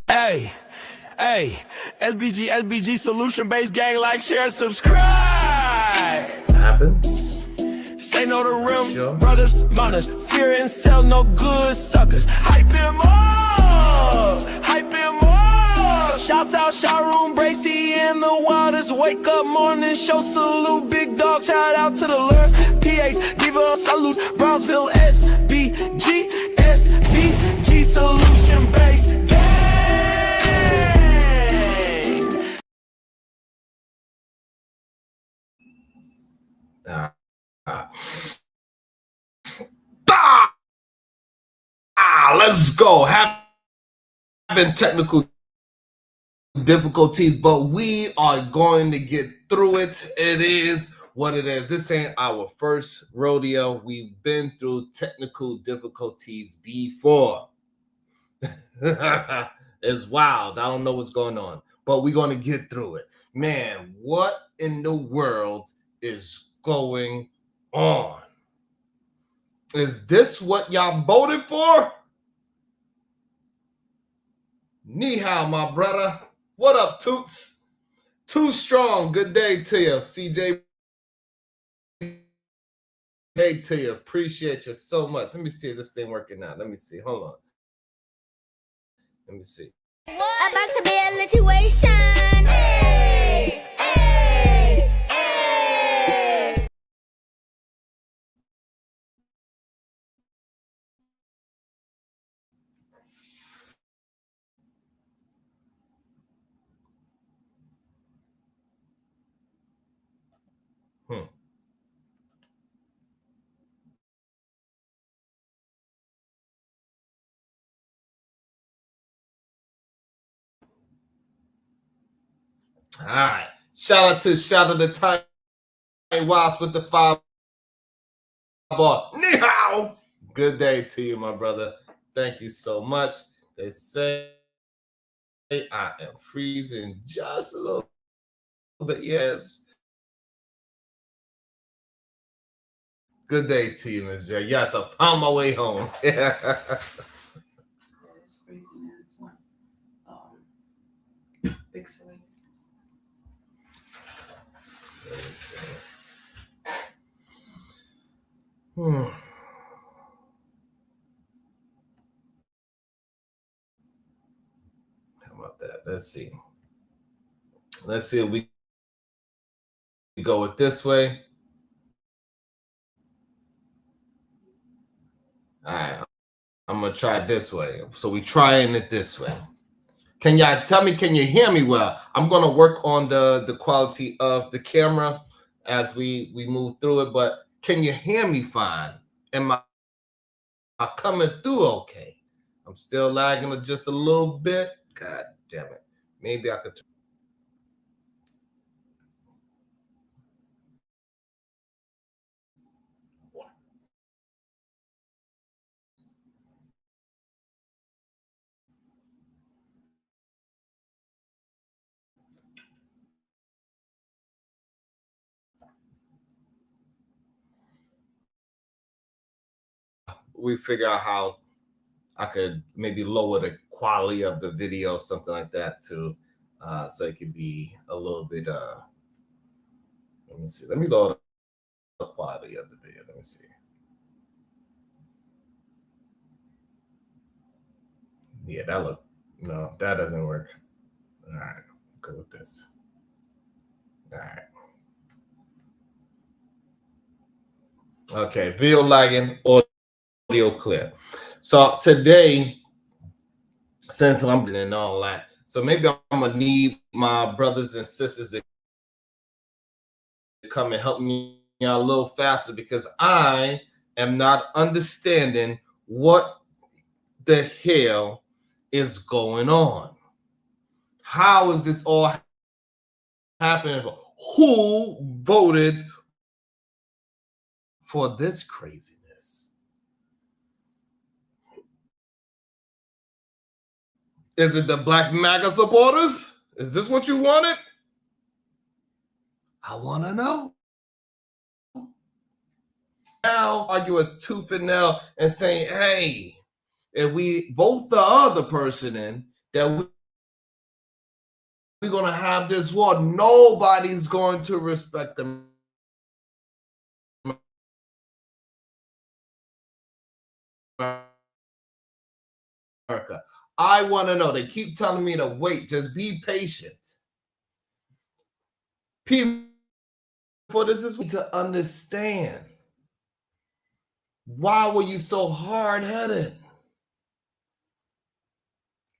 Hey, hey, SBG solution based gang, like, share, subscribe. Happened? Say no to real brothers, mothers, fear and sell no good suckers. Hype him up, hype him up. Shouts out Sharoon, Bracy, and the Waters. Wake up morning show salute, big dog. Shout out to the Lure, PH, Diva salute, Brownsville, SBG solution based gang. Let's go. Having technical difficulties, but we are going to get through it. It is what it is. This ain't our first rodeo. We've been through technical difficulties before. It's wild. I don't know what's going on, but we're going to get through it. Man, what in the world is going on? Is this what y'all voted for? Ni hao, my brother. What up, Toots? Too strong. Good day to you, CJ. Hey to you. Appreciate you so much. Let me see if this thing working out. Let me see. Hold on. Let me see. About to be a situation. Hey, hey, hey. All right. Shout out to Tiny Wasp with the 5 ball. Ni hao. Good day to you, my brother. Thank you so much. They say I am freezing just a little bit. Yes. Good day to you, Ms. J. Yes, I found my way home. It's crazy, man. It's not big silly. How about that? Let's see. Let's see if we go it this way. All right. I'm going to try it this way. So we trying it this way. Can y'all tell me, can you hear me well? I'm going to work on the quality of the camera as we move through it, but can you hear me fine? Am I coming through okay? I'm still lagging just a little bit. God damn it. Maybe I could. We figure out how I could maybe lower the quality of the video, something like that, too, so it could be a little bit. Let me see. Let me lower the quality of the video. Let me see. Yeah, that doesn't work. All right, go with this. All right. Okay, video lagging, audio clear. So today, since I'm doing all that, so maybe I'm gonna need my brothers and sisters to come and help me out a little faster because I am not understanding what the hell is going on. How is this all happening? Who voted for this craziness? Is it the Black MAGA supporters? Is this what you wanted? I want to know. now argue us tooth and nail and saying, hey, if we vote the other person in, that we're going to have this war, nobody's going to respect them. America. I want to know. They keep telling me to wait. Just be patient. Peace for this is to understand. Why were you so hard-headed?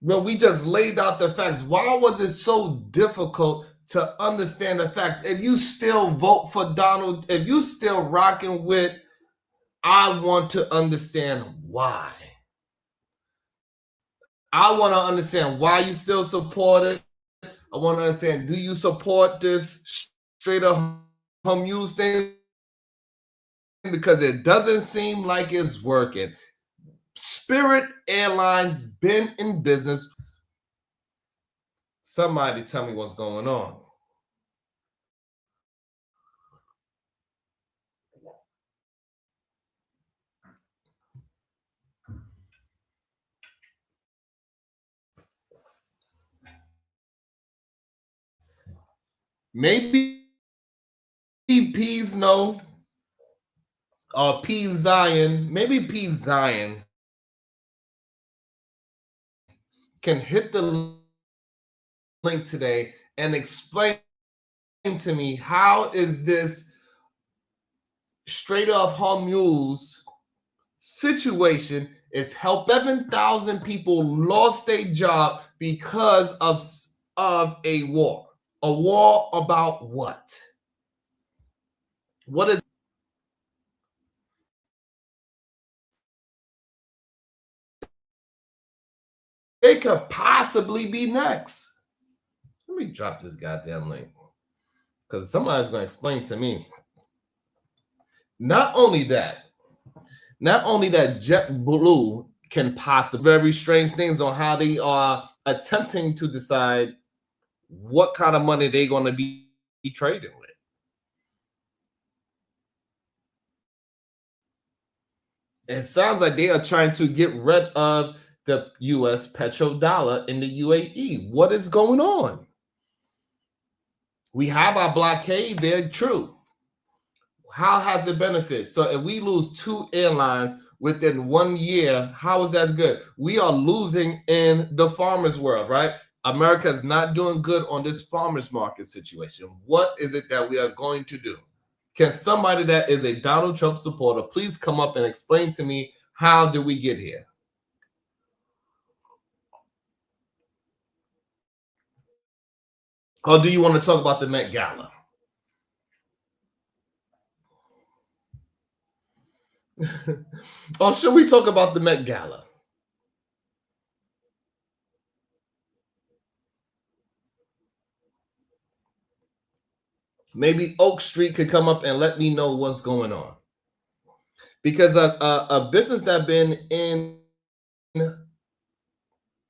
Well, we just laid out the facts. Why was it so difficult to understand the facts? If you still vote for Donald, if you still rocking with, I want to understand why. I want to understand why you still support it. I want to understand, do you support this straight up home use thing? Because it doesn't seem like it's working. Spirit Airlines been in business. Somebody tell me what's going on. Maybe P's no, or P Zion. Maybe P Zion can hit the link today and explain to me how is this straight up home use situation is help 7,000 people lost their job because of a war. A war about what? What is it could possibly be next? Let me drop this goddamn link because somebody's going to explain to me. Not only that JetBlue can possibly very strange things on how they are attempting to decide what kind of money they're going to be trading with. It sounds like they are trying to get rid of the U.S. petrodollar in the UAE. What is going on? We have our blockade there, true. How has it benefited? So if we lose 2 airlines within 1 year, how is that good? We are losing in the farmers world, right? America is not doing good on this farmers market situation. What is it that we are going to do? Can somebody that is a Donald Trump supporter please come up and explain to me how did we get here? Or do you want to talk about the Met Gala? Or should we talk about the Met Gala? Maybe Oak Street could come up and let me know what's going on. Because a business that's been in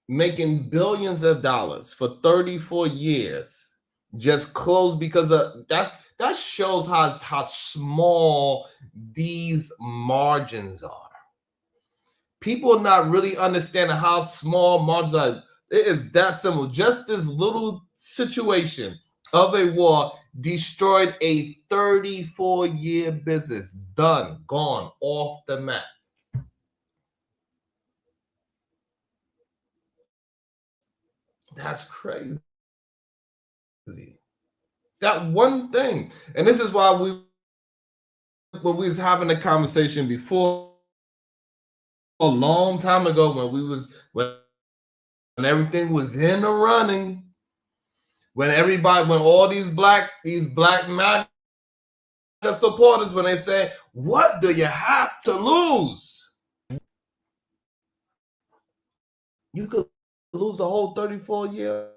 making billions of dollars for 34 years just closed because of that shows how small these margins are. People not really understanding how small margins are. It is that simple. Just this little situation of a war destroyed a 34-year business. Done, gone, off the map. That's crazy. That one thing. And this is why when we was having a conversation before, a long time ago, when everything was in the running, when all these black MAGA supporters, when they say, what do you have to lose? You could lose a whole 34-year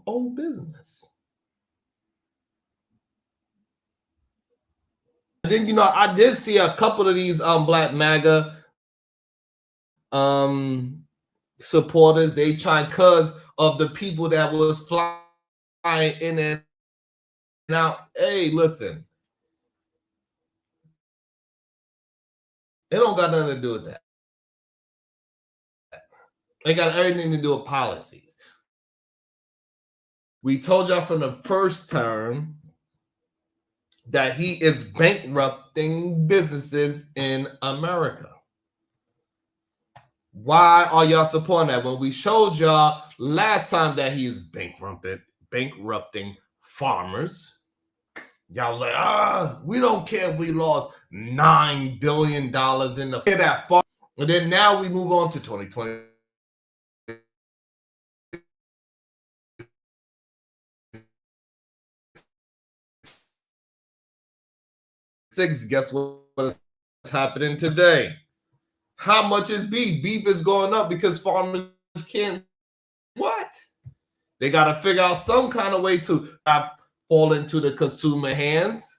old business. And then, I did see a couple of these black MAGA supporters. They tried because of the people that was flying in and out. Hey, listen. It don't got nothing to do with that. It got everything to do with policies. We told y'all from the first term that he is bankrupting businesses in America. Why are y'all supporting that? When we showed y'all last time that he is bankrupting farmers, y'all was like, we don't care if we lost $9 billion in that farm. And then now we move on to 2020. Guess what is happening today? How much is beef? Beef is going up because farmers can't. What? They got to figure out some kind of way to fall into the consumer hands.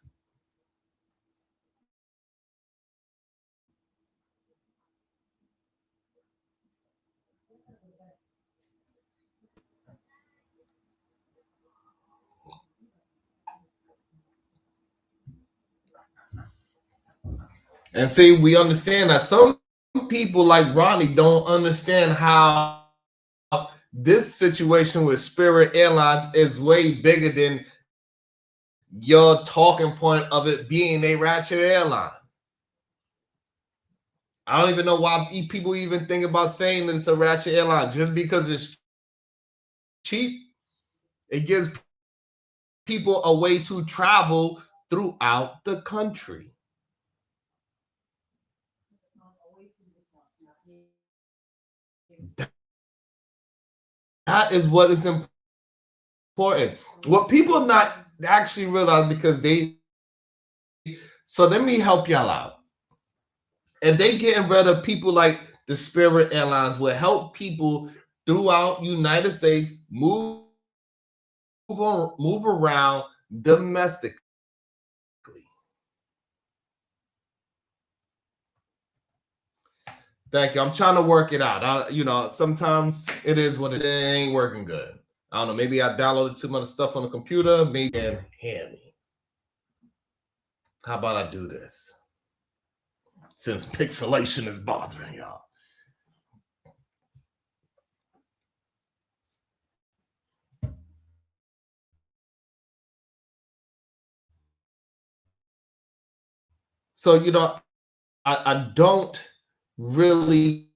And see, we understand that some people like Ronnie don't understand how this situation with Spirit Airlines is way bigger than your talking point of it being a ratchet airline. I don't even know why people even think about saying that it's a ratchet airline. Just because it's cheap, it gives people a way to travel throughout the country. That is what is important. What people not actually realize, because so let me help y'all out. And they getting rid of people like the Spirit Airlines will help people throughout United States move around domestically. Thank you. I'm trying to work it out. Sometimes it is what it ain't working good. I don't know. Maybe I downloaded too much stuff on the computer. Maybe you can hear me. How about I do this? Since pixelation is bothering y'all. So, I don't really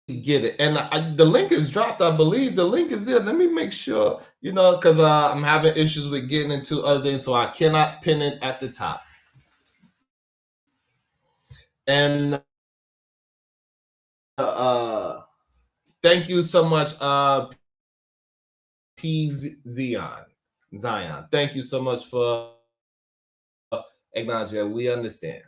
get it. And the link is dropped. I believe the link is there. Let me make sure, because I'm having issues with getting into other things, so I cannot pin it at the top. And thank you so much, Zion. Thank you so much for acknowledging that. We understand.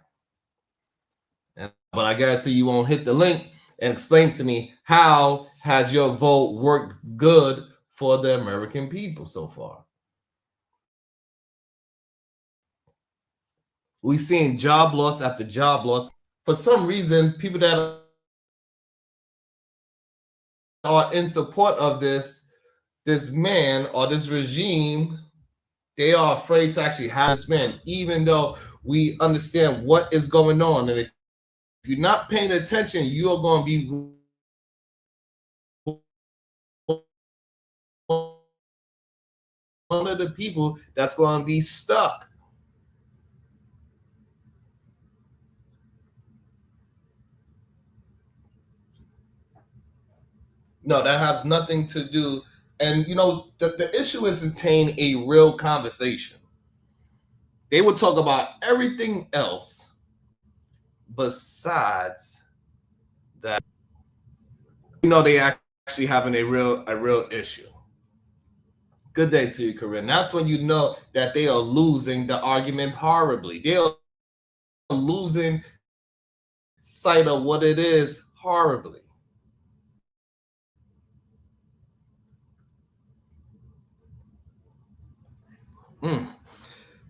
But I guarantee you won't hit the link and explain to me how has your vote worked good for the American people so far. We've seen job loss after job loss. For some reason, people that are in support of this man or this regime, they are afraid to actually have this man, even though we understand what is going on. And if you're not paying attention, you're going to be one of the people that's going to be stuck. No, that has nothing to do. And the issue is to maintain a real conversation. They will talk about everything else besides that. They actually having a real issue. Good day to you, Corinne. That's when you know that they are losing the argument horribly. They are losing sight of what it is horribly.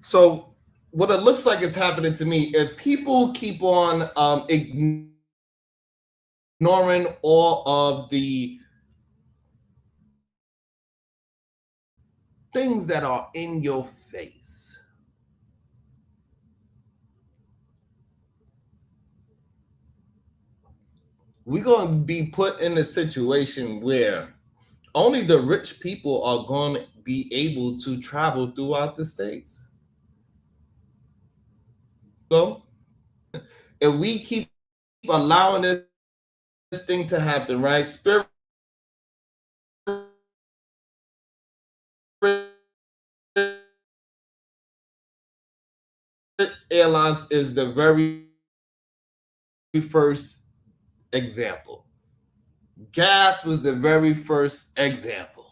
So what it looks like is happening to me, if people keep on ignoring all of the things that are in your face, we're going to be put in a situation where only the rich people are going to be able to travel throughout the states. So if we keep allowing this thing to happen, right? Spirit Airlines is the very first example. Gas was the very first example.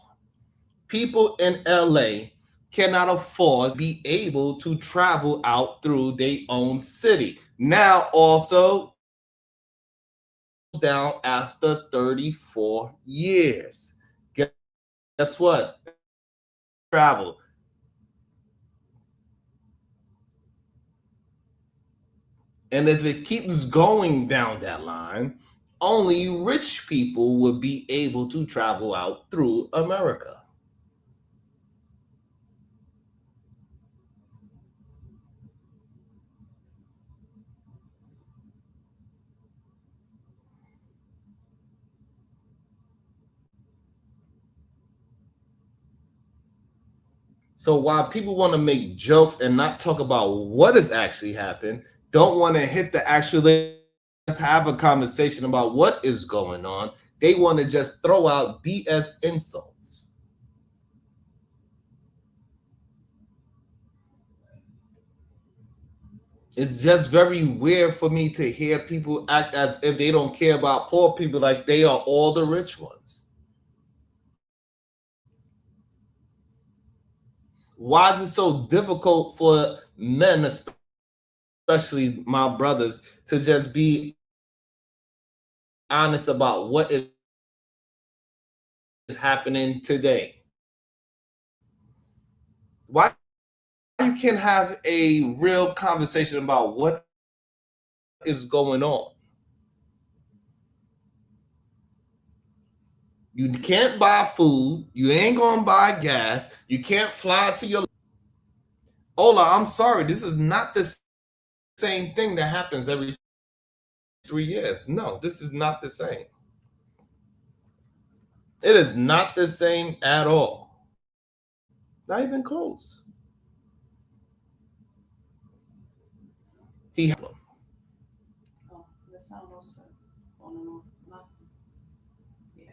People in LA cannot afford to be able to travel out through their own city. Now also down after 34 years. Guess what? Travel. And if it keeps going down that line, only rich people will be able to travel out through America. So while people want to make jokes and not talk about what has actually happened, don't want to hit the actual, let's have a conversation about what is going on. They want to just throw out BS insults. It's just very weird for me to hear people act as if they don't care about poor people, like they are all the rich ones. Why is it so difficult for men, especially my brothers, to just be honest about what is happening today? Why you can't have a real conversation about what is going on? You can't buy food. You ain't gonna buy gas. You can't fly to your. Ola, I'm sorry. This is not the same thing that happens every 3 years. No, this is not the same. It is not the same at all. Not even close. He. Oh, the sound was on and off. Not. Yeah.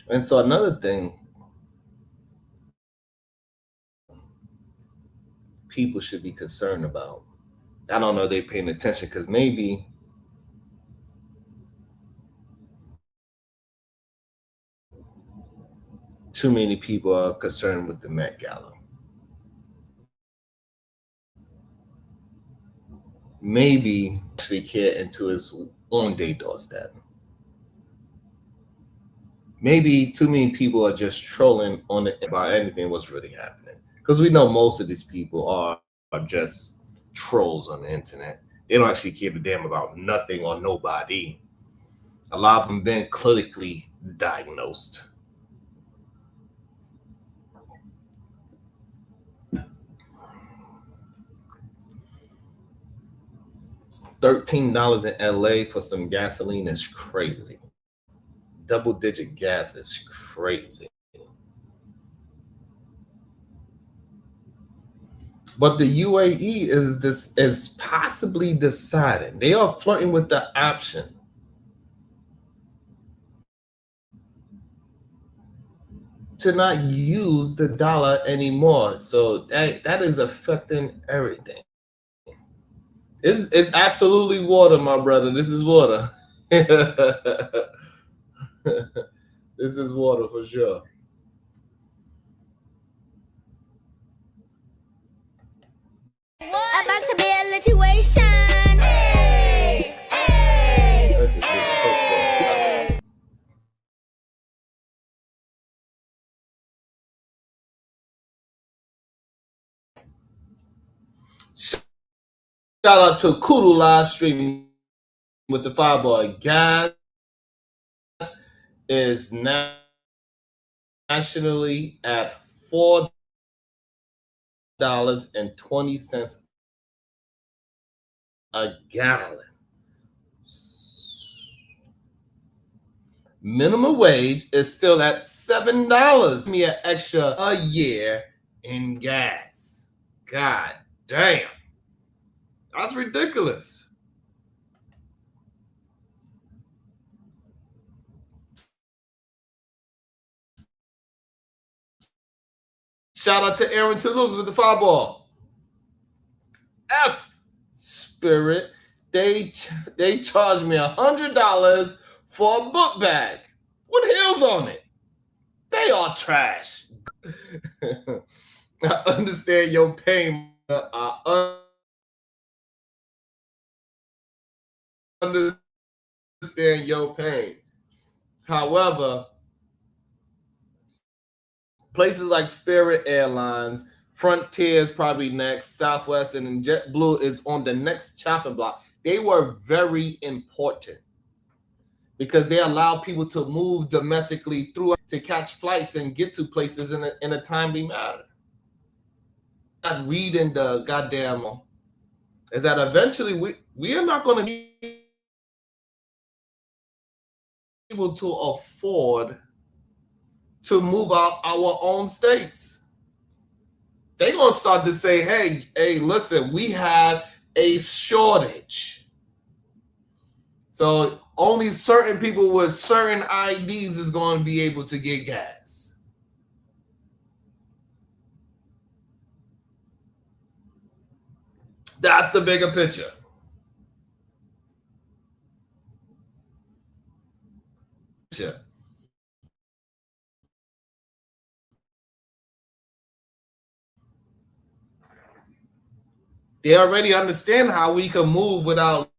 And so another thing people should be concerned about. I don't know if they're paying attention because maybe too many people are concerned with the Met Gala. Maybe actually get into his own day doorstep. Maybe too many people are just trolling on it about anything what's really happening. Because we know most of these people are just trolls on the internet. They don't actually care a damn about nothing or nobody. A lot of them been clinically diagnosed. $13 in LA for some gasoline is crazy. Double-digit gas is crazy. But the UAE is possibly deciding. They are flirting with the option to not use the dollar anymore. So that is affecting everything. It's absolutely water, my brother. This is water. This is water for sure. About to be a situation. Hey, hey, Shout out to Kudu live streaming with the Fireboy. Gas is nationally at $4.20 a gallon. Minimum wage is still at $7. Me an extra a year in gas. God damn. That's ridiculous. Shout out to Aaron Toulouse with the Fireball. F Spirit, they charged me $100 for a book bag with heels on it. They are trash. I understand your pain. I understand your pain. However, places like Spirit Airlines, Frontier is probably next, Southwest, and JetBlue is on the next chopping block. They were very important because they allow people to move domestically through to catch flights and get to places in a timely manner. Not reading the goddamn is that eventually we are not going to be able to afford to move out our own states. They're going to start to say, hey, listen, we have a shortage. So only certain people with certain IDs is going to be able to get gas. That's the bigger picture. They already understand how we can move without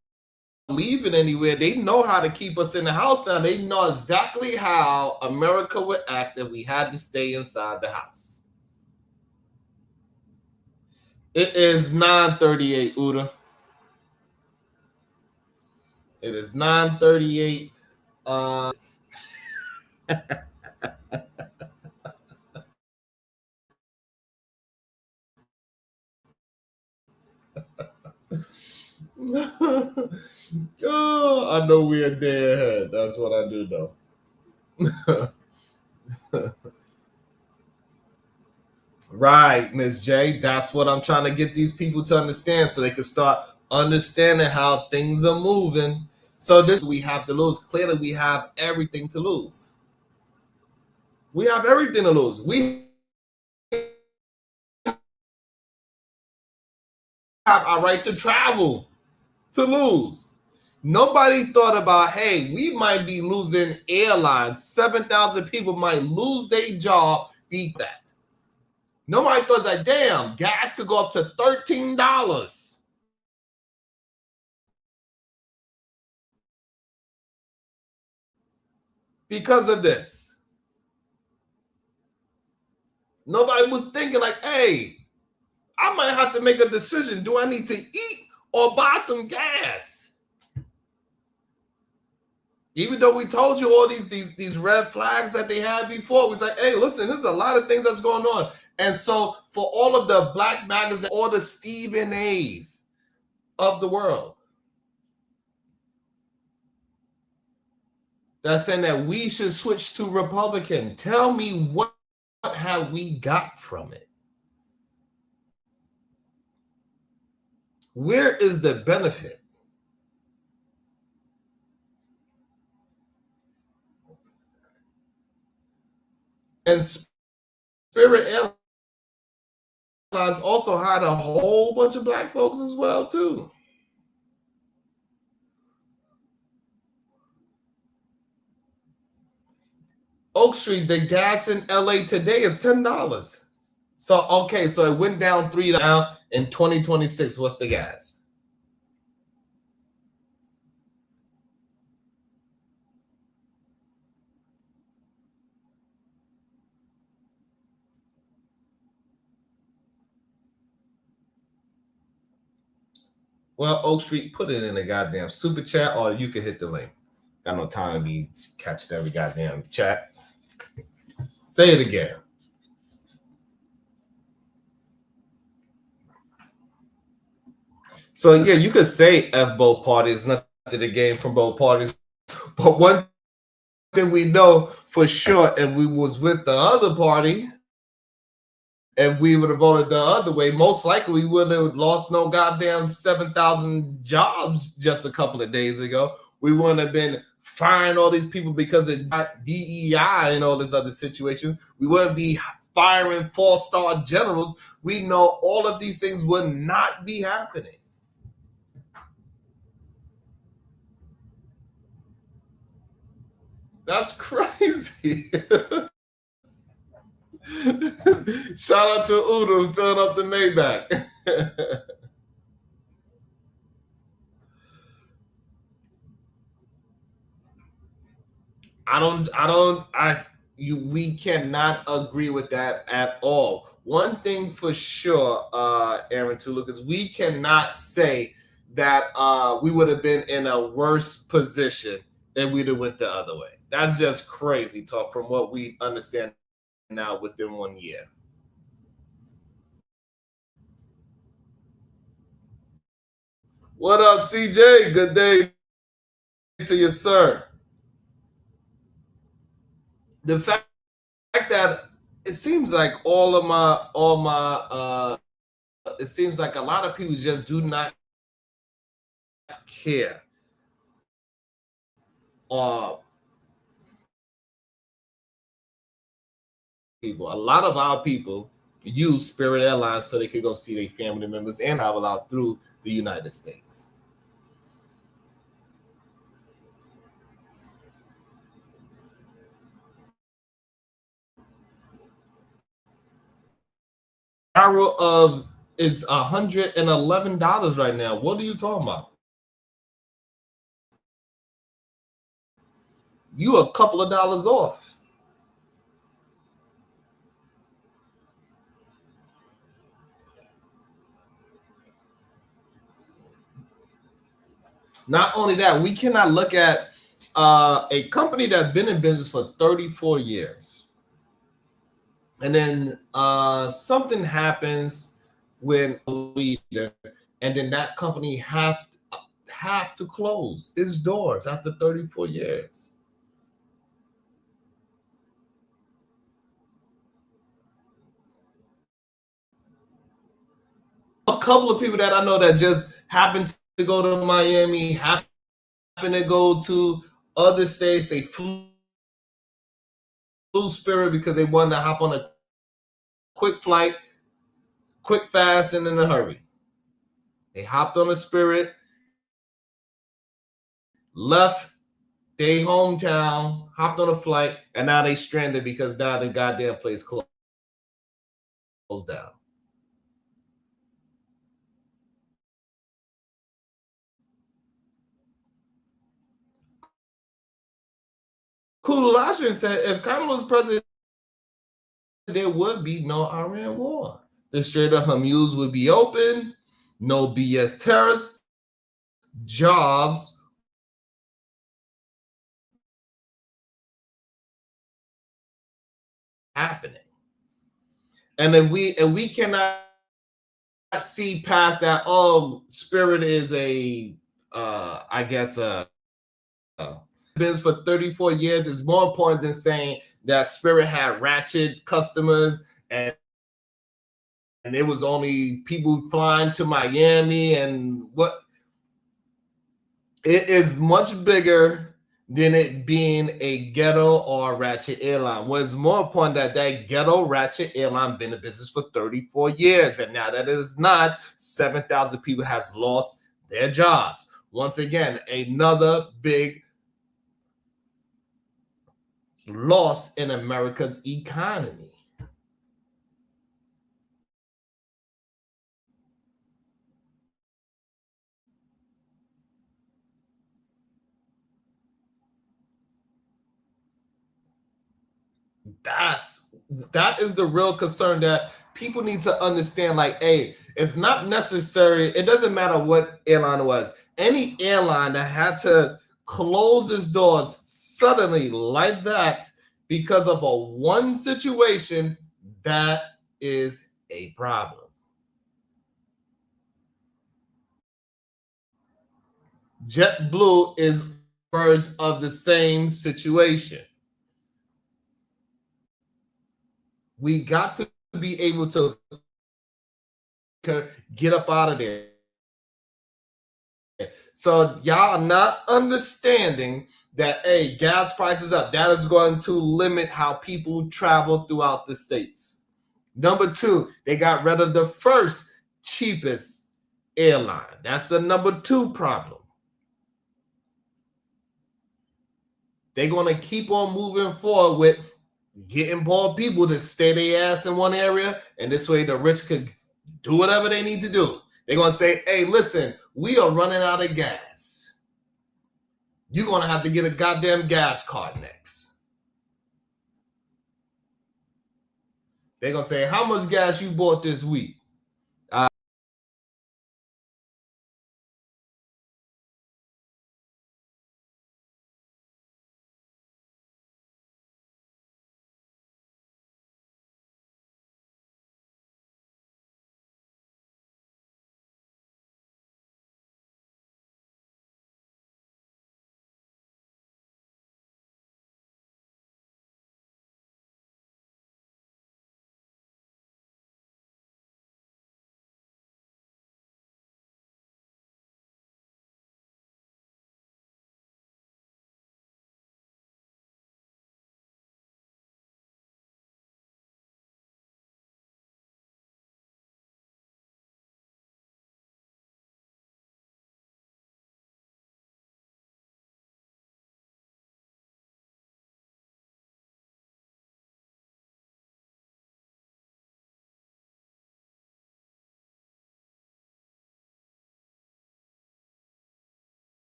leaving anywhere. They know how to keep us in the house now. They know exactly how America would act if we had to stay inside the house. It is 9:38, Uda. It is 9:38. Oh, I know we're a day ahead. That's what I do know. Right, Miss J. That's what I'm trying to get these people to understand so they can start understanding how things are moving. So this we have to lose. Clearly, we have everything to lose. We have everything to lose. We have our right to travel to lose. Nobody thought about, hey, we might be losing airlines. 7,000 people might lose their job because that. Nobody thought that, damn, gas could go up to $13 because of this. Nobody was thinking like, hey, I might have to make a decision. Do I need to eat or buy some gas? Even though we told you all these red flags that they had before, we said, hey, listen, there's a lot of things that's going on. And so for all of the black magazines, all the Stephen A's of the world, that's saying that we should switch to Republican. Tell me what have we got from it? Where is the benefit? And Spirit Airlines also had a whole bunch of black folks as well, too. Oak Street, the gas in LA today is $10. So, okay, so it went down $3 now in 2026. What's the gas? Well, Oak Street, put it in the goddamn super chat, or you can hit the link. Got no time to be catching every goddamn chat. Say it again. So yeah, you could say F both parties, nothing to the game from both parties. But one thing we know for sure, if we was with the other party, and we would have voted the other way, most likely we wouldn't have lost no goddamn 7,000 jobs just a couple of days ago. We wouldn't have been firing all these people because of DEI and all this other situations. We wouldn't be firing 4-star generals. We know all of these things would not be happening. That's crazy. Shout out to Udo filling up the Maybach. We cannot agree with that at all. One thing for sure, Aaron Tuluc, is we cannot say that we would have been in a worse position if we'd have went the other way. That's just crazy talk from what we understand now within 1 year. What up, CJ? Good day to you, sir. The fact that it seems like it seems like a lot of people just do not care. People, a lot of our people use Spirit Airlines so they could go see their family members and travel out through the United States. Barrel of is $111 right now. What are you talking about? You a couple of dollars off. Not only that, we cannot look at a company that's been in business for 34 years. And then something happens with a leader, and then that company have to close its doors after 34 years. A couple of people that I know that just happened to go to Miami, happen to go to other states. They flew Spirit because they wanted to hop on a quick flight, quick, fast, and in a hurry. They hopped on a Spirit, left their hometown, hopped on a flight, and now they stranded because now the goddamn place closed down. Kulashин said if Kamala was president, there would be no Iran war. The Strait of Hormuz would be open, no BS terrorists, jobs happening. And if we cannot see past that, oh, Spirit is a business for 34 years is more important than saying that Spirit had ratchet customers and it was only people flying to Miami and what. It is much bigger than it being a ghetto or ratchet airline. What's more important that ghetto ratchet airline been in business for 34 years, and now that it is not, 7,000 people has lost their jobs. Once again, another big loss in America's economy. That is the real concern that people need to understand. Like, hey, it's not necessary. It doesn't matter what airline it was. Any airline that had to close its doors suddenly like that because of a one situation, that is a problem. JetBlue is verge of the same situation. We got to be able to get up out of there. So y'all are not understanding that, hey, gas prices up. That is going to limit how people travel throughout the states. Number two, they got rid of the first cheapest airline. That's the number two problem. They're going to keep on moving forward with getting poor people to stay their ass in one area, and this way the rich could do whatever they need to do. They're going to say, hey, listen, we are running out of gas. You're going to have to get a goddamn gas card next. They're going to say, how much gas you bought this week?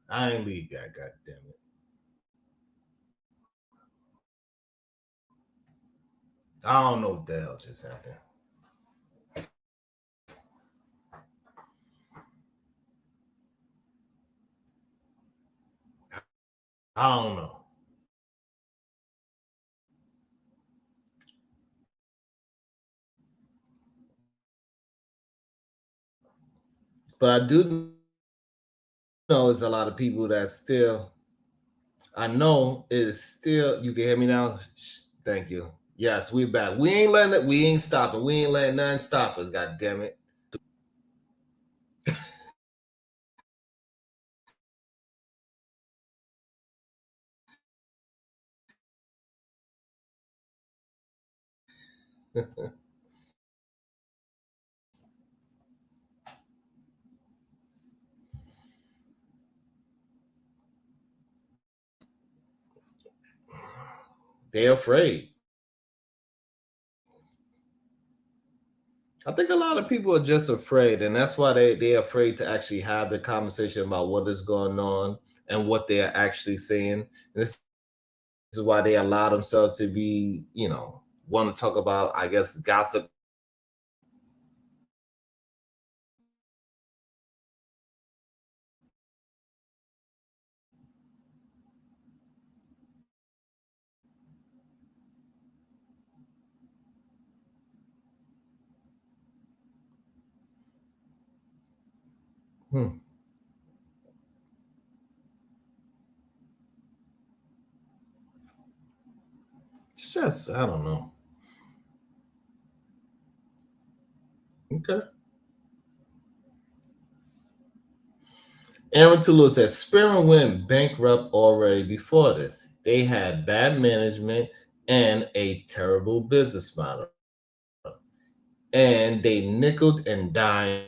I ain't leave that, goddamn it. I don't know what the hell just happened. I don't know. But I do know there's a lot of people that still, I know it is still, you can hear me now? Thank you. Yes, we're back. We ain't letting it, we ain't stopping. We ain't letting nothing stop us, god damn it. They're afraid. I think a lot of people are just afraid, and that's why they're afraid to actually have the conversation about what is going on and what they're actually saying. And this is why they allow themselves to be, want to talk about, I guess, gossip. It's just, I don't know. Okay. Aaron Toulouse says Spearman went bankrupt already before this. They had bad management and a terrible business model. And they nickeled and dimed.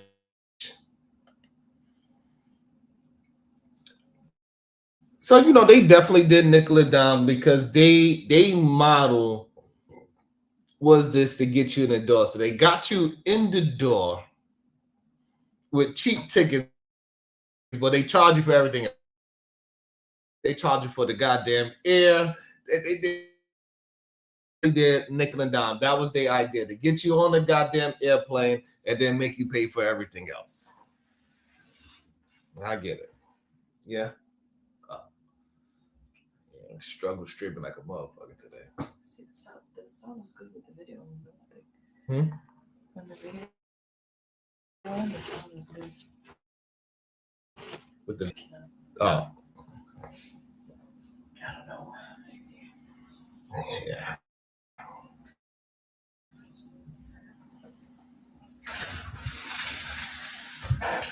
So they definitely did nickel it down because they model was this to get you in the door. So they got you in the door with cheap tickets, but they charge you for everything. They charge you for the goddamn air. They did nickel and dime. That was their idea, to get you on the goddamn airplane and then make you pay for everything else. I get it. Yeah. Struggle streaming like a motherfucker today. See, the sound was good with the video. Hmm? When the video the sound was good. With the I don't know. Yeah.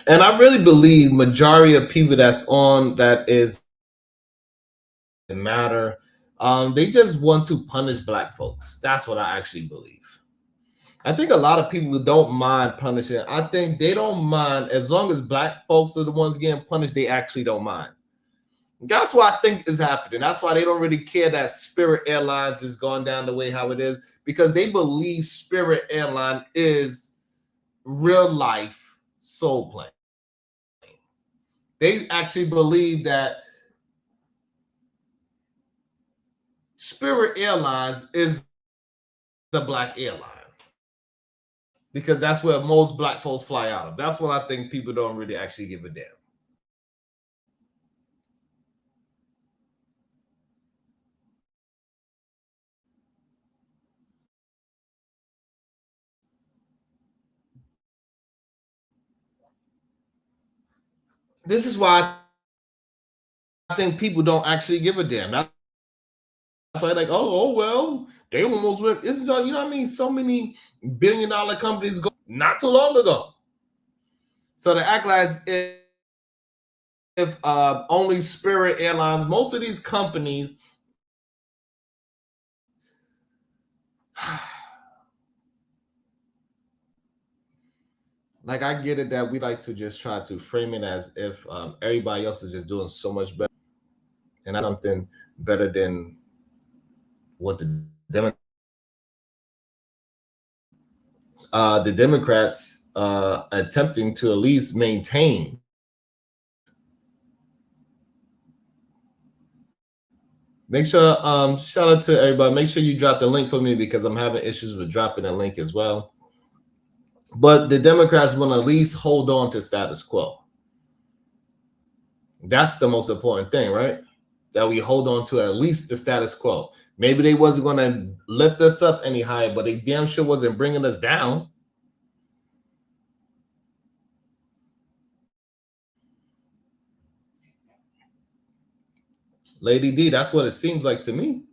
And I really believe majority of people that's on that is matter. They just want to punish black folks. That's what I actually believe. I think a lot of people don't mind punishing. I think they don't mind as long as black folks are the ones getting punished. They actually don't mind. That's what I think is happening. That's why they don't really care that Spirit Airlines is going down the way how it is, because they believe Spirit Airline is real life soul plane. They actually believe that Spirit Airlines is the black airline because that's where most black folks fly out of. That's what I think people don't really actually give a damn. This is why I think people don't actually give a damn. That's why like, oh well, they almost went. This is, you know what I mean? So many billion-dollar companies go not too long ago. So to act like if only Spirit Airlines, most of these companies, like I get it that we like to just try to frame it as if everybody else is just doing so much better, and that's something better than what the Democrats attempting to at least maintain. Make sure, shout out to everybody. Make sure you drop the link for me because I'm having issues with dropping the link as well. But the Democrats want to at least hold on to status quo. That's the most important thing, right? That we hold on to at least the status quo. Maybe they wasn't going to lift us up any higher, but they damn sure wasn't bringing us down. Lady D, that's what it seems like to me.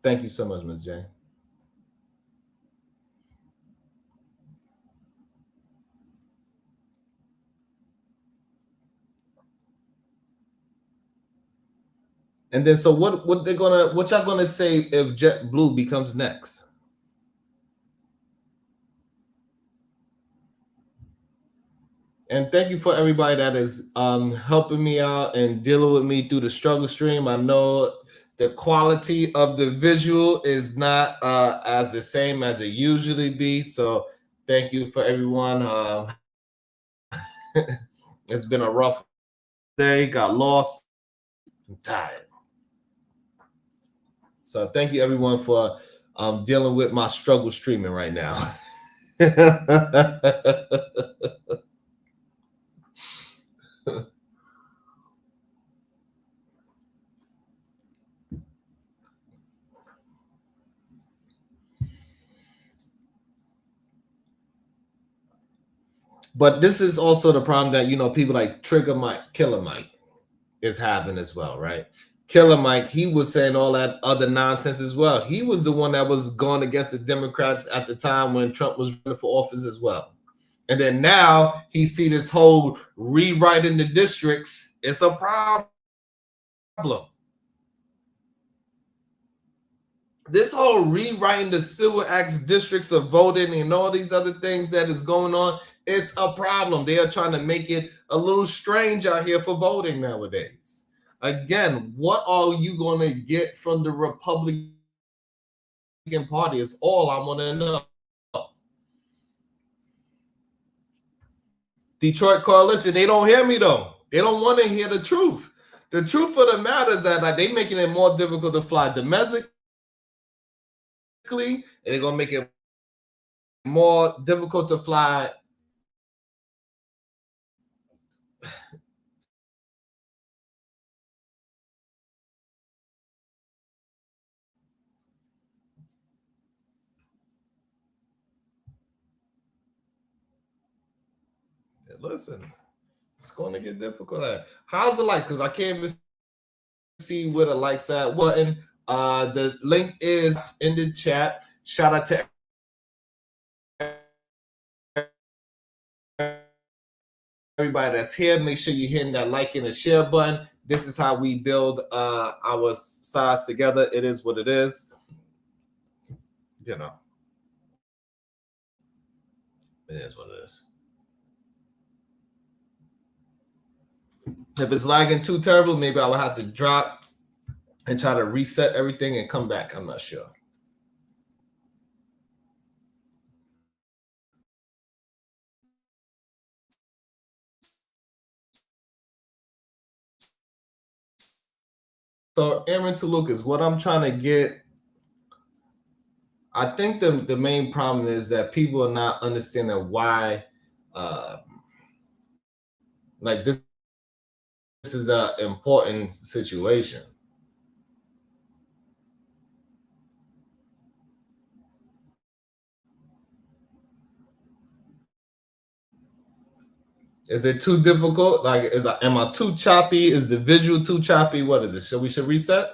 Thank you so much, Ms. J. And then, so what y'all gonna say if JetBlue becomes next? And thank you for everybody that is helping me out and dealing with me through the struggle stream. I know the quality of the visual is not as the same as it usually be. So thank you for everyone. It's been a rough day. Got lost. I'm tired. So thank you everyone for dealing with my struggle streaming right now. But this is also the problem that people like Trigger Mike, Killer Mike is having as well, right? Killer Mike, he was saying all that other nonsense as well. He was the one that was going against the Democrats at the time when Trump was running for office as well. And then now he see this whole rewriting the districts. It's a problem. This whole rewriting the Civil Acts districts of voting and all these other things that is going on, it's a problem. They are trying to make it a little strange out here for voting nowadays. Again, what are you going to get from the Republican Party is all I want to know. Detroit Coalition, they don't hear me though. They don't want to hear the truth. The truth of the matter is that they making it more difficult to fly domestically, and they're gonna make it more difficult to fly. Listen, it's going to get difficult. How's the like? Because I can't even see where the likes at button. The link is in the chat. Shout out to everybody that's here. Make sure you're hitting that like and the share button. This is how we build our sides together. It is what it is. It is what it is. If it's lagging too terrible, maybe I will have to drop and try to reset everything and come back. I'm not sure. So, Aaron to Lucas, what I'm trying to get, I think the main problem is that people are not understanding why, like this is an important situation. Is it too difficult? Like, am I too choppy? Is the visual too choppy? What is it? Should reset?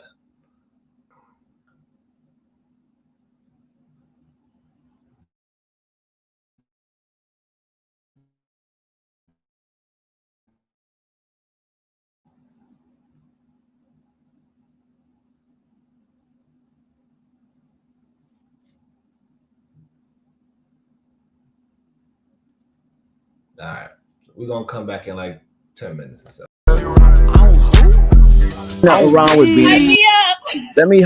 All right, we're gonna come back in like 10 minutes or so. Nothing wrong with being. Let me.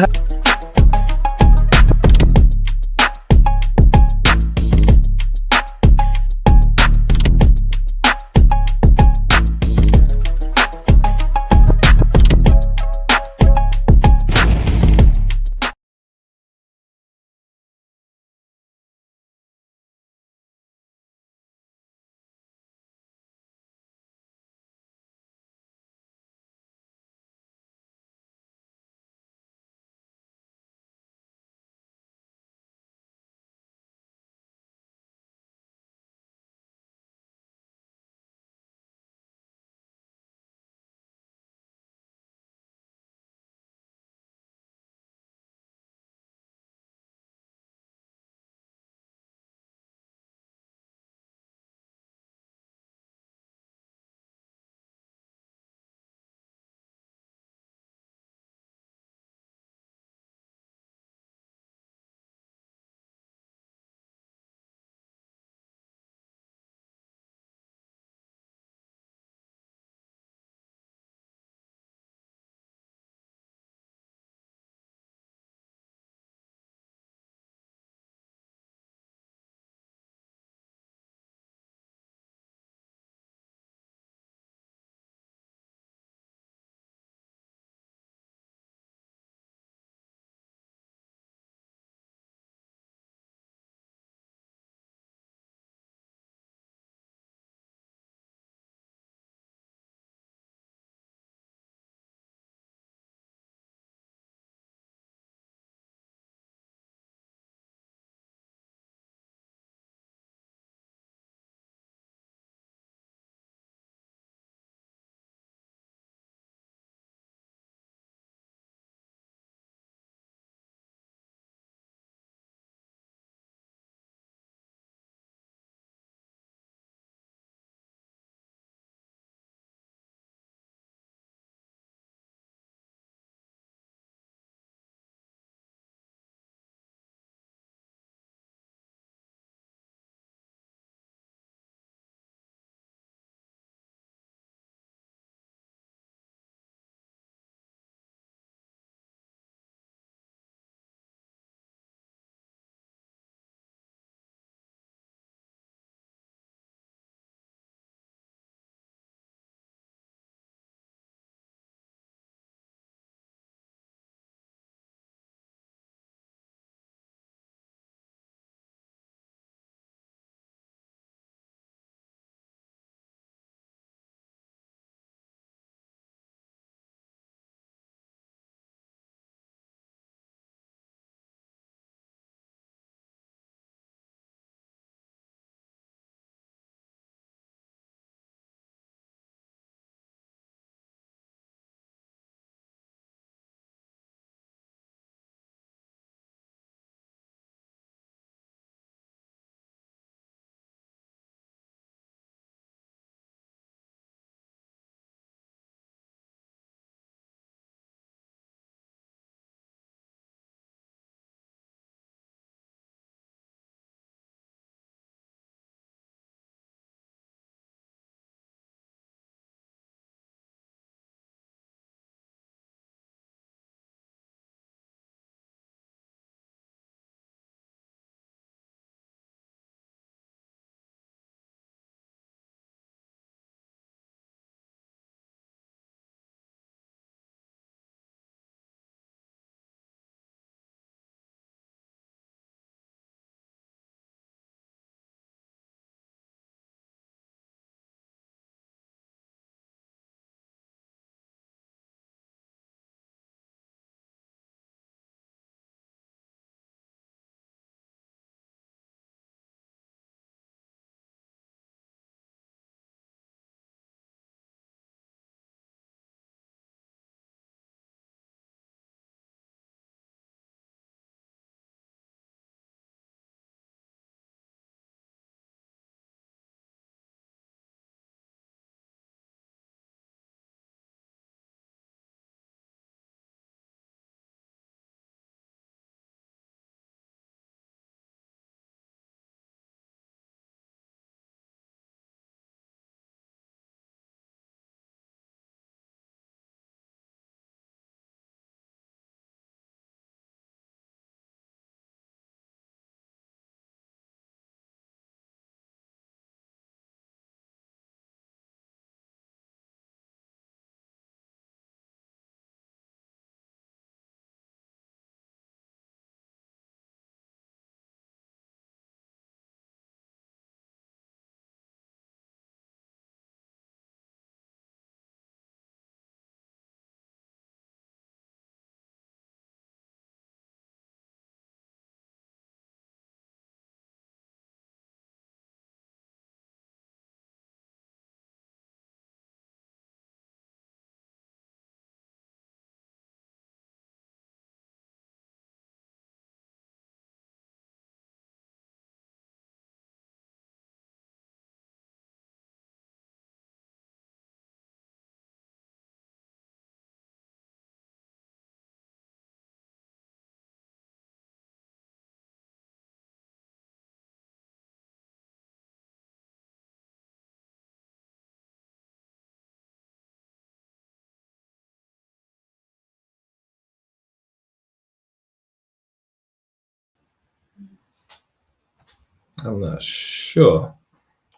I'm not sure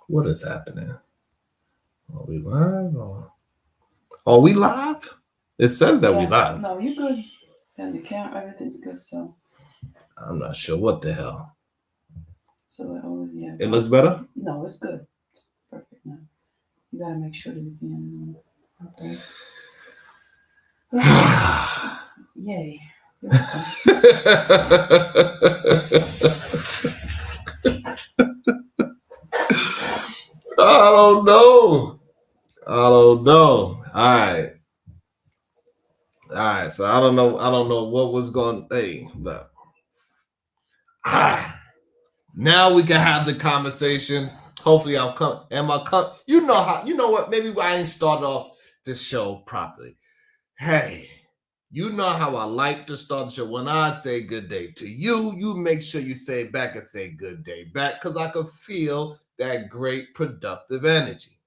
what is happening. Are we live? Or are we live? It says that we live. No, you're good. And the camera, everything's good. So I'm not sure what the hell. So it always, yeah. It looks better? No, it's good. It's perfect now. You gotta make sure that you can. Okay. Yay. You're welcome. I don't know. All right. So I don't know what was going. Hey, but now we can have the conversation. Hopefully, I'll come. You know how? You know what? Maybe I ain't started off this show properly. Hey, you know how I like to start the show. When I say good day to you, you make sure you say it back and say good day back, because I can feel that great productive energy.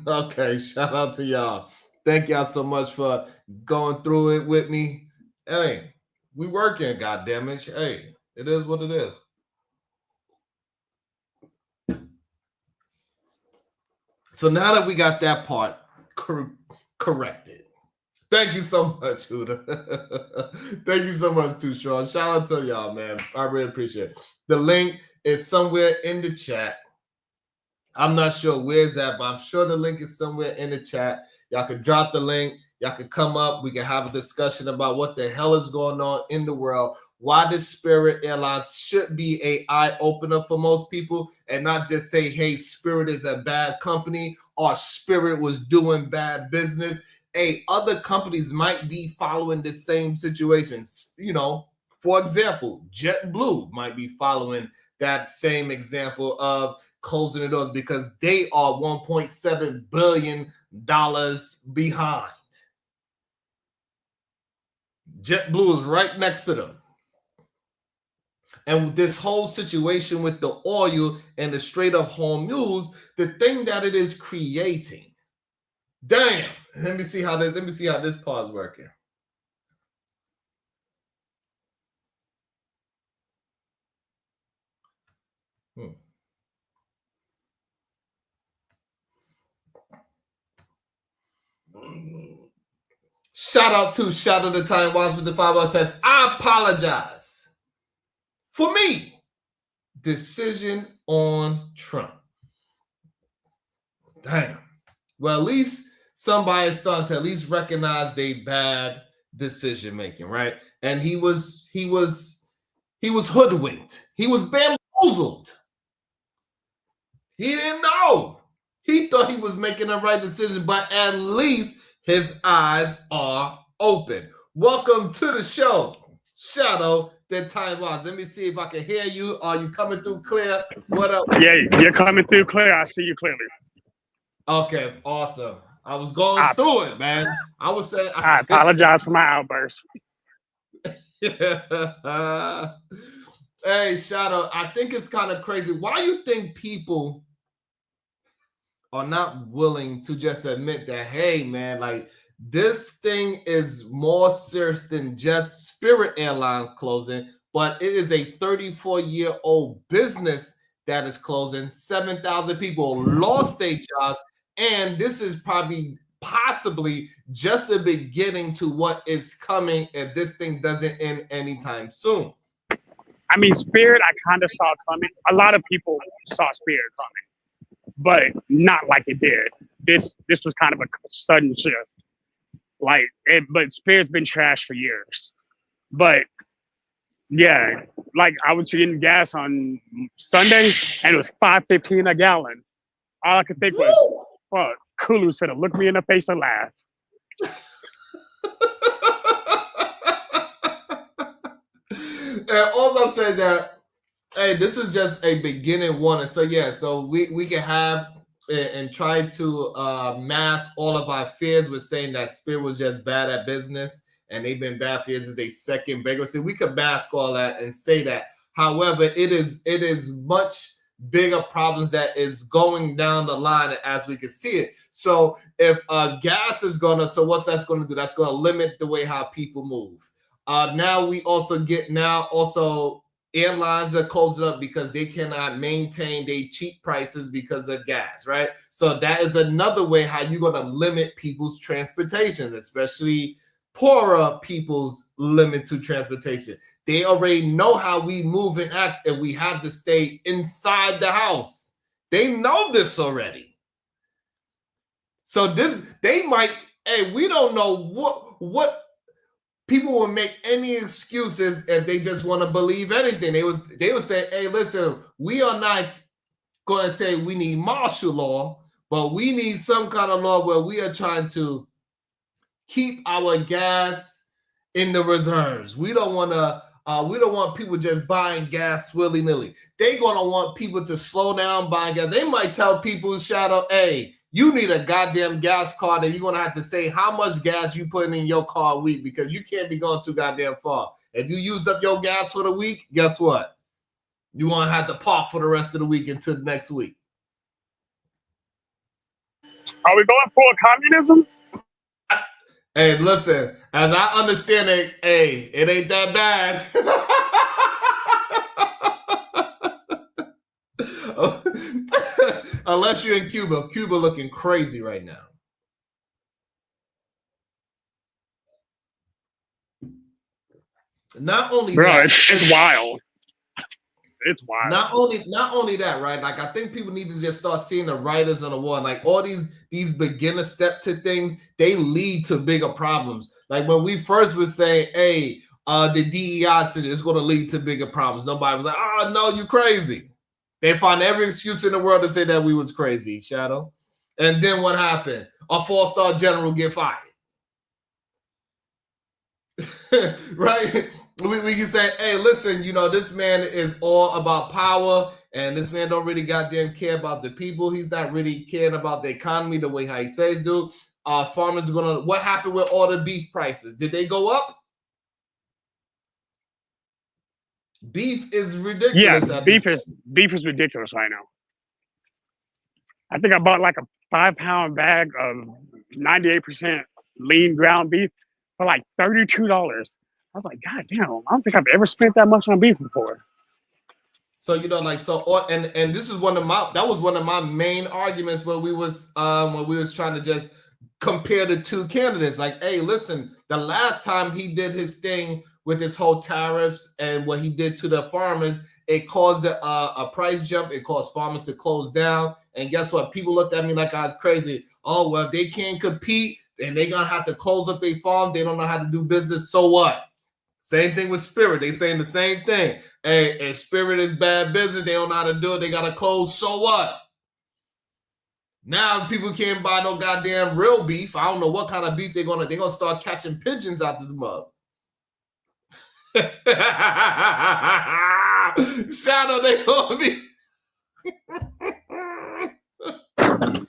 Okay, shout out to y'all. Thank y'all so much for going through it with me. Hey, we working, goddammit. Hey, it is what it is. So now that we got that part corrected, thank you so much, Huda. Thank you so much too, Sean. Shout out to y'all, man. I really appreciate it. The link is somewhere in the chat. I'm not sure where it's at, but I'm sure the link is somewhere in the chat. Y'all can drop the link. Y'all can come up. We can have a discussion about what the hell is going on in the world. Why this Spirit Airlines should be an eye-opener for most people and not just say, hey, Spirit is a bad company or Spirit was doing bad business. Hey, other companies might be following the same situations. You know, for example, JetBlue might be following that same example of closing the doors because they are $1.7 billion behind. JetBlue is right next to them. And with this whole situation with the oil and the Strait of Hormuz, the thing that it is creating. Damn. Let me see how this part is working. Shout out to the Time Watch with the 5 says, I apologize for me. Decision on Trump. Damn. Well, at least somebody is starting to at least recognize their bad decision making, right? And he was hoodwinked. He was bamboozled. He didn't know. He thought he was making the right decision, but at least his eyes are open. Welcome to the show, Shadow the Time Watch. Let me see if I can hear you. Are you coming through clear? What up? Yeah, you're coming through clear. I see you clearly. Okay, awesome. I was going through it, man. I was saying. I apologize for my outburst. Hey, Shadow, I think it's kind of crazy. Why do you think people are not willing to just admit that, hey, man, like this thing is more serious than just Spirit Airlines closing, but it is a 34-year-old business that is closing. 7,000 people lost their jobs, and this is possibly just the beginning to what is coming if this thing doesn't end anytime soon. I mean, Spirit, I kind of saw coming. A lot of people saw Spirit coming, but not like it did. This was kind of a sudden shift. But Spirit's been trashed for years. But yeah, like I was getting gas on Sunday, and it was $5.15 a gallon. All I could think was, fuck, Kulu's gonna look me in the face and laugh. And also I'm saying that, hey, this is just a beginning warning. So yeah, so we can have and try to mask all of our fears with saying that Spirit was just bad at business and they've been bad for years. Is a second bankruptcy. We could mask all that and say that. However, it is much bigger problems that is going down the line as we can see it. So if gas is gonna, so what's that's gonna do? That's gonna limit the way how people move. Now we also get airlines are closing up because they cannot maintain their cheap prices because of gas, right? So that is another way how you're going to limit people's transportation, especially poorer people's limit to transportation. They already know how we move and act, and we have to stay inside the house. They know this already. So this, they might, hey, we don't know what people will make any excuses if they just want to believe anything. They would say, hey, listen, we are not going to say we need martial law, but we need some kind of law where we are trying to keep our gas in the reserves. We don't want people just buying gas willy-nilly. They're gonna want people to slow down buying gas. They might tell people, Shadow, hey, you need a goddamn gas card, and you're gonna have to say how much gas you putting in your car a week, because you can't be going too goddamn far. If you use up your gas for the week, guess what? You're gonna have to park for the rest of the week until next week. Are we going for communism? Hey, listen, as I understand it, hey, it ain't that bad. Unless you're in Cuba. Cuba looking crazy right now. Not only that, it's wild. It's wild. Not only that, right? Like, I think people need to just start seeing the writers on the wall. Like, all these beginner step to things, they lead to bigger problems. Like when we first was saying, hey, the DEI is going to lead to bigger problems. Nobody was like, oh no, you crazy. They find every excuse in the world to say that we was crazy, Shadow. And then what happened? A 4-star general get fired. Right? We can say, hey, listen, you know, this man is all about power, and this man don't really goddamn care about the people. He's not really caring about the economy the way how he says do. Farmers are gonna. What happened with all the beef prices? Did they go up? Beef is ridiculous. Yeah, beef is ridiculous right now. I think I bought like a 5-pound bag of 98% lean ground beef for like $32. I was like, God damn, I don't think I've ever spent that much on beef before. So, you know, like, and this is one of my main arguments when we was trying to just compare the two candidates. Like, hey, listen, the last time he did his thing with this whole tariffs and what he did to the farmers, it caused a price jump. It caused farmers to close down. And guess what? People looked at me like I was crazy. Oh, well, they can't compete and they're going to have to close up their farms. They don't know how to do business. So what? Same thing with Spirit. They saying the same thing. Hey, if Spirit is bad business, they don't know how to do it. They got to close. So what? Now people can't buy no goddamn real beef. I don't know what kind of beef they're gonna start catching pigeons out this mug. Shadow, they gonna be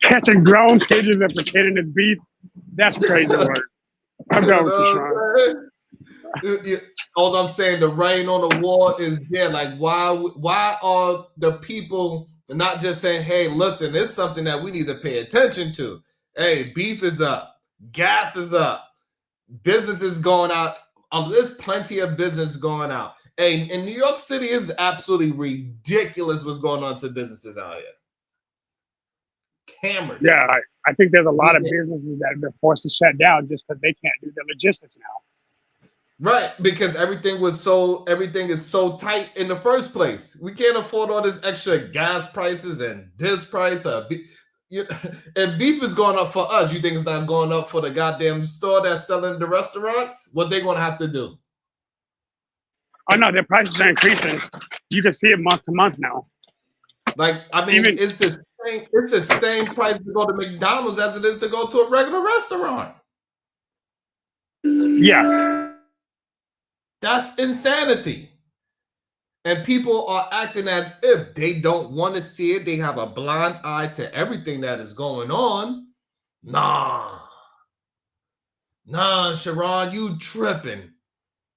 catching grown pigeons and pretending it's beef. That's crazy work. I'm going with you, Sean. All I'm saying, the writing on the wall is there. Like, why are the people not just saying, hey, listen, it's something that we need to pay attention to? Hey, beef is up, gas is up, business is going out. There's plenty of business going out. Hey, in New York City, is absolutely ridiculous what's going on to businesses out here. Hammered. Yeah, I think there's a lot of businesses that have been forced to shut down just because they can't do the logistics now. Right, because everything is so tight in the first place. We can't afford all this extra gas prices and this price. And beef is going up for us. You think it's not going up for the goddamn store that's selling the restaurants? What they gonna have to do? Oh no, their prices are increasing. You can see it month to month now. Like, I mean, it's the same price to go to McDonald's as it is to go to a regular restaurant. Yeah. That's insanity. And people are acting as if they don't want to see it. They have a blind eye to everything that is going on. Nah, Sharon, you tripping.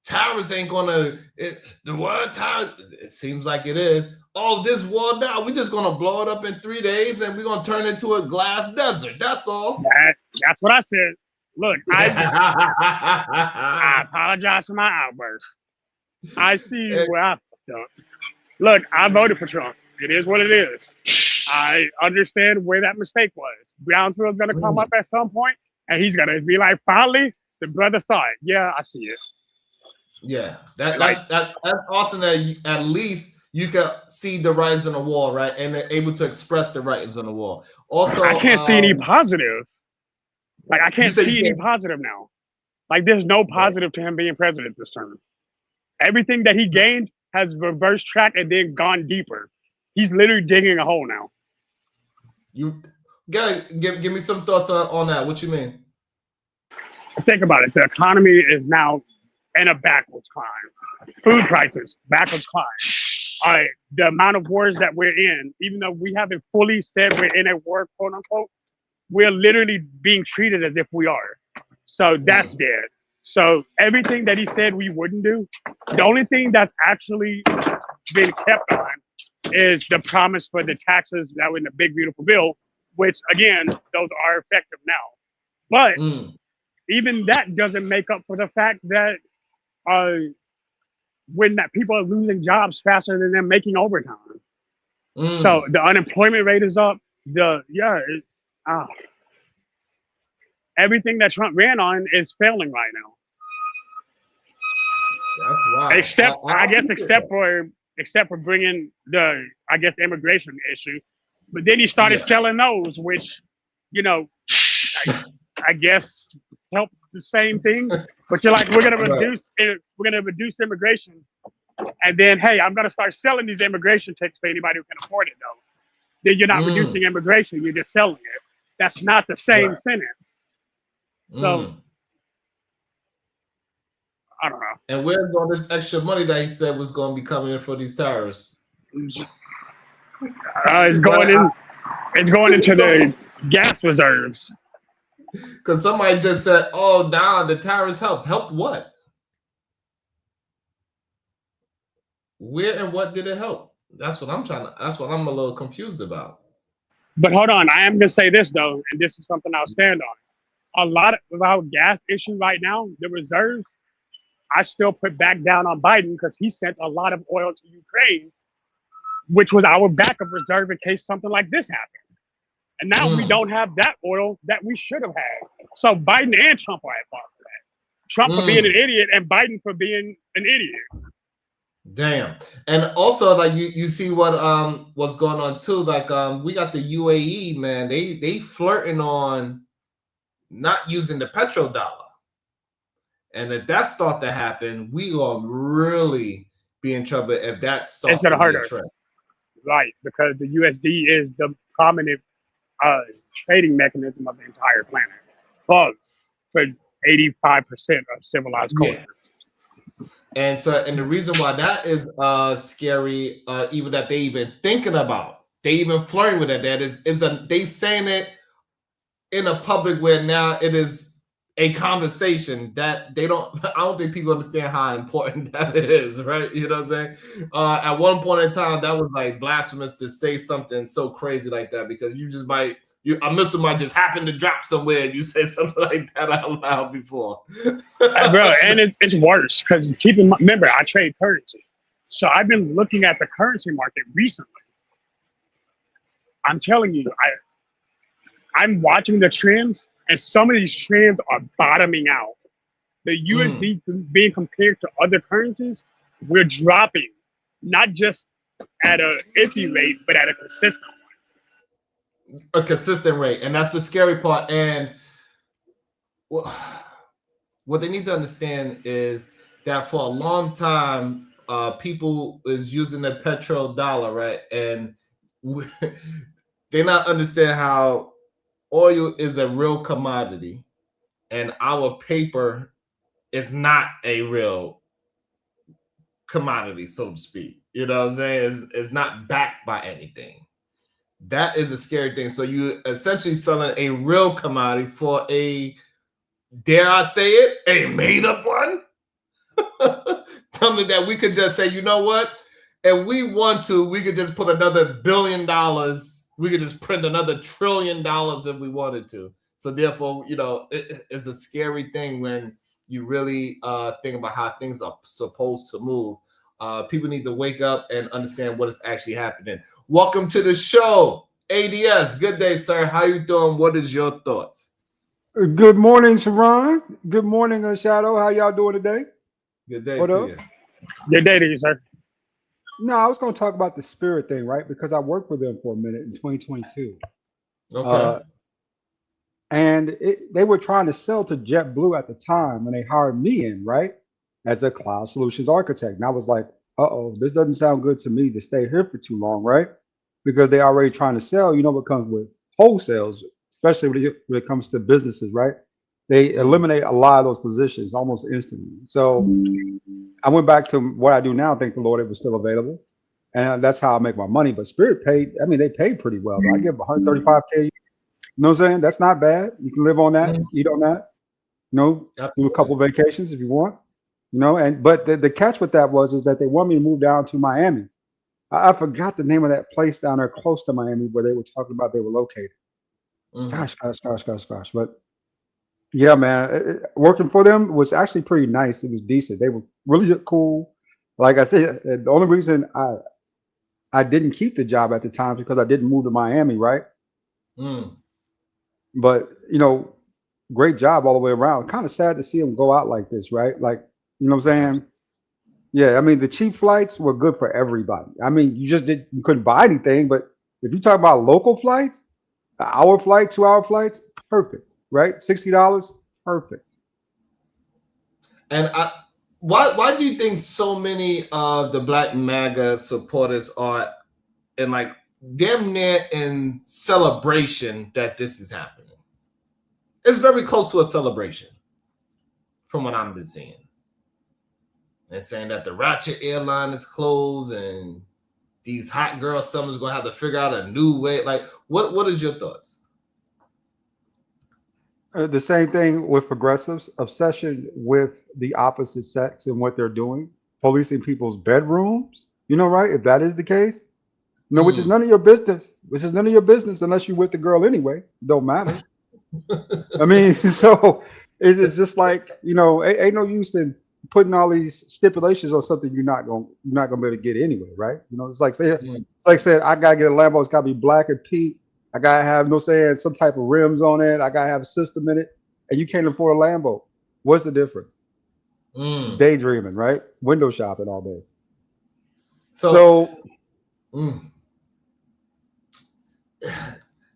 Towers ain't gonna, the word towers, it seems like it is. Oh, this war now, we're just gonna blow it up in 3 days and we're gonna turn it into a glass desert. That's all. That's what I said. Look, I apologize for my outburst. I see where So, look, I voted for Trump. It is what it is. I understand where that mistake was. Brownsville's going to come up at some point, and he's going to be like, finally, the brother saw it. Yeah, I see it. Yeah, that's awesome. That at least you can see the writings on the wall, right, and they're able to express the writings on the wall. Also, I can't see any positive. Like, I can't see any can't. positive now. Like, there's no positive to him being president this term. Everything that he gained has reverse track and then gone deeper. He's literally digging a hole now. You guys, give me some thoughts on that. What you mean? Think about it. The economy is now in a backwards climb. Food prices, backwards climb. All right, the amount of wars that we're in, even though we haven't fully said we're in a war, quote unquote, we're literally being treated as if we are. So that's dead. So everything that he said we wouldn't do, the only thing that's actually been kept on is the promise for the taxes that were in the big beautiful bill, which again, those are effective now. But even that doesn't make up for the fact that when that people are losing jobs faster than they're making overtime. So the unemployment rate is up. Everything that Trump ran on is failing right now. That's wild. Except for bringing the immigration issue, but then he started selling those, which I guess helped the same thing. But you're like, we're gonna reduce immigration, and then hey, I'm gonna start selling these immigration tickets to anybody who can afford it though. Then you're not reducing immigration, you're just selling it. That's not the same sentence. So I don't know. And where's all this extra money that he said was going to be coming in for these tariffs? It's going into the gas reserves. Because somebody just said, "Oh, nah, the tariffs helped." Helped what? Where and what did it help? That's what I'm a little confused about. But hold on, I am gonna say this though, and this is something I'll stand on. A lot of our gas issue right now, the reserves, I still put back down on Biden because he sent a lot of oil to Ukraine, which was our backup reserve in case something like this happened. And now we don't have that oil that we should have had. So Biden and Trump are at fault for that. Trump for being an idiot and Biden for being an idiot. Damn. And also, like you see what's going on too. Like we got the UAE, man. They flirting on not using the petrodollar. And if that starts to happen, we gonna really be in trouble if that starts to hurt us. Right, because the USD is the prominent trading mechanism of the entire planet. For 85% of civilized culture. And the reason why that is scary, even that they even thinking about, they even flirting with it, that is they saying it in a public where now it is a conversation that I don't think people understand how important that is, right? You know what I'm saying? At one point in time, that was like blasphemous to say something so crazy like that, because a missile might just happen to drop somewhere and you say something like that out loud before. Bro, and it's worse because remember, I trade currency. So I've been looking at the currency market recently. I'm telling you, I'm watching the trends, and some of these trends are bottoming out. The USD being compared to other currencies, we're dropping, not just at a iffy rate, but at a consistent one. A consistent rate, and that's the scary part. And what they need to understand is that for a long time, people is using the petrodollar, right? And they not understand how oil is a real commodity, and our paper is not a real commodity, so to speak. You know what I'm saying? It's not backed by anything. That is a scary thing. So you essentially selling a real commodity for a, dare I say it, a made-up one? Something that we could just say, you know what? If we want to, we could just put another $1 billion. We could just print another $1 trillion if we wanted to. So therefore, it's a scary thing when you really think about how things are supposed to move. People need to wake up and understand what is actually happening. Welcome to the show, ADS. Good day, sir. How you doing? What is your thoughts? Good morning, Sharon. Good morning, Shadow. How y'all doing today? Good day What to up? you. Good day to you, sir. No, I was going to talk about the Spirit thing, right? Because I worked with them for a minute in 2022. Okay. And they were trying to sell to JetBlue at the time when they hired me in, right? As a cloud solutions architect. And I was like, uh-oh, this doesn't sound good to me to stay here for too long, right? Because they already trying to sell, you know what comes with wholesales, especially when it comes to businesses, right? They eliminate a lot of those positions almost instantly. So I went back to what I do now. Thank the Lord it was still available. And that's how I make my money. But Spirit paid, I mean, they paid pretty well. I give 135K. You know what I'm saying? That's not bad. You can live on that, eat on that, you know, do a couple vacations if you want, you know. And but the catch with that is that they want me to move down to Miami. I forgot the name of that place down there close to Miami where they were talking about they were located. Gosh. But yeah, man, working for them was actually pretty nice. It was decent. They were really cool. Like I said, the only reason I didn't keep the job at the time is because I didn't move to Miami, right? But you know, great job all the way around. Kind of sad to see them go out like this, right? Like, you know what I'm saying? Yeah, I mean the cheap flights were good for everybody. I mean, you couldn't buy anything, but if you talk about local flights, an hour flight, 2-hour flights, perfect, right? $60, perfect. And why do you think so many of the Black MAGA supporters are in like damn near in celebration that this is happening? It's very close to a celebration from what I've been seeing. And saying that the Ratchet airline is closed and these hot girl summers gonna have to figure out a new way. Like, what is your thoughts? The same thing with progressives, obsession with the opposite sex and what they're doing, policing people's bedrooms, you know, right? If that is the case, you know, which is none of your business, unless you're with the girl anyway, don't matter. I mean, so it's just like, you know, ain't no use in putting all these stipulations on something you're not gonna be able to get anyway, right? You know, it's like saying I gotta get a Lambo, it's gotta be black and pink. I gotta have some type of rims on it. I gotta have a system in it, and you can't afford a Lambo. What's the difference? Daydreaming, right? Window shopping all day. So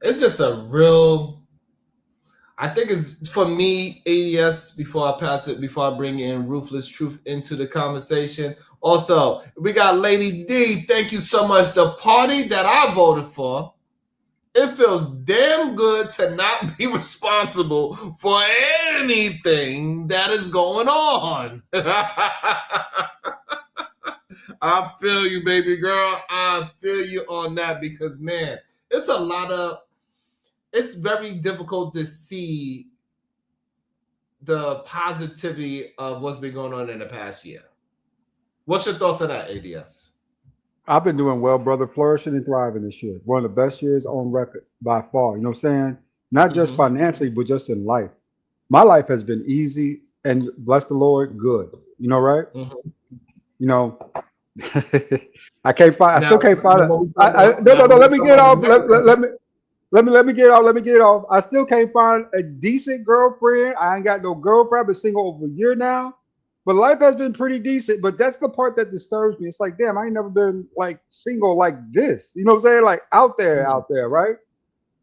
it's just a real. I think it's for me, ADS, before I bring in Ruthless Truth into the conversation. Also, we got Lady D. Thank you so much. The party that I voted for, it feels damn good to not be responsible for anything that is going on. I feel you, baby girl. I feel you on that because, man, it's very difficult to see the positivity of what's been going on in the past year. What's your thoughts on that, ADS? I've been doing well, brother, flourishing and thriving this year. One of the best years on record by far. You know what I'm saying? Not just financially, but just in life. My life has been easy and, bless the Lord, good. You know, right? You know, I still can't find it. No, let me get off. Let me get it off. I still can't find a decent girlfriend. I ain't got no girlfriend. I've been single over a year now. But life has been pretty decent. But that's the part that disturbs me. It's like, damn, I ain't never been like single like this. You know what I'm saying? Like out there, right?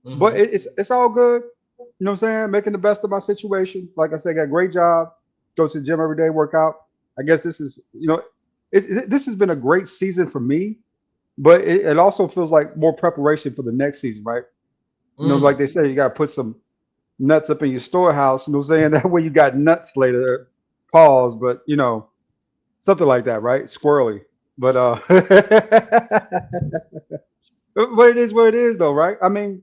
But it's all good. You know what I'm saying? Making the best of my situation. Like I said, got a great job. Go to the gym every day, work out. I guess this is, you know, this has been a great season for me. But it also feels like more preparation for the next season, right? You know, like they say, you got to put some nuts up in your storehouse. You know what I'm saying? That way you got nuts later. Pause, but, you know, something like that, right? Squirrely. But but it is what it is, though, right? I mean,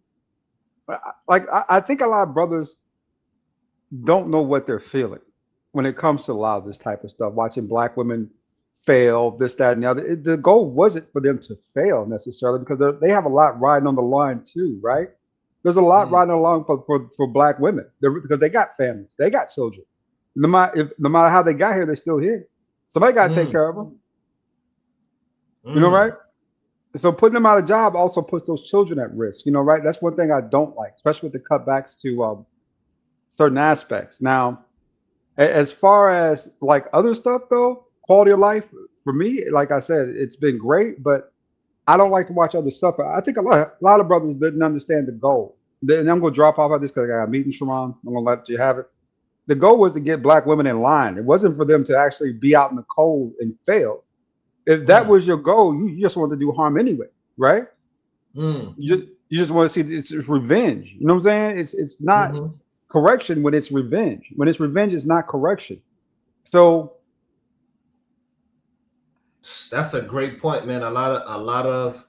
like I think a lot of brothers don't know what they're feeling when it comes to a lot of this type of stuff. Watching Black women fail, this, that, and the other. The goal wasn't for them to fail necessarily because they have a lot riding on the line too, right? There's a lot riding along for Black women because they got families, they got children. No matter how they got here, they're still here. Somebody got to take care of them. You know, right? So putting them out of job also puts those children at risk. You know, right? That's one thing I don't like, especially with the cutbacks to certain aspects. Now, as far as like other stuff though, quality of life for me, like I said, it's been great, but I don't like to watch others suffer. I think a lot of brothers didn't understand the goal. And I'm gonna drop off of this because I got a meeting, Sharon. I'm gonna let you have it. The goal was to get black women in line. It wasn't for them to actually be out in the cold and fail. If that was your goal, you just want to do harm anyway, right? You just want to see it's revenge. You know what I'm saying? It's not correction when it's revenge. When it's revenge, it's not correction. So that's a great point, man. A lot of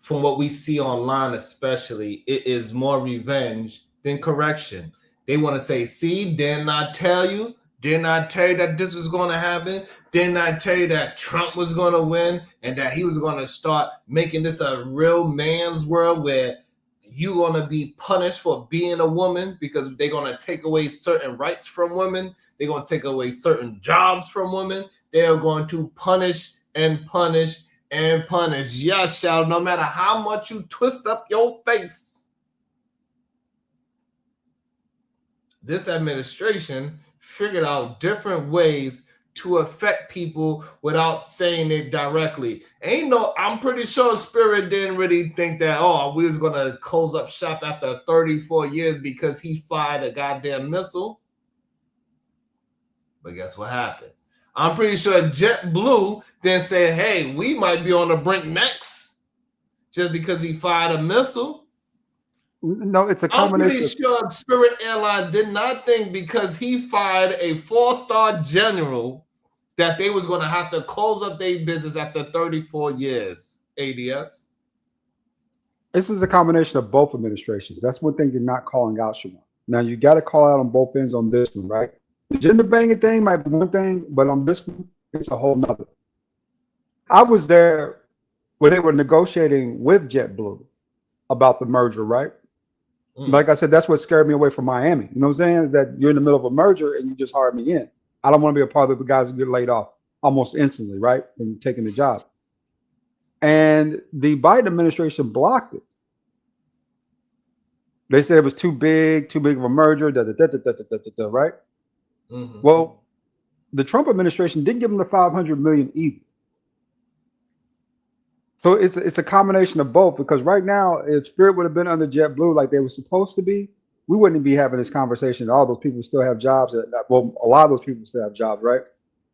from what we see online, especially, it is more revenge than correction. They want to say, see, didn't I tell you? Didn't I tell you that this was going to happen? Didn't I tell you that Trump was going to win and that he was going to start making this a real man's world where you're going to be punished for being a woman because they're going to take away certain rights from women. They're going to take away certain jobs from women. They are going to punish and punish and punish. Yes, child, no matter how much you twist up your face. This administration figured out different ways to affect people without saying it directly. I'm pretty sure Spirit didn't really think that, we was going to close up shop after 34 years because he fired a goddamn missile. But guess what happened? I'm pretty sure JetBlue then said, hey, we might be on the brink next just because he fired a missile. No, it's a combination. I'm pretty sure Spirit Airlines did not think because he fired a 4-star general that they was going to have to close up their business after 34 years. ADS. This is a combination of both administrations. That's one thing you're not calling out, Shawan. Now, you got to call out on both ends on this one, right? The gender banging thing might be one thing, but on this one, it's a whole nother. I was there when they were negotiating with JetBlue about the merger, right? Like I said, that's what scared me away from Miami. You know what I'm saying? Is that you're in the middle of a merger and you just hired me in. I don't want to be a part of the guys who get laid off almost instantly, right? And taking the job. And the Biden administration blocked it. They said it was too big of a merger, right? Well, the Trump administration didn't give them the $500 million either. So it's a combination of both, because right now, if Spirit would have been under JetBlue like they were supposed to be, we wouldn't be having this conversation. All those people still have jobs. Well, a lot of those people still have jobs, right?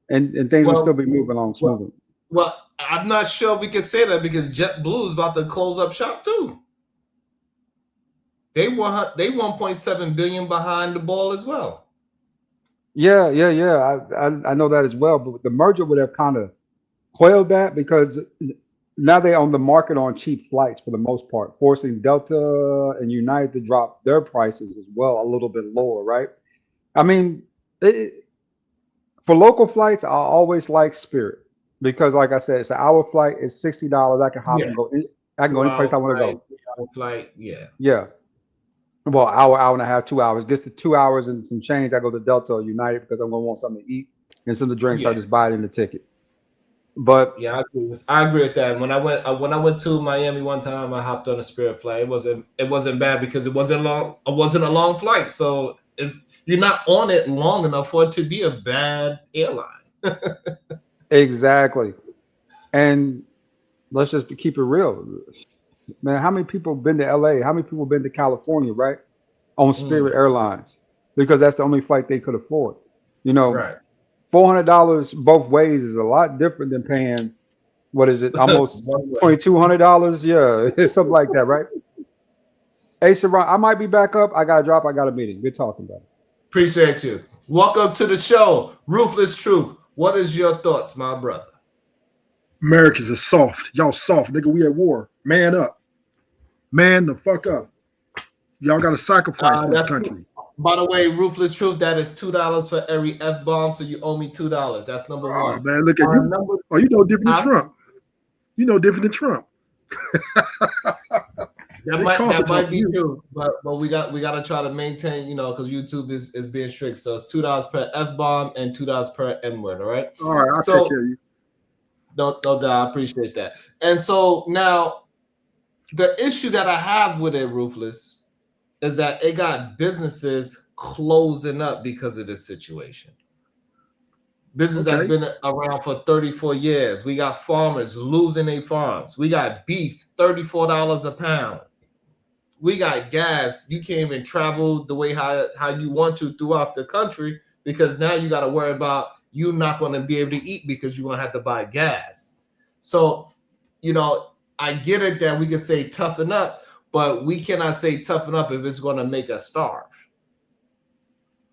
And things would still be moving along smoothly. Well, I'm not sure we can say that because JetBlue is about to close up shop too. They 1.7 billion behind the ball as well. Yeah. I know that as well. But the merger would have kind of quailed that, because now they're on the market on cheap flights for the most part, forcing Delta and United to drop their prices as well a little bit lower, right? I mean, for local flights, I always like Spirit because, like I said, it's an hour flight. It's $60. I can hop and go. I can go any place I want to go. Flight, yeah. Well, hour and a half, 2 hours. Gets to 2 hours and some change. I go to Delta or United because I'm gonna want something to eat and some to drink. So I just buy it in the ticket. But yeah, I agree with that. When I went to Miami one time, I hopped on a Spirit flight. It wasn't bad because it wasn't a long flight. So you're not on it long enough for it to be a bad airline. Exactly. And let's just keep it real. Man, how many people have been to LA? How many people have been to California, right? On Spirit Airlines, because that's the only flight they could afford. You know, right. $400 both ways is a lot different than paying, what is it, almost $2,200? Yeah, it's something like that, right? Hey, Sharon, I might be back up. I got to drop. I got a meeting. Good talking, brother. Appreciate you. Welcome to the show, Ruthless Truth. What is your thoughts, my brother? Americans are soft. Y'all soft, nigga. We at war. Man up. Man the fuck up. Y'all got to sacrifice for this country. By the way, Ruthless Truth, that is $2 for every F-bomb, so you owe me $2. That's number one. Man, look at you. You know different than Trump. You know different than Trump. That might be true, but we got to try to maintain, because YouTube is being strict. So it's $2 per F-bomb and $2 per N-word, all right? All right, I'll take care of you. No doubt. I appreciate that. And so now the issue that I have with it, Ruthless, is that it got businesses closing up because of this situation. Business that's been around for 34 years. We got farmers losing their farms. We got beef, $34 a pound. We got gas. You can't even travel the way how you want to throughout the country because now you got to worry about you're not going to be able to eat because you're going to have to buy gas. So, you know, I get it that we can say toughen up, but we cannot say toughen up if it's going to make us starve.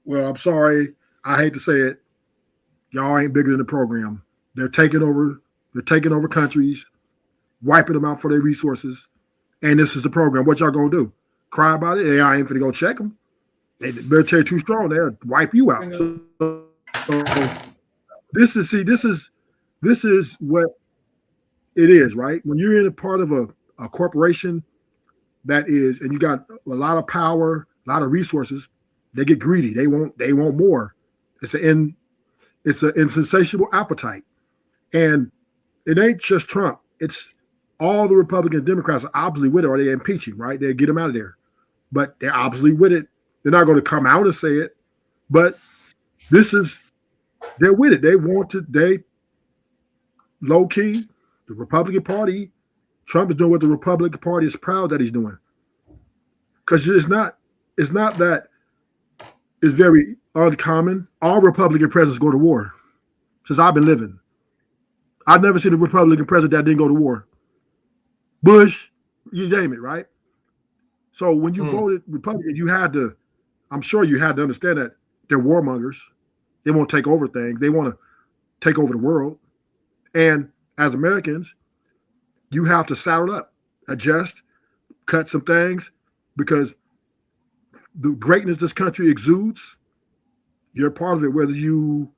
Well, I'm sorry. I hate to say it. Y'all ain't bigger than the program. They're taking over countries, wiping them out for their resources. And this is the program. What y'all gonna do? Cry about it? I ain't finna go check them. They military too strong. They'll wipe you out. So this is what it is, right? When you're in a part of a corporation that is, and you got a lot of power, a lot of resources, they get greedy. They want more. It's an insatiable appetite. And it ain't just Trump. It's all the Republican Democrats are obviously with it, or they impeaching, right? They get them out of there. But they're obviously with it. They're not going to come out and say it. But they're with it. They low key, the Republican Party, Trump is doing what the Republican Party is proud that he's doing. Because it's not that it's very uncommon. All Republican presidents go to war since I've been living. I've never seen a Republican president that didn't go to war. Bush, you name it, right? So when you voted Republican, I'm sure you had to understand that they're warmongers. They won't take over things. They want to take over the world. And as Americans, you have to saddle up, adjust, cut some things, because the greatness this country exudes, you're part of it, whether you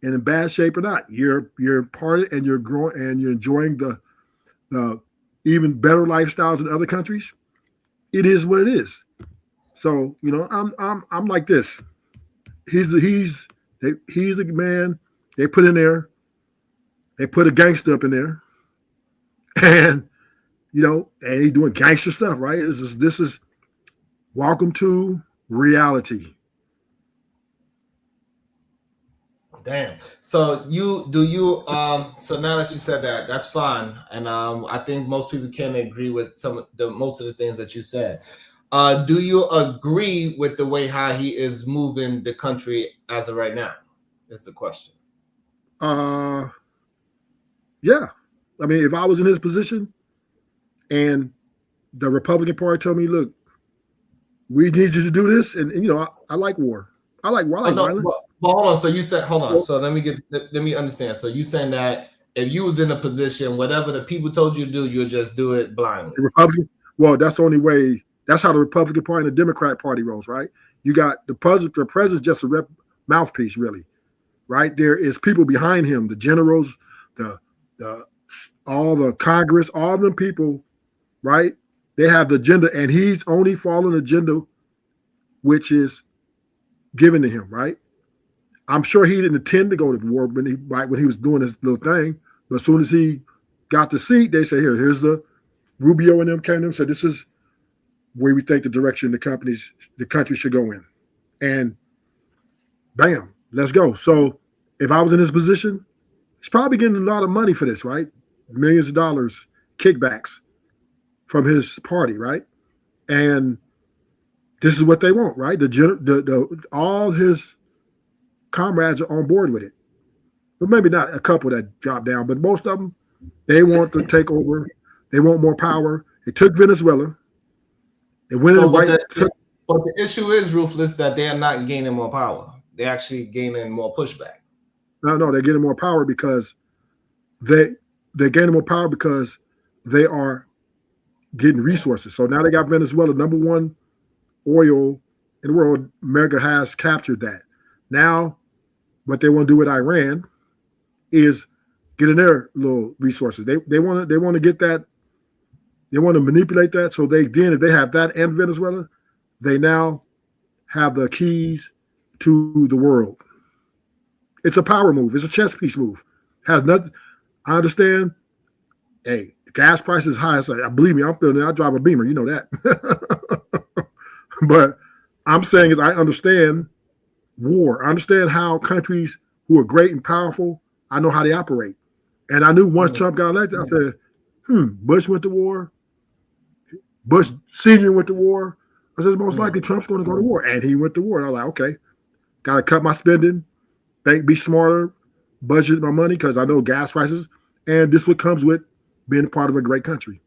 in bad shape or not. You're part of it, and you're growing, and you're enjoying the even better lifestyles in other countries. It is what it is. So, you know, I'm like this. He's the man they put in there. They put a gangster up in there, and you know, and he's doing gangster stuff, right? This is welcome to reality. Damn. So so now that you said that, that's fine. And I think most people can agree with most of the things that you said. Do you agree with the way how he is moving the country as of right now? That's the question. Yeah. I mean, if I was in his position and the Republican Party told me, look, we need you to do this, and you know, I like war. I like violence. But hold on. So you said, hold on. So let me understand. So you saying that if you was in a position, whatever the people told you to do, you'll just do it blindly. The Republican, well, that's the only way. That's how the Republican Party and the Democrat Party rolls, right? You got the president. The president's just a mouthpiece, really, right? There is people behind him, the generals, all the Congress, all them people, right? They have the agenda, and he's only following the agenda which is given to him, right? I'm sure he didn't intend to go to war when he was doing this little thing, but as soon as he got the seat, they say, here's the Rubio and them came to him and said, this is where we think the direction the country should go in. And bam, let's go. So if I was in his position, he's probably getting a lot of money for this, right? Millions of dollars, kickbacks from his party, right? And this is what they want, right? All his comrades are on board with it. But maybe not a couple that dropped down, but most of them, they want to take over. They want more power. They took Venezuela. They went but the issue is, Ruthless, that they are not gaining more power. They're actually gaining more pushback. No, they're getting more power because they're gaining more power because they are getting resources. So now they got Venezuela, number one oil in the world. America has captured that. Now, what they want to do with Iran is get in their little resources. They want to get that. They want to manipulate that. So if they have that and Venezuela, they now have the keys to the world. It's a power move. It's a chess piece move. Has nothing. I understand. Hey, the gas price is high. So believe me, I'm feeling it. I drive a Beamer. You know that. But I'm saying is I understand war. I understand how countries who are great and powerful, I know how they operate. And I knew once Trump got elected, I said, Bush went to war. Bush Sr. went to war. I said, most likely Trump's going to go to war. And he went to war. And I was like, okay, got to cut my spending, be smarter, budget my money because I know gas prices. And this what comes with being a part of a great country.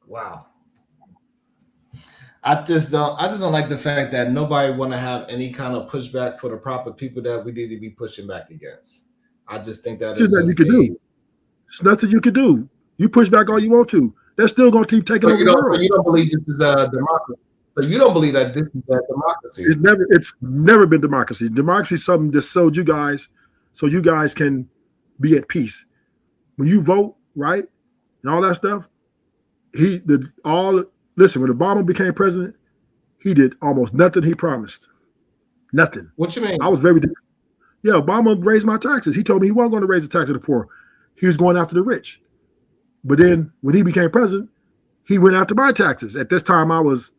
Wow. I just don't like the fact that nobody want to have any kind of pushback for the proper people that we need to be pushing back against. I just think that is you can do. There's nothing you can do. You push back all you want to. They're still going to keep taking over the world. So you don't believe this is a democracy. So you don't believe that this is a democracy. It's never been democracy. Democracy is something that sold you guys so you guys can be at peace. When you vote, right, and all that stuff, listen, when Obama became president, he did almost nothing he promised. Nothing. What you mean? I was Obama raised my taxes. He told me he wasn't going to raise the tax of the poor. He was going after the rich. But then when he became president, he went after my taxes. At this time, I was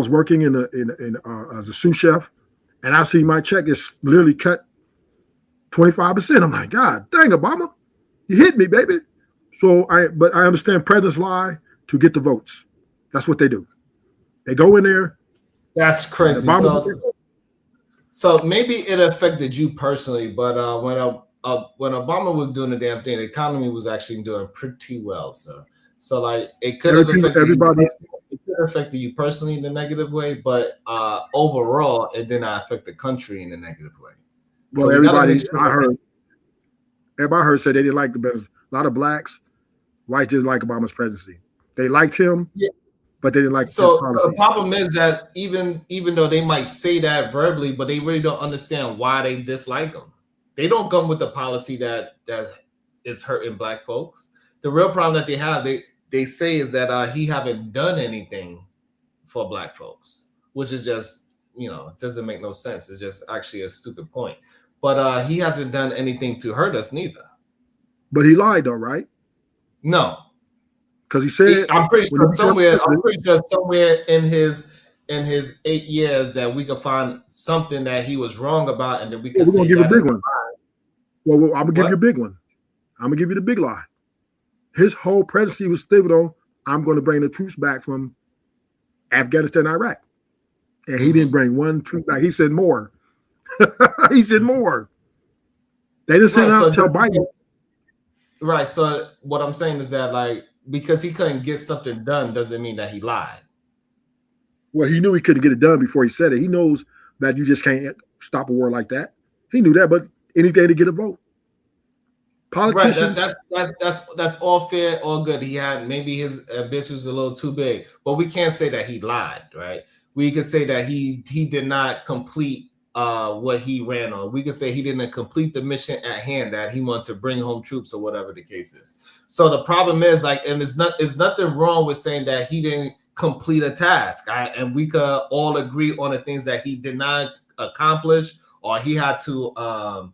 working as a sous chef, and I see my check is literally cut 25%. I'm like, God dang, Obama, you hit me, baby. But I understand presidents lie to get the votes. That's what they do. They go in there. That's crazy. So maybe it affected you personally, but when Obama was doing the damn thing, the economy was actually doing pretty well, sir. So like it could have affected you personally in a negative way, but overall it did not affect the country in a negative way. Well, so everybody heard said they didn't like the benefits. A lot of blacks, whites didn't like Obama's presidency. They liked him, but they didn't like his policies. The problem is that even though they might say that verbally, but they really don't understand why they dislike him. They don't come with the policy that is hurting black folks. The real problem that they have, they say is that he haven't done anything for black folks, which is just, it doesn't make no sense. It's just actually a stupid point. But he hasn't done anything to hurt us neither. But he lied though, right? No. Because he said I'm pretty sure somewhere in his 8 years that we could find something that he was wrong about, and then we could we're gonna give a big one. Well, I'm gonna give you a big one. I'm gonna give you the big lie. His whole presidency was stable on, I'm gonna bring the troops back from Afghanistan, Iraq. And he didn't bring one troop back. He said more. He said more. They didn't send out tell Biden. Right. So what I'm saying is that like because he couldn't get something done doesn't mean that he lied. Well, he knew he couldn't get it done before he said it. He knows that you just can't stop a war like that. He knew that, but anything to get a vote. Politicians. Right. That's all fair, all good. Maybe his ambitions a little too big, but we can't say that he lied, right? We could say that he did not complete what he ran on. We could say he didn't complete the mission at hand, that he wanted to bring home troops or whatever the case is. So the problem is and it's nothing wrong with saying that he didn't complete a task. And we could all agree on the things that he did not accomplish, or he had to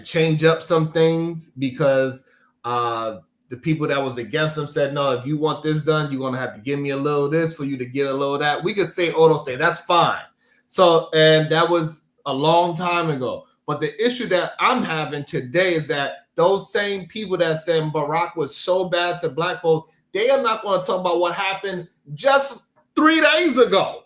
change up some things because the people that was against him said, no, if you want this done, you're going to have to give me a little of this for you to get a little of that. We could say, that's fine. So, and that was a long time ago. But the issue that I'm having today is that those same people that said Barack was so bad to black folks, they are not going to talk about what happened just 3 days ago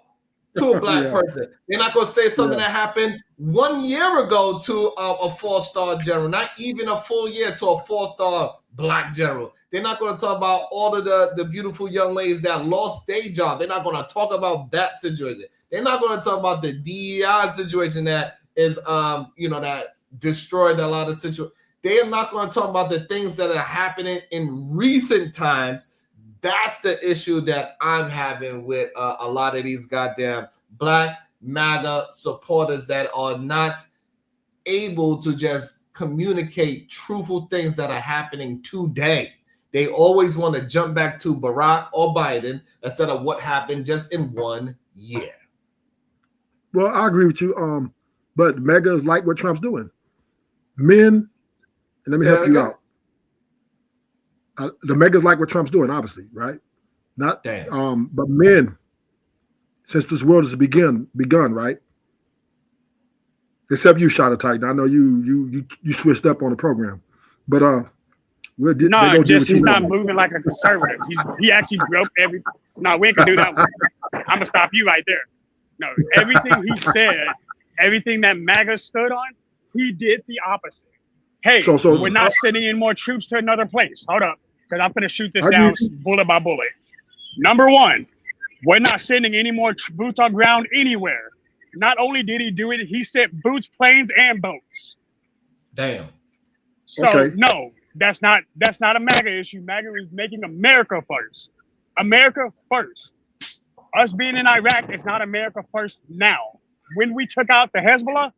to a black person. They're not going to say something that happened 1 year ago to a 4-star general, not even a full year to a 4-star black general. They're not going to talk about all of the beautiful young ladies that lost their job. They're not going to talk about that situation. They're not going to talk about the DEI situation that is, that destroyed a lot of situations. They are not going to talk about the things that are happening in recent times. That's the issue that I'm having with a lot of these goddamn black MAGA supporters that are not able to just communicate truthful things that are happening today. They always want to jump back to Barack or Biden instead of what happened just in 1 year. Well, I agree with you. But MAGA is like what Trump's doing. Men And let me Say help that you again? out. The MAGAs like what Trump's doing, obviously, right? Not Damn. but men, since this world has begun, right? Except you, Shot Titan. I know you switched up on the program, but No, just he's not moving like a conservative. He actually broke every. No, we ain't gonna do that one. I'm gonna stop you right there. No, everything he said, everything that MAGA stood on, he did the opposite. Hey, So- we're not sending in more troops to another place. Hold up, because I'm gonna shoot this down bullet by bullet. Number one, we're not sending any more boots on ground anywhere. Not only did he do it, he sent boots, planes, and boats. Damn. So Okay. no, that's not a MAGA issue. MAGA is making America first. America first. Us being in Iraq is not America first now. When we took out the Hezbollah,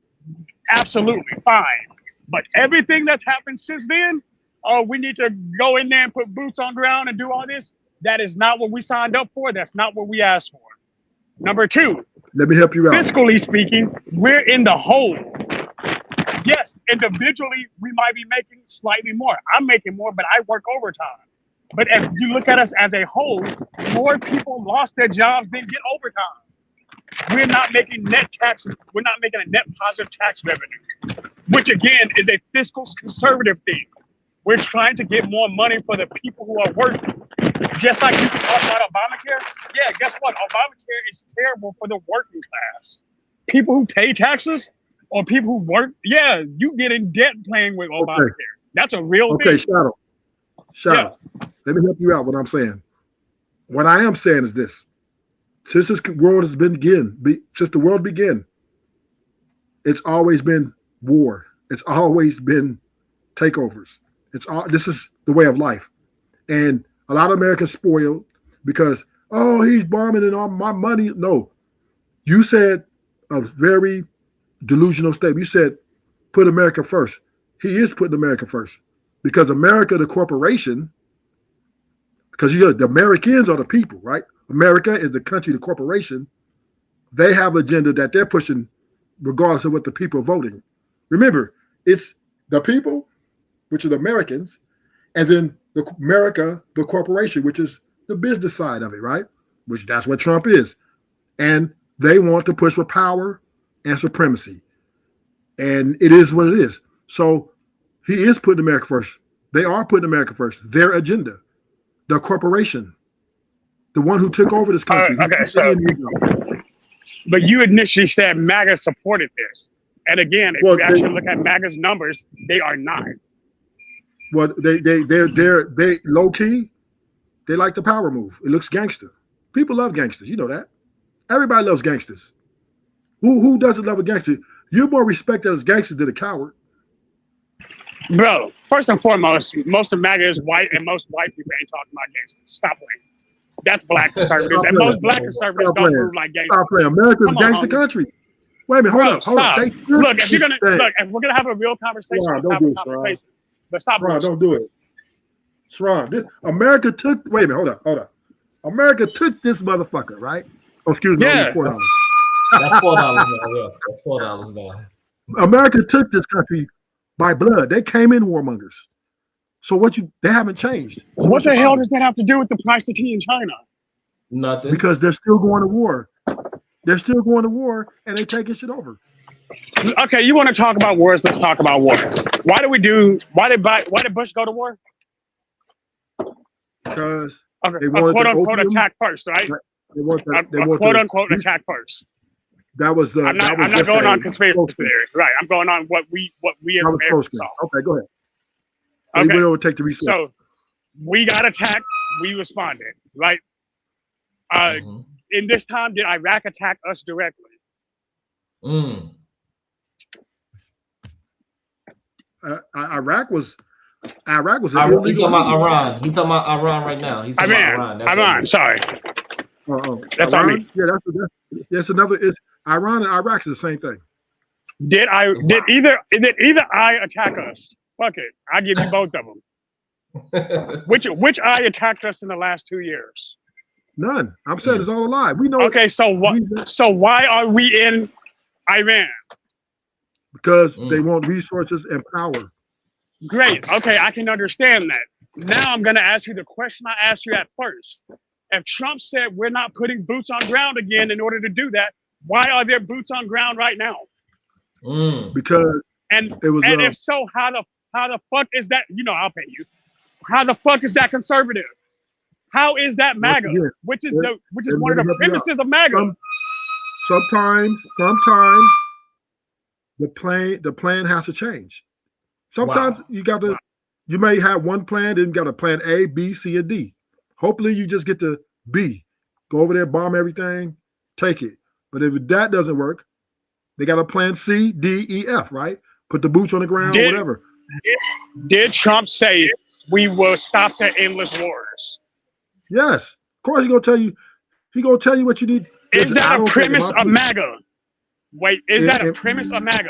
absolutely fine. But everything that's happened since then, oh, we need to go in there and put boots on ground and do all this. That is not what we signed up for. That's not what we asked for. Number two, let me help you out. fiscally speaking, we're in the hole. Yes, individually, we might be making slightly more. I'm making more, but I work overtime. But if you look at us as a whole, more people lost their jobs than get overtime. We're not making net tax. We're not making a net positive tax revenue, which again is a fiscal conservative thing. We're trying to get more money for the people who are working. Just like you can talk about Obamacare. Yeah, guess what? Obamacare is terrible for the working class. People who pay taxes or people who work, yeah, you get in debt playing with Obamacare. That's a real thing. Okay, Shadow. Let me help you out. What I'm saying. What I am saying is this: since this world has since the world began, it's always been war. It's always been takeovers. This is the way of life, and a lot of Americans spoiled because he's bombing and all my money. No, you said a very delusional statement. You said put America first. He is putting America first because America, the corporation, because the Americans are the people, right? America is the country, the corporation. They have an agenda that they're pushing regardless of what the people are voting. Remember, it's the people, which are the Americans, and then America, the corporation, which is the business side of it, right? Which that's what Trump is. And they want to push for power and supremacy. And it is what it is. So he is putting America first. They are putting America first. Their agenda, the corporation, the one who took over this country. But you initially said MAGA supported this. And again, if you actually look at MAGA's numbers, they are not. Well, they low key, they like the power move. It looks gangster. People love gangsters. You know that. Everybody loves gangsters. Who doesn't love a gangster? You're more respected as a gangster than a coward. Bro, first and foremost, most of MAGA is white, and most white people ain't talking about gangsters. Stop playing. That's black conservatives, and most black conservatives don't move like gangsters. Stop playing. America's a gangster country. Wait a minute, hold up. Look, if we're gonna have a real conversation, but stop. Ron, don't do it. Ron, America took. Wait a minute, hold up. America took this motherfucker, right? Oh, excuse me. Yeah. $4. That's $4 now. Yes, that's $4 now. America took this country by blood. They came in warmongers. So they haven't changed. So what the hell does that have to do with the price of tea in China? Nothing. Because they're still going to war. They're still going to war, and they're taking shit over. Okay, you want to talk about wars? Let's talk about war. Why did Bush go to war? Because they wanted quote unquote attack first, right? They want quote unquote attack first. That was the. I'm not going on conspiracy theory, right? I'm going on what we as Americans saw. Okay, go ahead. Okay. We will take the resource. So we got attacked. We responded, right? In this time, did Iraq attack us directly? Iraq was He's talking about Iran. He's talking about Iran right now. He's talking about Iran. Iran. Sorry. That's Iran? on me. Yeah, that's another. It's Iran and Iraq is the same thing. Did either I attack us? Fuck it. I give you both of them. Which eye attacked us in the last 2 years? None. I'm saying it's all a lie. We know. Okay, so what? So why are we in Iran? Because they want resources and power. Great. Okay, I can understand that. Now I'm going to ask you the question I asked you at first. If Trump said we're not putting boots on ground again in order to do that, why are there boots on ground right now? Because And it was. and if so, how the fuck is that? You know, I'll pay you. How the fuck is that conservative? How is that MAGA? Again, Which is let one of me the help you out. premises of MAGA. Sometimes the plan has to change. Sometimes you got to. You may have one plan, then you got a plan A, B, C, and D. Hopefully, you just get to B. Go over there, bomb everything, take it. But if that doesn't work, they got a plan C, D, E, F. Right? Put the boots on the ground, whatever. Did Trump say we will stop the endless wars? Yes, of course he's gonna tell you. He's gonna tell you what you need. Is Listen, I that a don't think premise my of MAGA? Wait, is that a And- premise of MAGA?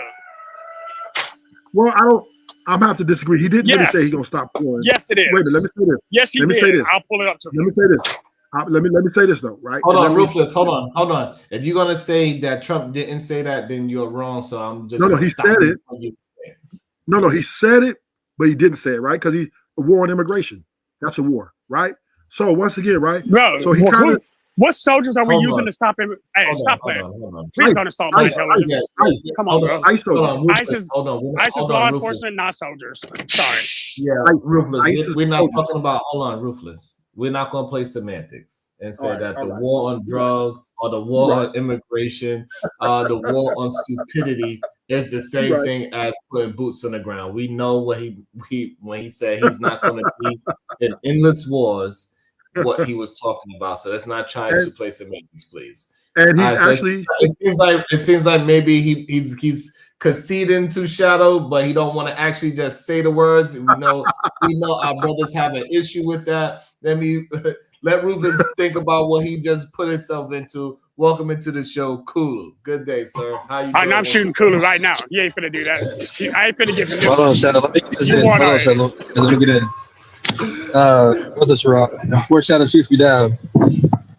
Well, I don't. I'm gonna have to disagree. He didn't really Yes. say he's gonna stop pouring. Yes, it is. Wait a minute. Let me say this. Yes, he Let me did. say this. I'll pull it up to Let you. me say this. Let me say this though. Right? Hold And on, let me- Ruthless. Hold on. If you're gonna say that Trump didn't say that, then you're wrong. So I'm just No, gonna he stop said you it. before you say it. No, he said it, but he didn't say it, right? Because a war on immigration. That's a war, right? So once again, right? Bro, So he kind of what soldiers are we Hold using on. to stop him? Hey, Hold stop on, that. hold on. Please don't assault my ICE, intelligence. Come on, Hold bro. on, ICE, hold on, Ruthless. ISIS, Hold on, ISIS hold law on, Ruthless. enforcement, not soldiers. Sorry. Yeah, Ruthless. ISIS We're not soldiers. talking about. Hold on, Ruthless. We're not gonna play semantics and say All right, that all the right. war on drugs or the war Right. on immigration, the war on stupidity is the same Right. thing as putting boots on the ground. We know what he when he said he's not going to be in endless wars, what he was talking about. So let's not try to play semantics, please. And he's So actually it seems like maybe he's conceding to Shadow, but he don't want to actually just say the words. We know our brothers have an issue with that. Let Rufus think about what he just put himself into. Welcome into the show, Cool. Good day, sir. How you doing? I'm shooting Kulu right now. He ain't finna do that. I ain't finna give him Hold on, Shadow. Let me get this in. Hold on, Shadow. Let me get in. What's this, Rob? Before Shadow shoots me down,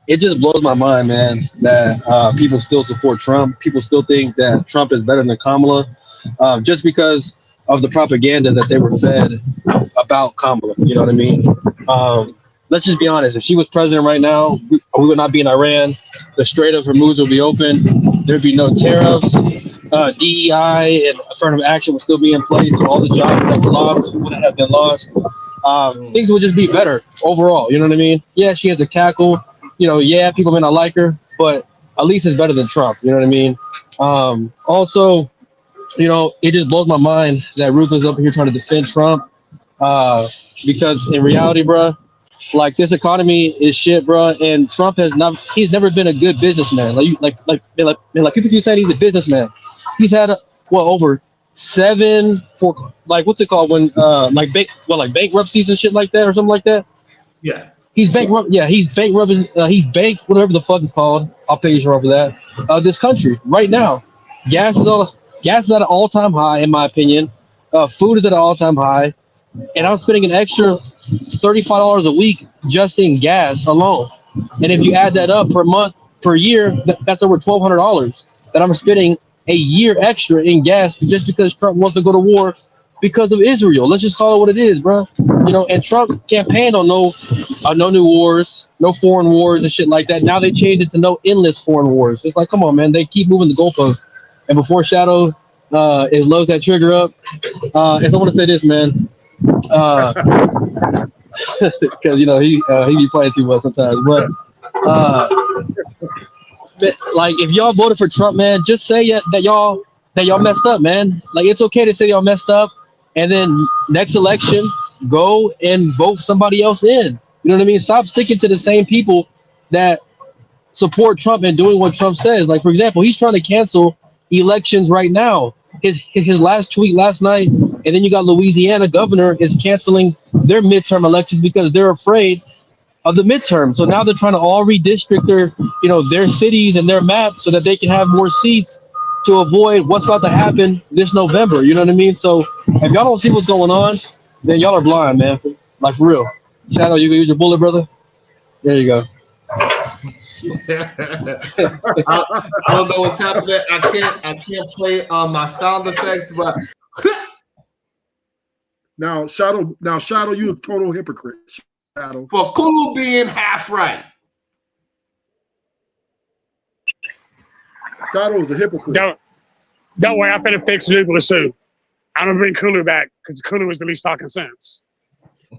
it just blows my mind, man, that people still support Trump. People still think that Trump is better than Kamala, just because of the propaganda that they were fed about Kamala. You know what I mean? Let's just be honest. If she was president right now, we would not be in Iran. The Strait of Hormuz would be open. There'd be no tariffs. DEI and affirmative action would still be in place. So all the jobs that were lost wouldn't have been lost. Things would just be better overall. You know what I mean? Yeah, she has a cackle. You know, yeah, people may not like her, but at least it's better than Trump. You know what I mean? Also, you know, it just blows my mind that Ruth is up here trying to defend Trump, because in reality, bro, like this economy is shit, bro. And Trump he's never been a good businessman. Like people keep saying he's a businessman. He's had over 7 for like what's it called when bankruptcies and shit like that or something like that. Yeah. He's bankrupt. Yeah, he's bankrupting. He's whatever the fuck it's called. I'll pay you for that. This country right now, gas is at an all-time high, in my opinion. Food is at an all-time high, and I'm spending an extra $35 a week just in gas alone. And if you add that up per month, per year, that's over $1,200 that I'm spending a year extra in gas just because Trump wants to go to war because of Israel. Let's just call it what it is, bro. You know, and Trump campaigned on no new wars, no foreign wars and shit like that. Now they changed it to no endless foreign wars. It's like, come on, man. They keep moving the goalposts. And before Shadow loads that trigger up, I want to say this, man. Because you know he be playing too much sometimes. But like if y'all voted for Trump, man, just say that y'all messed up, man. Like it's okay to say y'all messed up, and then next election go and vote somebody else in. You know what I mean? Stop sticking to the same people that support Trump and doing what Trump says. Like for example, he's trying to cancel elections right now. His last tweet last night, and then you got Louisiana governor is canceling their midterm elections because they're afraid of the midterm. So now they're trying to all redistrict their cities and their maps so that they can have more seats to avoid what's about to happen this November. You know what I mean? So if y'all don't see what's going on, then y'all are blind, man. Like for real. Shadow, you can use your bullet, brother. There you go. I don't know what's happening. I can't play my sound effects, but Now, Shadow, you a total hypocrite. Shadow. For Kulu being half right. Shadow is a hypocrite. Don't worry, I'm finna fix Jubila soon. I'm gonna bring Kulu back because Kulu was at least talking sense.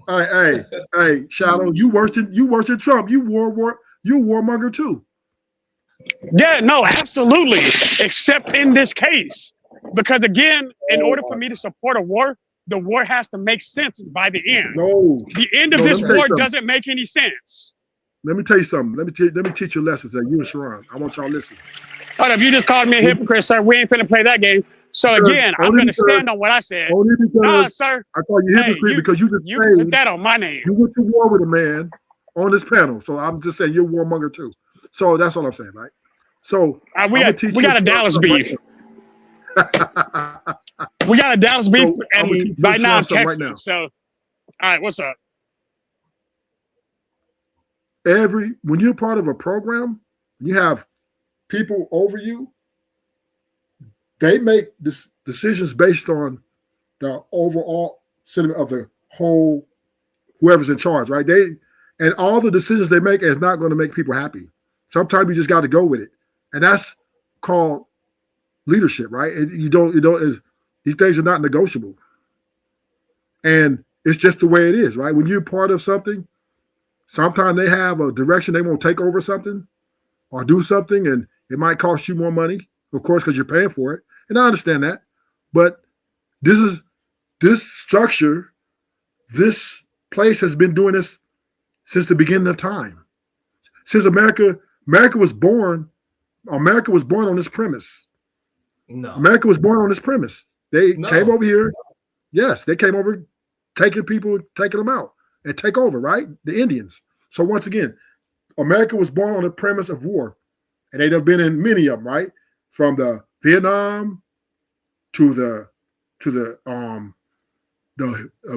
Hey, Shadow, you worse than Trump. You warmonger too. Yeah, no, absolutely. Except in this case. Because again, in order for me to support a war, the war has to make sense by the end. No. The end of this war doesn't make any sense. Let me tell you something. Let me teach you lessons that you and Sharon. I want y'all to listen. Hold up, you just called me a hypocrite, sir. We ain't finna play that game. So again, I'm gonna stand on what I said. Nah, sir. I call you hypocrite because you put that on my name. You went to war with a man on this panel. So I'm just saying you're a warmonger too. So that's all I'm saying, right? So we got a Dallas beef. We got a Dallas beef, and right now I'm texting. So, all right, what's up? When you're part of a program, you have people over you. They make decisions based on the overall sentiment of the whole whoever's in charge, right? And all the decisions they make is not going to make people happy. Sometimes you just got to go with it, and that's called leadership, right? And these things are not negotiable, and it's just the way it is, right? When you're part of something, sometimes they have a direction they want to take over something or do something, and it might cost you more money, of course, because you're paying for it. And I understand that, but this structure, this place has been doing this since the beginning of time. Since America was born on this premise. No. America was born on this premise. They came over here. Yes, they came over, taking people, taking them out, and take over, right? The Indians. So once again, America was born on the premise of war, and they've been in many of them, right? From the Vietnam to the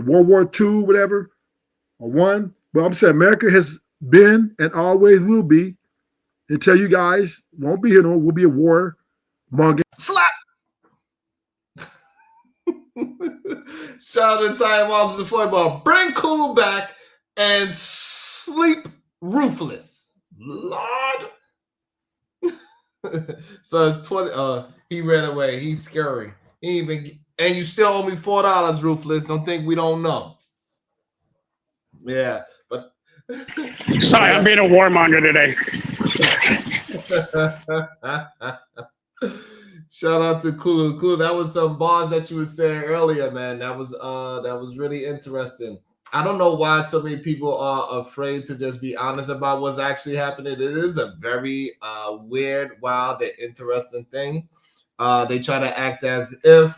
World War II, whatever, or one. But I'm saying America has been and always will be until you guys won't be here. No, we'll be a war monger. Slap. Shout out to Ty Walsh the football. Bring Kulu back and sleep roofless. Lord. So it's 20. He ran away. He's scary. And you still owe me $4, Roofless. Don't think we don't know. Yeah, but sorry, I'm being a warmonger today. Shout out to Kulu. Kulu, that was some bars that you were saying earlier, man. That was really interesting. I don't know why so many people are afraid to just be honest about what's actually happening. It is a very weird, wild, and interesting thing. They try to act as if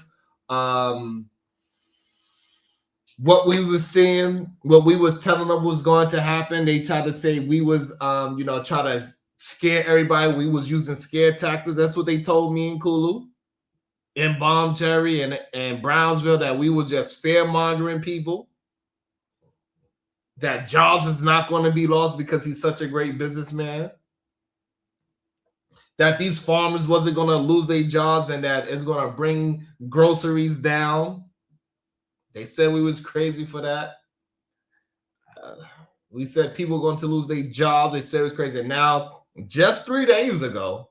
what we were seeing, what we was telling them was going to happen. They tried to say we was, try to scare everybody. We was using scare tactics. That's what they told me in Kulu, in Bomb Cherry and Brownsville, that we were just fear mongering people. That jobs is not going to be lost because he's such a great businessman. That these farmers wasn't going to lose their jobs and that it's going to bring groceries down. They said we was crazy for that. We said people were going to lose their jobs. They said it was crazy. And now, just 3 days ago,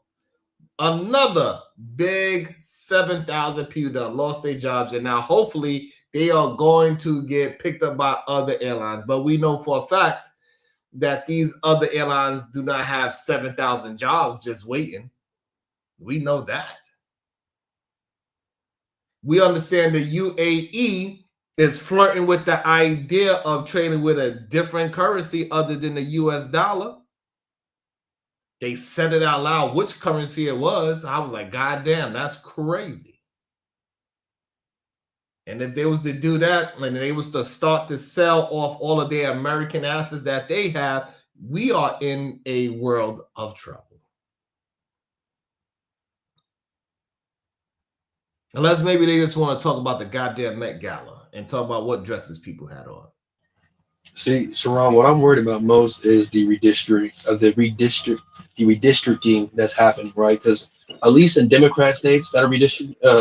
another big 7,000 people that lost their jobs. And now, hopefully, they are going to get picked up by other airlines. But we know for a fact that these other airlines do not have 7,000 jobs just waiting. We know that. We understand the UAE is flirting with the idea of trading with a different currency other than the US dollar. They said it out loud which currency it was. I was like, God damn, that's crazy. And if they was to do that, and they was to start to sell off all of their American assets that they have, we are in a world of trouble. Unless maybe they just want to talk about the goddamn Met Gala and talk about what dresses people had on. See, Saran, what I'm worried about most is the redistricting that's happening, right? Because at least in Democrat states that are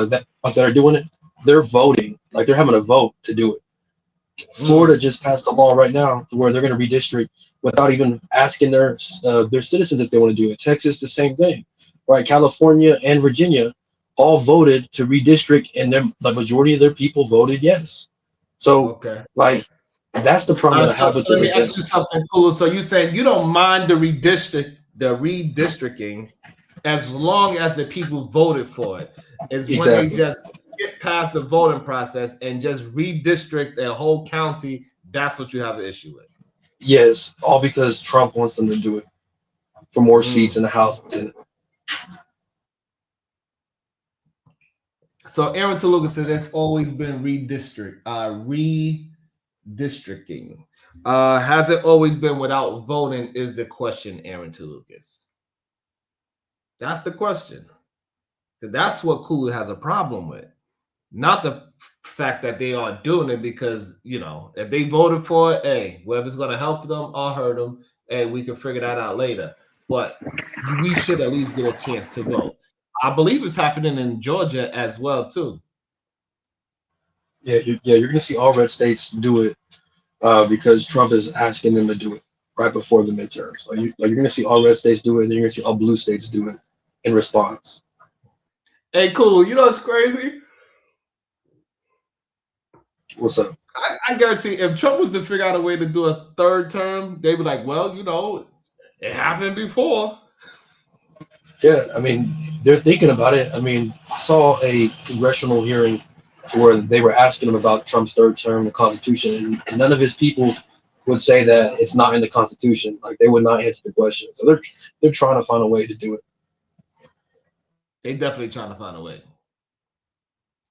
that are doing it, they're voting, like they're having a vote to do it. Florida just passed a law right now where they're going to redistrict without even asking their citizens if they want to do it. Texas, the same thing, right? California and Virginia all voted to redistrict, and the majority of their people voted yes. So, like, that's the problem I have with so let me ask you something cool. So you saying you don't mind the redistricting as long as the people voted for it. It's when they just get past the voting process and just redistrict a whole county, that's what you have an issue with. Yes, all because Trump wants them to do it for more seats in the House and Senate. So Aaron Toluca said there's always been redistricting. Has it always been without voting is the question, Aaron Tolucas. That's the question. That's what Kulu has a problem with. Not the fact that they are doing it because, you know, if they voted for it, hey, whether it's going to help them or hurt them, hey, we can figure that out later. But we should at least get a chance to vote. I believe it's happening in Georgia as well, too. Yeah, you're going to see all red states do it because Trump is asking them to do it right before the midterms. You're going to see all red states do it, and then you're going to see all blue states do it in response. Hey, cool. You know what's crazy? What's up? I guarantee if Trump was to figure out a way to do a third term, they'd be like, well, you know, it happened before. Yeah, I mean, they're thinking about it. I mean, I saw a congressional hearing where they were asking him about Trump's third term, the Constitution, and none of his people would say that it's not in the Constitution. Like, they would not answer the question. So they're trying to find a way to do it. They definitely trying to find a way.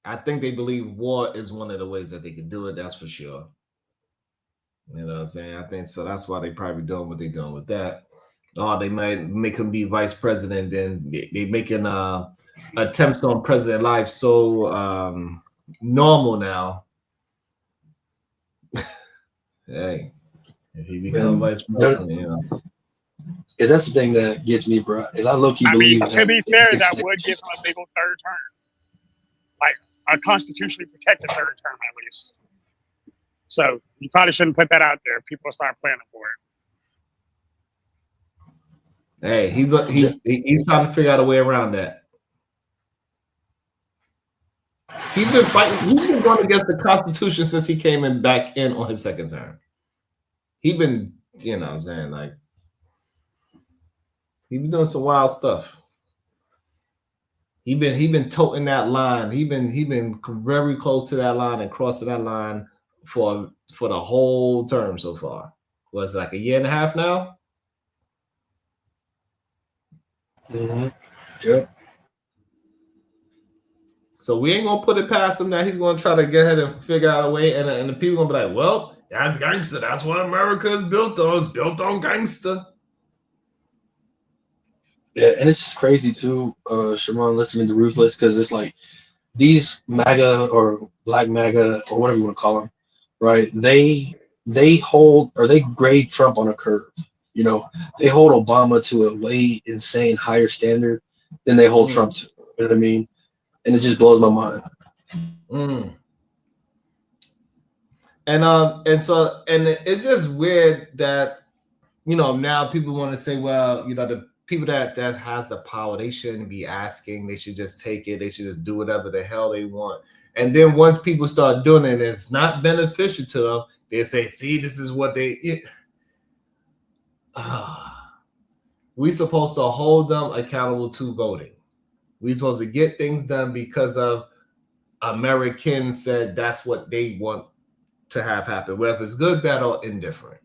I think they believe war is one of the ways that they can do it. That's for sure. You know what I'm saying? I think so. That's why they probably doing what they're doing with that. Oh, they might make him be vice president. Then they making attempts on president life so normal now. Hey, if he becomes vice president, you know. Is that's the thing that gets me, bro? Is I low-key believe. To be fair, that would give him a big old third term, like a constitutionally protected third term at least. So you probably shouldn't put that out there. People start planning for it. Hey, he's trying to figure out a way around that. He's been fighting. He's been going against the Constitution since he came back in on his second term. He's been, you know what I'm saying, like, he been doing some wild stuff. He been toting that line. He been very close to that line and crossing that line for the whole term so far. Was it like a year and a half now? Mm-hmm. Yeah. So we ain't gonna put it past him that he's gonna try to get ahead and figure out a way, and the people gonna be like, well, that's gangster. That's what America is built on. It's built on gangster. Yeah, and it's just crazy too, Sharon, listening to Ruthless, because it's like these MAGA or Black MAGA or whatever you want to call them, right? They hold or they grade Trump on a curve. You know, they hold Obama to a way insane higher standard than they hold Trump to. You know what I mean? And it just blows my mind. And it's just weird that, you know, now people want to say, well, you know, the people that has the power, they shouldn't be asking. They should just take it. They should just do whatever the hell they want. And then once people start doing it, and it's not beneficial to them, they say, see, this is what they... we supposed to hold them accountable to voting. We supposed to get things done because of Americans said that's what they want to have happen, whether it's good, bad, or indifferent.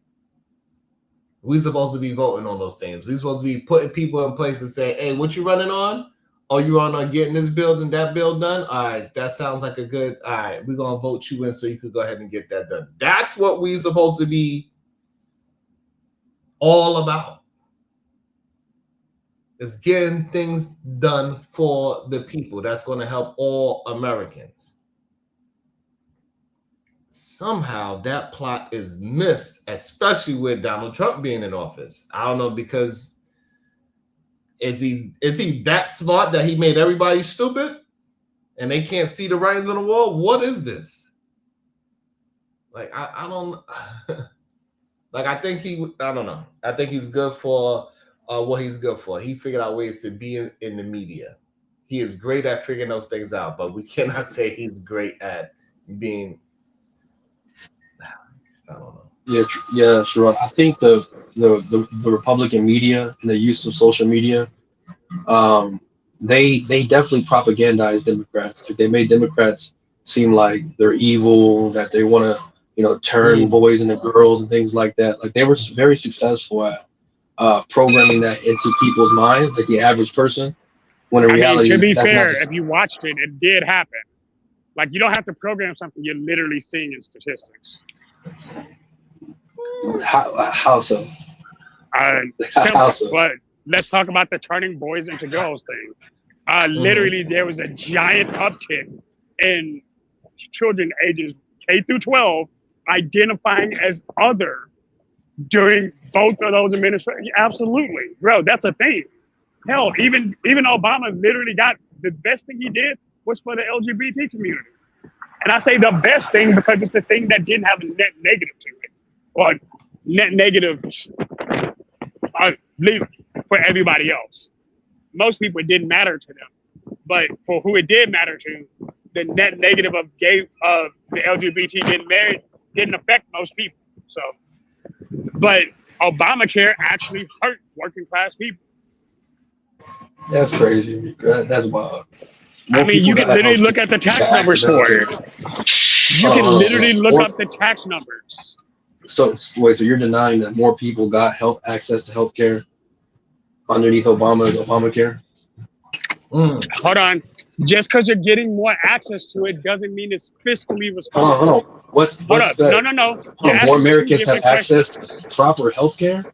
We supposed to be voting on those things. We supposed to be putting people in place and say, hey, what you running on? Oh, you on getting this bill and that bill done? All right, that sounds like a good, all right, we're going to vote you in so you could go ahead and get that done. That's what we supposed to be all about. Is getting things done for the people. That's going to help all Americans. Somehow that plot is missed, especially with Donald Trump being in office. I don't know, because is he that smart that he made everybody stupid and they can't see the writings on the wall? What is this? Like I don't like I don't know. I think he's good for what he's good for. He figured out ways to be in the media. He is great at figuring those things out, but we cannot say he's great at being. I don't know. Yeah, sure. I think the Republican media and the use of social media, they definitely propagandize Democrats. They made Democrats seem like they're evil, that they want to turn boys into girls and things like that. Like they were very successful at programming that into people's minds, like the average person. When in reality, to be fair, if you watched it, it did happen. Like you don't have to program something; you're literally seeing in statistics. How so? Simple, but let's talk about the turning boys into girls thing. Literally, there was a giant uptick in children ages K through 12 identifying as other during both of those administrations. Absolutely, bro, that's a thing. Hell, even Obama literally got the best thing he did was for the LGBT community. And I say the best thing because it's the thing that didn't have a net negative to it. Or net negative for everybody else. Most people, it didn't matter to them. But for who it did matter to, the net negative of the LGBT getting married didn't affect most people. So, but Obamacare actually hurt working class people. That's crazy. That's wild. I mean, you can literally look at the tax numbers for it. You can literally look up the tax numbers. So wait, so you're denying that more people got access to healthcare underneath Obamacare? Hold on. Just because you're getting more access to it doesn't mean it's fiscally responsible. Hold on. What's better? No. More Americans have access to proper healthcare?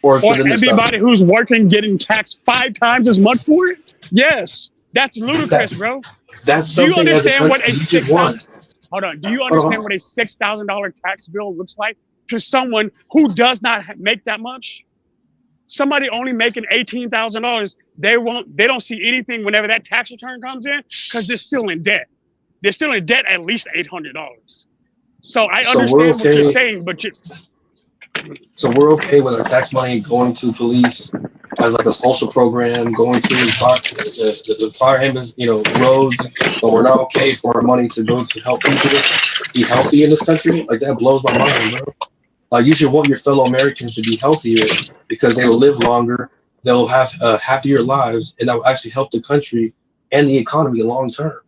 Or everybody who's working getting taxed 5 times as much for it? Yes. That's ludicrous, bro. That's something. Do you understand what a Do you understand what a $6,000 tax bill looks like to someone who does not make that much? Somebody only making $18,000, they don't see anything whenever that tax return comes in because they're still in debt. They're still in debt at least $800. So I understand what you're saying, but so we're okay with our tax money going to police as like a social program, going to the fire ambulance, roads, but we're not okay for our money to go to help people be healthy in this country. Like that blows my mind, bro. Like you should want your fellow Americans to be healthier because they will live longer, they'll have happier lives, and that will actually help the country and the economy long term.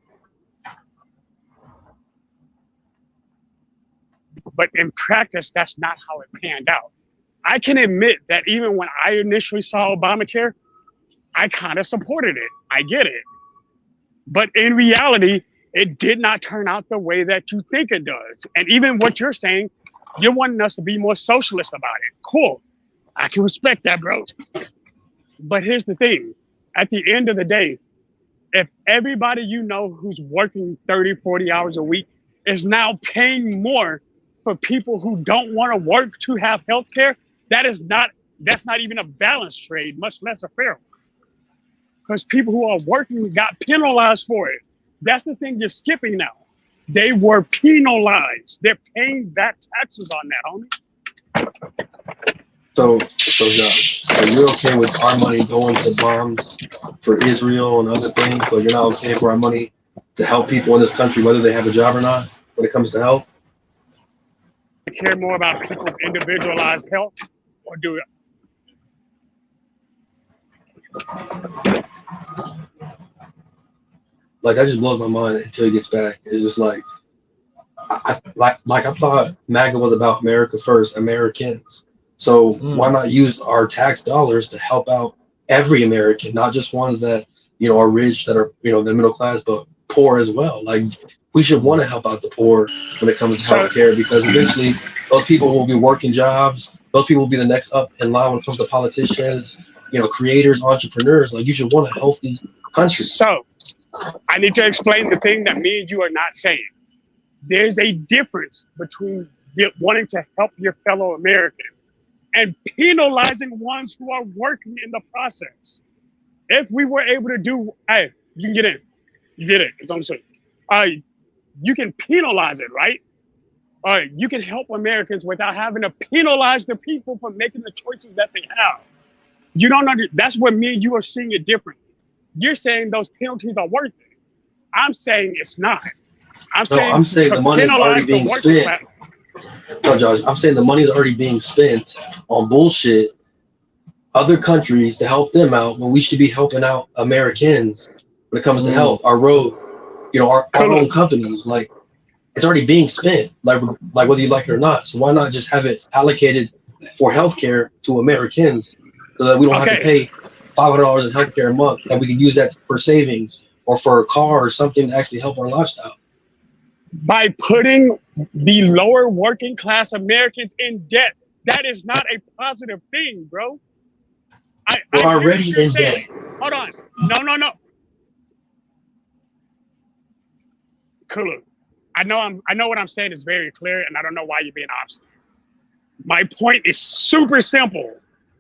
But in practice, that's not how it panned out. I can admit that even when I initially saw Obamacare, I kind of supported it. I get it. But in reality, it did not turn out the way that you think it does. And even what you're saying, you're wanting us to be more socialist about it. Cool. I can respect that, bro. But here's the thing. At the end of the day, if everybody who's working 30, 40 hours a week is now paying more for people who don't want to work to have health care, that's not even a balanced trade, much less a fair one. Because people who are working got penalized for it. That's the thing you're skipping now. They were penalized. They're paying back taxes on that, homie. So you're okay with our money going to bombs for Israel and other things, but you're not okay for our money to help people in this country, whether they have a job or not, when it comes to health? I care more about people's individualized health, or do it? Like that just blows my mind until he gets back. It's just like I thought MAGA was about America first, Americans. So why not use our tax dollars to help out every American, not just ones that are rich, that are the middle class, but poor as well. Like we should want to help out the poor when it comes to healthcare, because eventually those people will be working jobs. Those people will be the next up in line when it comes to politicians, creators, entrepreneurs. Like you should want a healthy country. So I need to explain the thing that me and you are not saying. There's a difference between wanting to help your fellow American and penalizing ones who are working in the process. If we were able to do, hey, you can get in. You get it. It's on the screen. you can penalize it, right? You can help Americans without having to penalize the people for making the choices that they have. You don't understand. That's what me and you are seeing it differently. You're saying those penalties are worth it. I'm saying it's not. I'm saying the money is already being spent. No, Josh, I'm saying the money is already being spent on bullshit. Other countries to help them out when we should be helping out Americans when it comes to health, our road, our own companies. Like, it's already being spent, like whether you like it or not. So why not just have it allocated for healthcare to Americans so that we don't have to pay $500 in healthcare a month, that we can use that for savings or for a car or something to actually help our lifestyle? By putting the lower working class Americans in debt. That is not a positive thing, bro. We're already in debt. Hold on. No. Cool. I know what I'm saying is very clear, and I don't know why you're being obstinate. My point is super simple.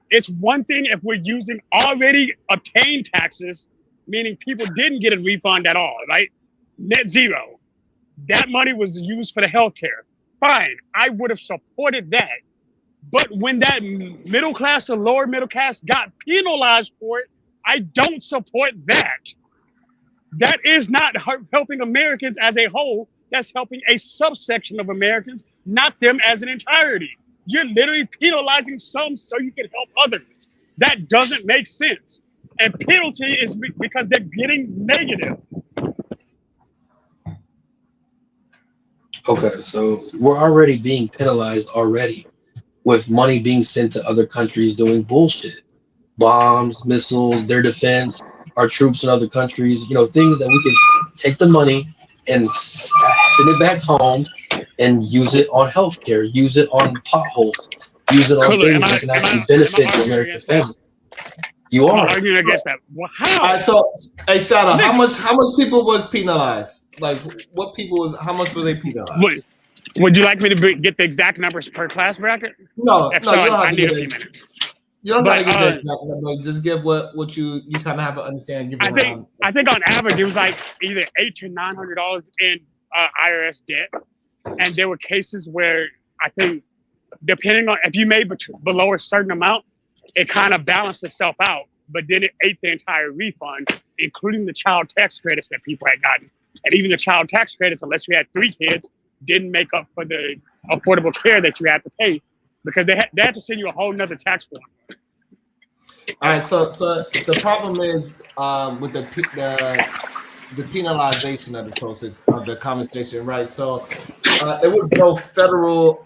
It's one thing if we're using already obtained taxes, meaning people didn't get a refund at all, right? Net zero. That money was used for the healthcare. Fine, I would have supported that. But when that middle class or lower middle class got penalized for it, I don't support that. That is not helping Americans as a whole. That's helping a subsection of Americans, not them as an entirety. You're literally penalizing some so you can help others. That doesn't make sense. And penalty is because they're getting negative. Okay, so we're already being penalized already with money being sent to other countries doing bullshit. Bombs, missiles, their defense, our troops in other countries, things that we can take the money and send it back home and use it on healthcare, use it on potholes, use it on things that can actually benefit the American family. You are arguing against that. Well, how? All right, so hey, shout out. How much people was penalized? Like, how much was they penalized? Would you like me to get the exact numbers per class bracket? No, if no, so, you don't I have to need give a it. few minutes. You don't have to give the exact number. Just give what you kind of have an understanding. I think on average it was like either $800 to $900 in IRS debt, and there were cases where I think depending on if you made below a certain amount, it kind of balanced itself out, but then it ate the entire refund, including the child tax credits that people had gotten, and even the child tax credits, unless you had 3 kids, didn't make up for the affordable care that you had to pay because they had to send you a whole nother tax form. All right, so the problem is with the penalization of the conversation, right? So it was no federal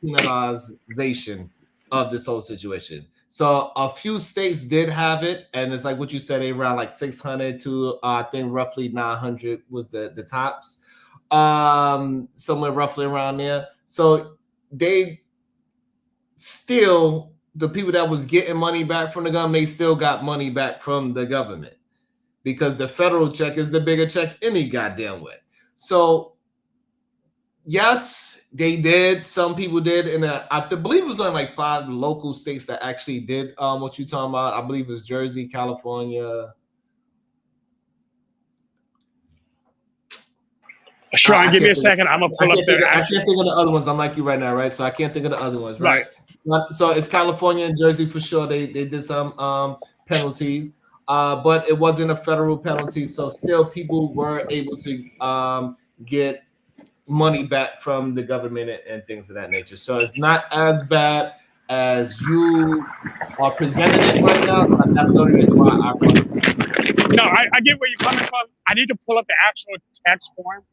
penalization of this whole situation. So a few states did have it, and it's like what you said, around like 600 to I think roughly 900 was the tops, somewhere roughly around there. So they still, the people that was getting money back from the government, they still got money back from the government because the federal check is the bigger check any goddamn way. So yes, they did. Some people did, and I believe it was only like 5 local states that actually did what you're talking about. I believe it was Jersey, California. Sean, give me a second. I'm gonna pull up there. I can't think of the other ones. I'm like you right now, right? So I can't think of the other ones, right? So it's California and Jersey for sure. They did some penalties, but it wasn't a federal penalty. So still, people were able to get money back from the government and things of that nature. So it's not as bad as you are presenting it right now. So that's the only reason why I brought it. No, I get where you're coming from. I need to pull up the actual tax form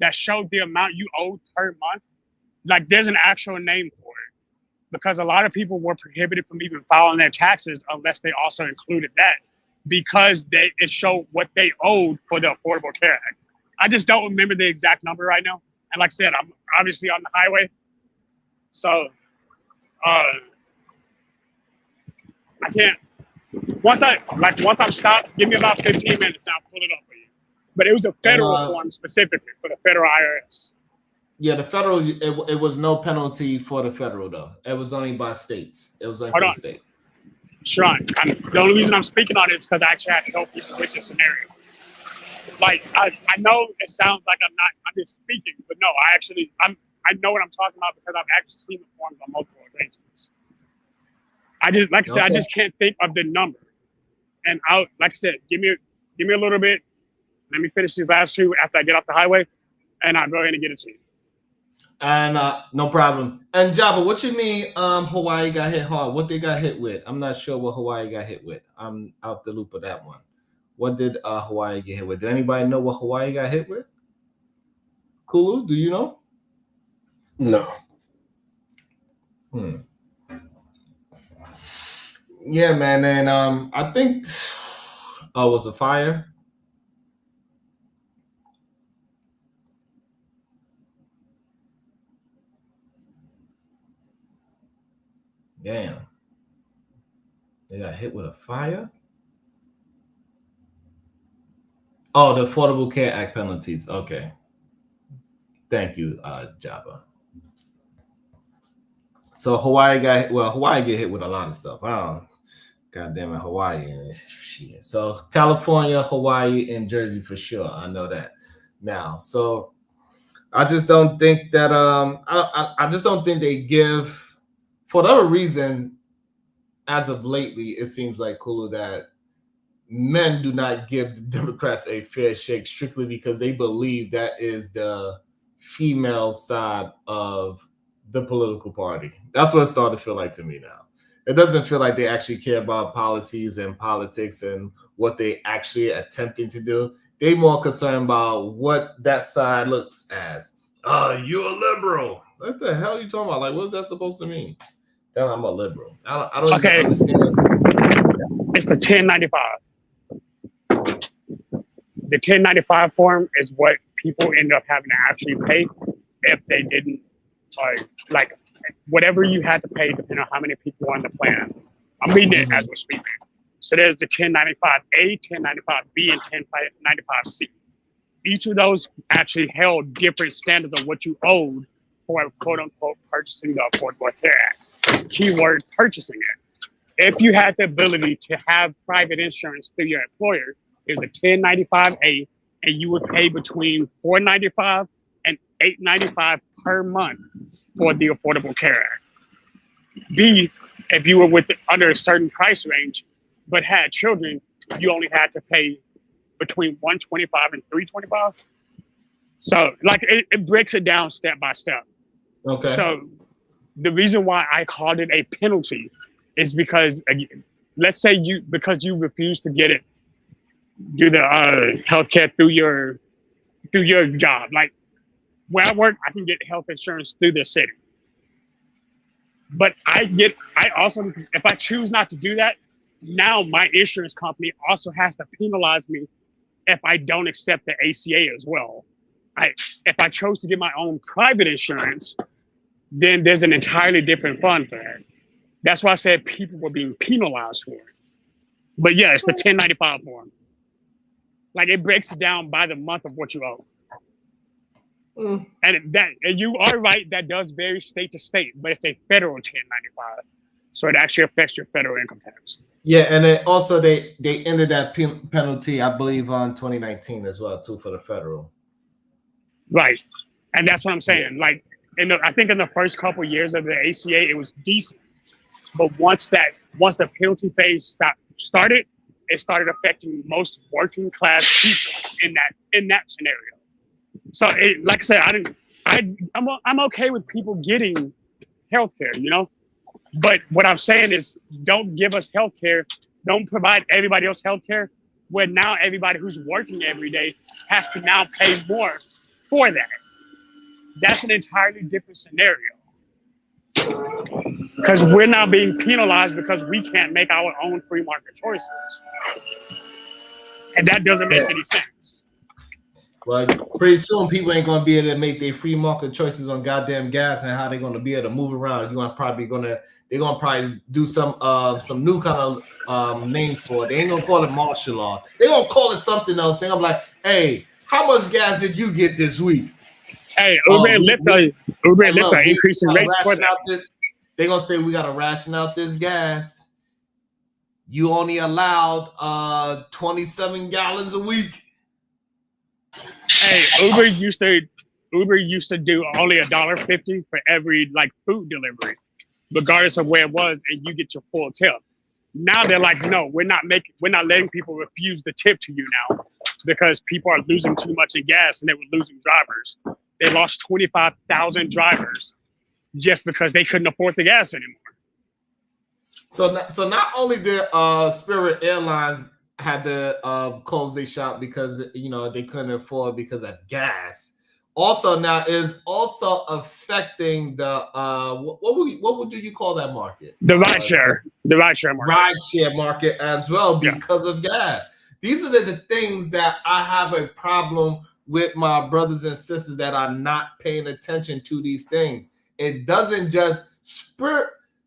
that showed the amount you owed per month. Like there's an actual name for it because a lot of people were prohibited from even filing their taxes unless they also included that because it showed what they owed for the Affordable Care Act. I just don't remember the exact number right now. And like I said, I'm obviously on the highway. So I can't, once I'm stopped, give me about 15 minutes and I'll pull it up for you. But it was a federal form specifically for the federal IRS. Yeah, the federal, it was no penalty for the federal though. It was only by states. It was only for the state. Sean, the only reason I'm speaking on it is because I actually had to help people with this scenario. Like I know it sounds like I'm just speaking, but no, I know what I'm talking about because I've actually seen the forms on multiple occasions. I just can't think of the number. And like I said, give me a little bit. Let me finish these last two after I get off the highway, and I'll go ahead and get it to you. And no problem. And Java, what you mean Hawaii got hit hard? What they got hit with? I'm not sure what Hawaii got hit with. I'm out the loop of that one. What did Hawaii get hit with? Do anybody know what Hawaii got hit with? Kulu, do you know? No. Yeah, man. And I think it was a fire. Damn. They got hit with a fire? Oh, the Affordable Care Act penalties. Okay. Thank you, Java. So Hawaii get hit with a lot of stuff. Oh, God damn it, Hawaii. Shit. So California, Hawaii, and Jersey for sure. I know that now. So I just don't think that I just don't think they give, for whatever reason, as of lately, it seems like Kulu that men do not give the Democrats a fair shake strictly because they believe that is the female side of the political party. That's what it's starting to feel like to me now. It doesn't feel like they actually care about policies and politics and what they actually are attempting to do. They more concerned about what that side looks as. You're a liberal. What the hell are you talking about? Like, what's that supposed to mean? That I'm a liberal. I don't even understand. It's the 1095. The 1095 form is what people end up having to actually pay if they didn't, like whatever you had to pay depending on how many people were on the plan. I'm reading it as we're speaking. So there's the 1095A, 1095B, and 1095C. Each of those actually held different standards of what you owed for quote unquote purchasing the Affordable Care Act. Keyword purchasing it. If you had the ability to have private insurance through your employer, it was a 1095A, and you would pay between $495 and $895 per month for the Affordable Care Act. B, if you were under a certain price range but had children, you only had to pay between $125 and $325. So, like, it breaks it down step by step. Okay. So, the reason why I called it a penalty is because, let's say because you refuse to get it, do the healthcare through your job. Like where I work, I can get health insurance through the city. But I also, if I choose not to do that, now my insurance company also has to penalize me if I don't accept the ACA as well. If I chose to get my own private insurance, then there's an entirely different fund for that. That's why I said people were being penalized for it. But yeah, it's the 1095 form. Like it breaks it down by the month of what you owe. And you are right, that does vary state to state, but it's a federal 1095. So it actually affects your federal income tax. Yeah, and then also they ended that penalty, I believe, on 2019 as well, too, for the federal. Right. And that's what I'm saying. Like, I think in the first couple of years of the ACA, it was decent. But once the penalty phase started, it started affecting most working class people in that scenario. So, like I said, I'm okay with people getting healthcare, you know. But what I'm saying is, don't give us healthcare. Don't provide everybody else healthcare, where now everybody who's working every day has to now pay more for that. That's an entirely different scenario. Because we're now being penalized because we can't make our own free market choices. And that doesn't make any sense. Well, pretty soon people ain't gonna be able to make their free market choices on goddamn gas and how they're gonna be able to move around. They're gonna probably do some new kind of name for it. They ain't gonna call it martial law. They're gonna call it something else. They're gonna be like, hey, how much gas did you get this week? Hey, Uber and Lyft are increasing rates for that. They're gonna say we gotta ration out this gas. You only allowed 27 gallons a week. Hey, Uber used to do only $1.50 for every like food delivery, regardless of where it was, and you get your full tip. Now they're like, no, we're not letting people refuse the tip to you now because people are losing too much in gas and they were losing drivers. They lost 25,000 drivers just because they couldn't afford the gas anymore. So not only did Spirit Airlines had to close their shop because they couldn't afford because of gas. Also, now is also affecting the what would you call that market? The rideshare market. Rideshare market as well because of gas. These are the things that I have a problem with my brothers and sisters that are not paying attention to these things. It doesn't just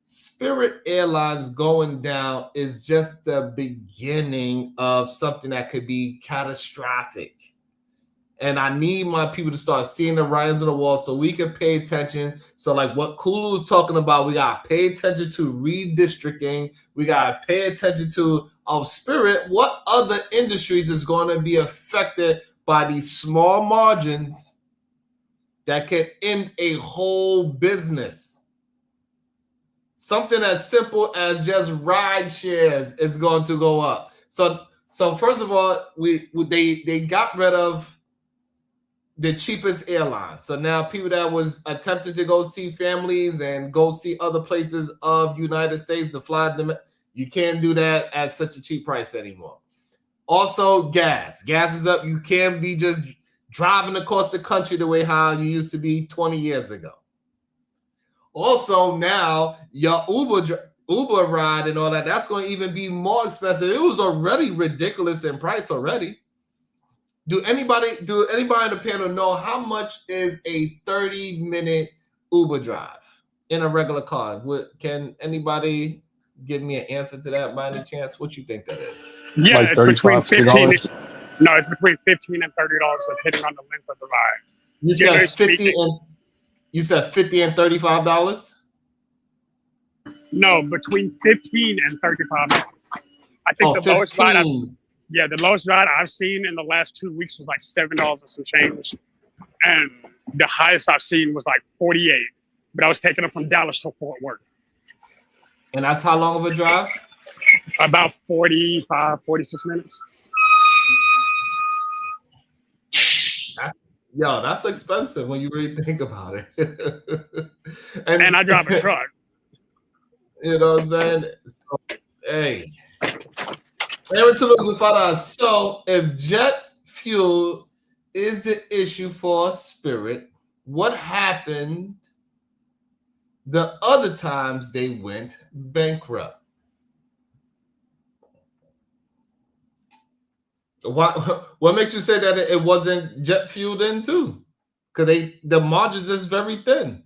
Spirit Airlines going down is just the beginning of something that could be catastrophic. And I need my people to start seeing the writings on the wall so we can pay attention. So like what Kulu is talking about, we got to pay attention to redistricting. We got to pay attention to our Spirit. What other industries is going to be affected by these small margins that can end a whole business? Something as simple as just ride shares is going to go up. So first of all, they got rid of the cheapest airline. So now people that was attempting to go see families and go see other places of United States to fly them, you can't do that at such a cheap price anymore. Also, gas. Gas is up. You can't be just driving across the country the way how you used to be 20 years ago. Also, now your Uber ride and all that, that's going to even be more expensive. It was already ridiculous in price already. Do anybody in the panel know how much is a 30-minute Uber drive in a regular car? Can anybody give me an answer to that by any chance? What you think that is? Yeah, like it's between $35. it's between $15 and $30 depending on the length of the ride. You said 50 and you said $50 and $35? No, between $15 and $35. I think the lowest ride the lowest ride I've seen in the last 2 weeks was like $7 and some change. And the highest I've seen was like $48. But I was taking it from Dallas to Fort Worth. And that's how long of a drive? About 45, 46 minutes. That's expensive when you really think about it. and I drive a truck. You know what I'm saying? So, hey. So if jet fuel is the issue for Spirit, what happened the other times they went bankrupt? What makes you say that it wasn't jet fuel then too? Because the margins is very thin.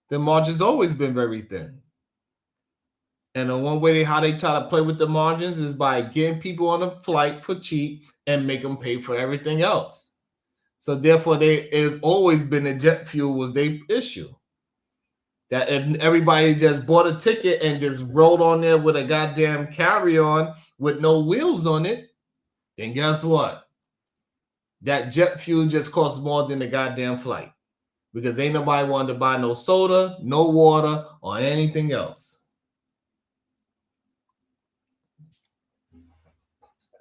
The margins always been very thin. And the one way how they try to play with the margins is by getting people on a flight for cheap and make them pay for everything else. So therefore, it's always been the jet fuel was their issue. That if everybody just bought a ticket and just rolled on there with a goddamn carry-on with no wheels on it, then guess what? That jet fuel just costs more than the goddamn flight. Because ain't nobody wanted to buy no soda, no water, or anything else.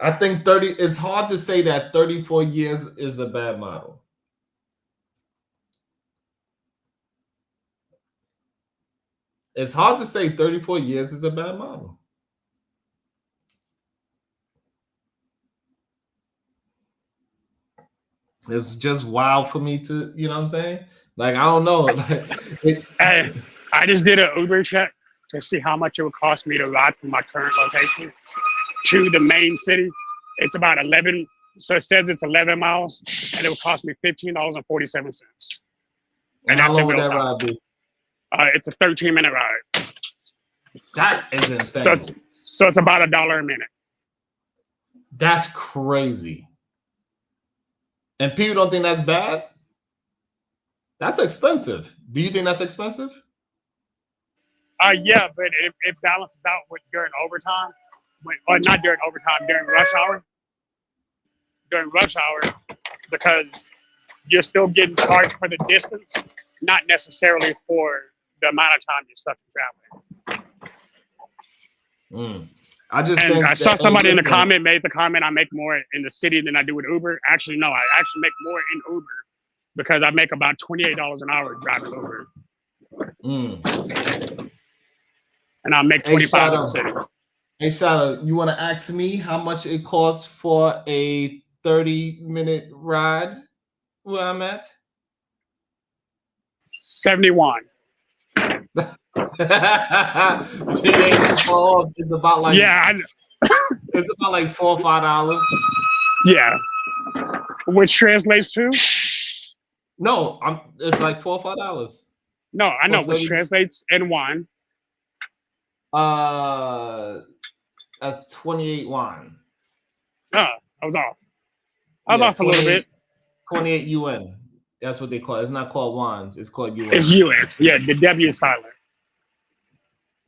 I think it's hard to say that 34 years is a bad model. It's hard to say 34 years is a bad model. It's just wild for me to, you know what I'm saying? Like, I don't know. Hey, I just did an Uber check to see how much it would cost me to ride from my current location to the main city. It's about 11. So it says it's 11 miles, and it would cost me $15.47. And how long would that ride be? It's a 13-minute ride. That is insane. So it's about $1 a minute. That's crazy. And people don't think that's bad? That's expensive. Do you think that's expensive? Yeah, but it balances out with during overtime. Or not during overtime, during rush hour. During rush hour, because you're still getting charged for the distance, not necessarily for the amount of time you're stuck in traffic. I just And think I saw that, somebody in the listen, comment made the comment, I make more in the city than I do with Uber. Actually, no, I actually make more in Uber because I make about $28 an hour driving Uber. And I'll make 25 in the city. Hey, Shadow, you want to ask me how much it costs for a 30-minute ride where I'm at? 71. It's about like yeah, it's about like $4 or $5. Yeah, which translates to no, it's like $4 or $5. No, I know, which 30. translates in wine. That's 28 wine. I was off. I was off a little bit. 28 UN. That's what they call it. It's not called wines. It's called UN. It's UN. Yeah, the W is silent.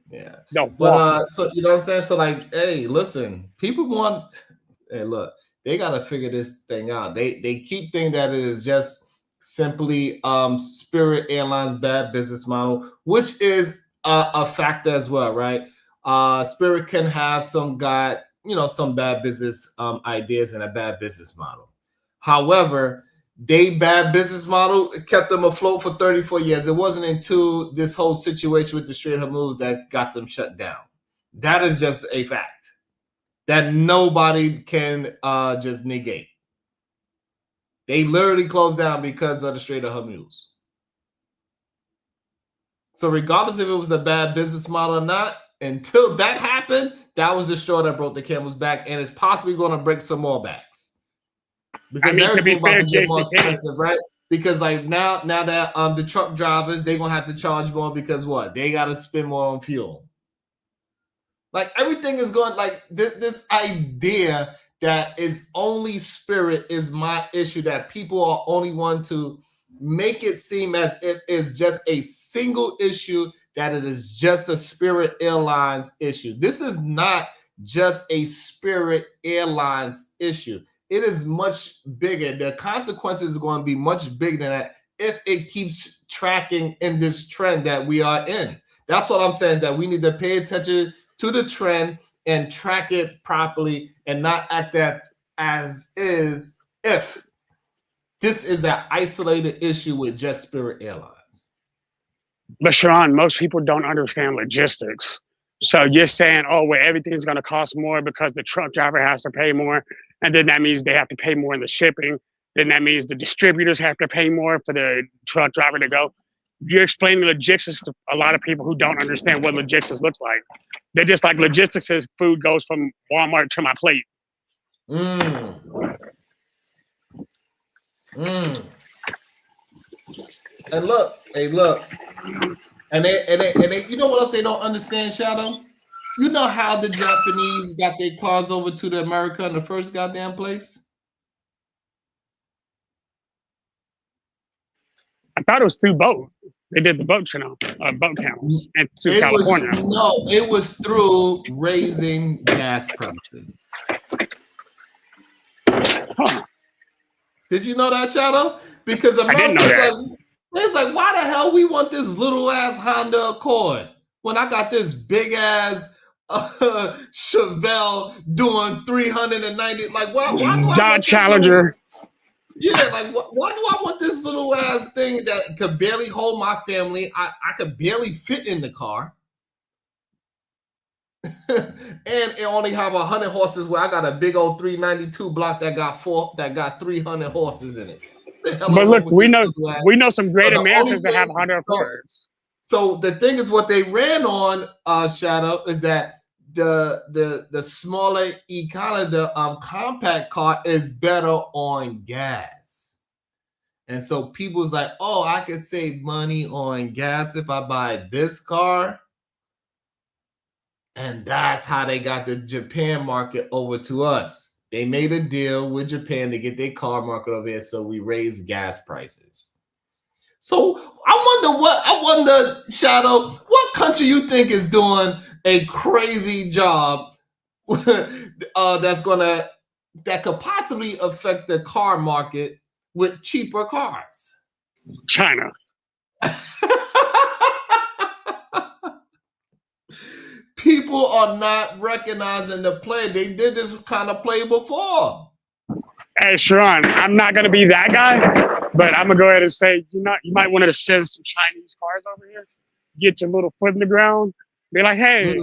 Yeah. No, but so you know what I'm saying? So like, hey, listen, people want. Hey, look, they gotta figure this thing out. They keep thinking that it is just simply Spirit Airlines bad business model, which is a factor as well, right? Spirit can have some bad business ideas and a bad business model. However, they bad business model kept them afloat for 34 years. It wasn't until this whole situation with the Strait of Hormuz that got them shut down. That is just a fact that nobody can just negate. They literally closed down because of the Strait of Hormuz. So regardless if it was a bad business model or not, until that happened, that was the straw that broke the camel's back, and it's possibly going to break some more backs. Because to be fair, more expensive, right? Because like now that the truck drivers, they're gonna have to charge more because what? They gotta spend more on fuel. Like everything is going like this idea that is only Spirit is my issue, that people are only want to make it seem as if it's just a single issue, that it is just a Spirit Airlines issue. This is not just a Spirit Airlines issue. It is much bigger. The consequences are going to be much bigger than that if it keeps tracking in this trend that we are in. That's what I'm saying, is that we need to pay attention to the trend and track it properly and not act that as is if this is an isolated issue with just Spirit Airlines. But Sharon, most people don't understand logistics. So you're saying, oh, well, everything's going to cost more because the truck driver has to pay more. And then that means they have to pay more in the shipping. Then that means the distributors have to pay more for the truck driver to go. You're explaining logistics to a lot of people who don't understand what logistics looks like. They're just like, logistics is food goes from Walmart to my plate. And look. And they, you know what else they don't understand, Shadow? You know how the Japanese got their cars over to the America in the first goddamn place? I thought it was through boat. They did the boat channels to California. It was through raising gas prices. Huh. Did you know that, Shadow? Because America's it's like, why the hell we want this little ass Honda Accord when I got this big ass Chevelle doing 390? Like, why Dodge Challenger. Yeah, like why do I want this little ass thing that could barely hold my family? I could barely fit in the car. And it only have 100 horses, where I got a big old 392 block that got 300 horses in it. But look, we know some great Americans that have 100 Accords. So the thing is, what they ran on, Shadow, is that the smaller the compact car is better on gas. And so people's like, oh, I could save money on gas if I buy this car. And that's how they got the Japan market over to us. They made a deal with Japan to get their car market over here, so we raised gas prices. So I wonder, Shadow, what country you think is doing a crazy job that could possibly affect the car market with cheaper cars? China. People are not recognizing the play. They did this kind of play before. Hey, Sharon, I'm not gonna be that guy, but I'm gonna go ahead and say, you might want to send some Chinese cars over here. Get your little foot in the ground. Be like, hey,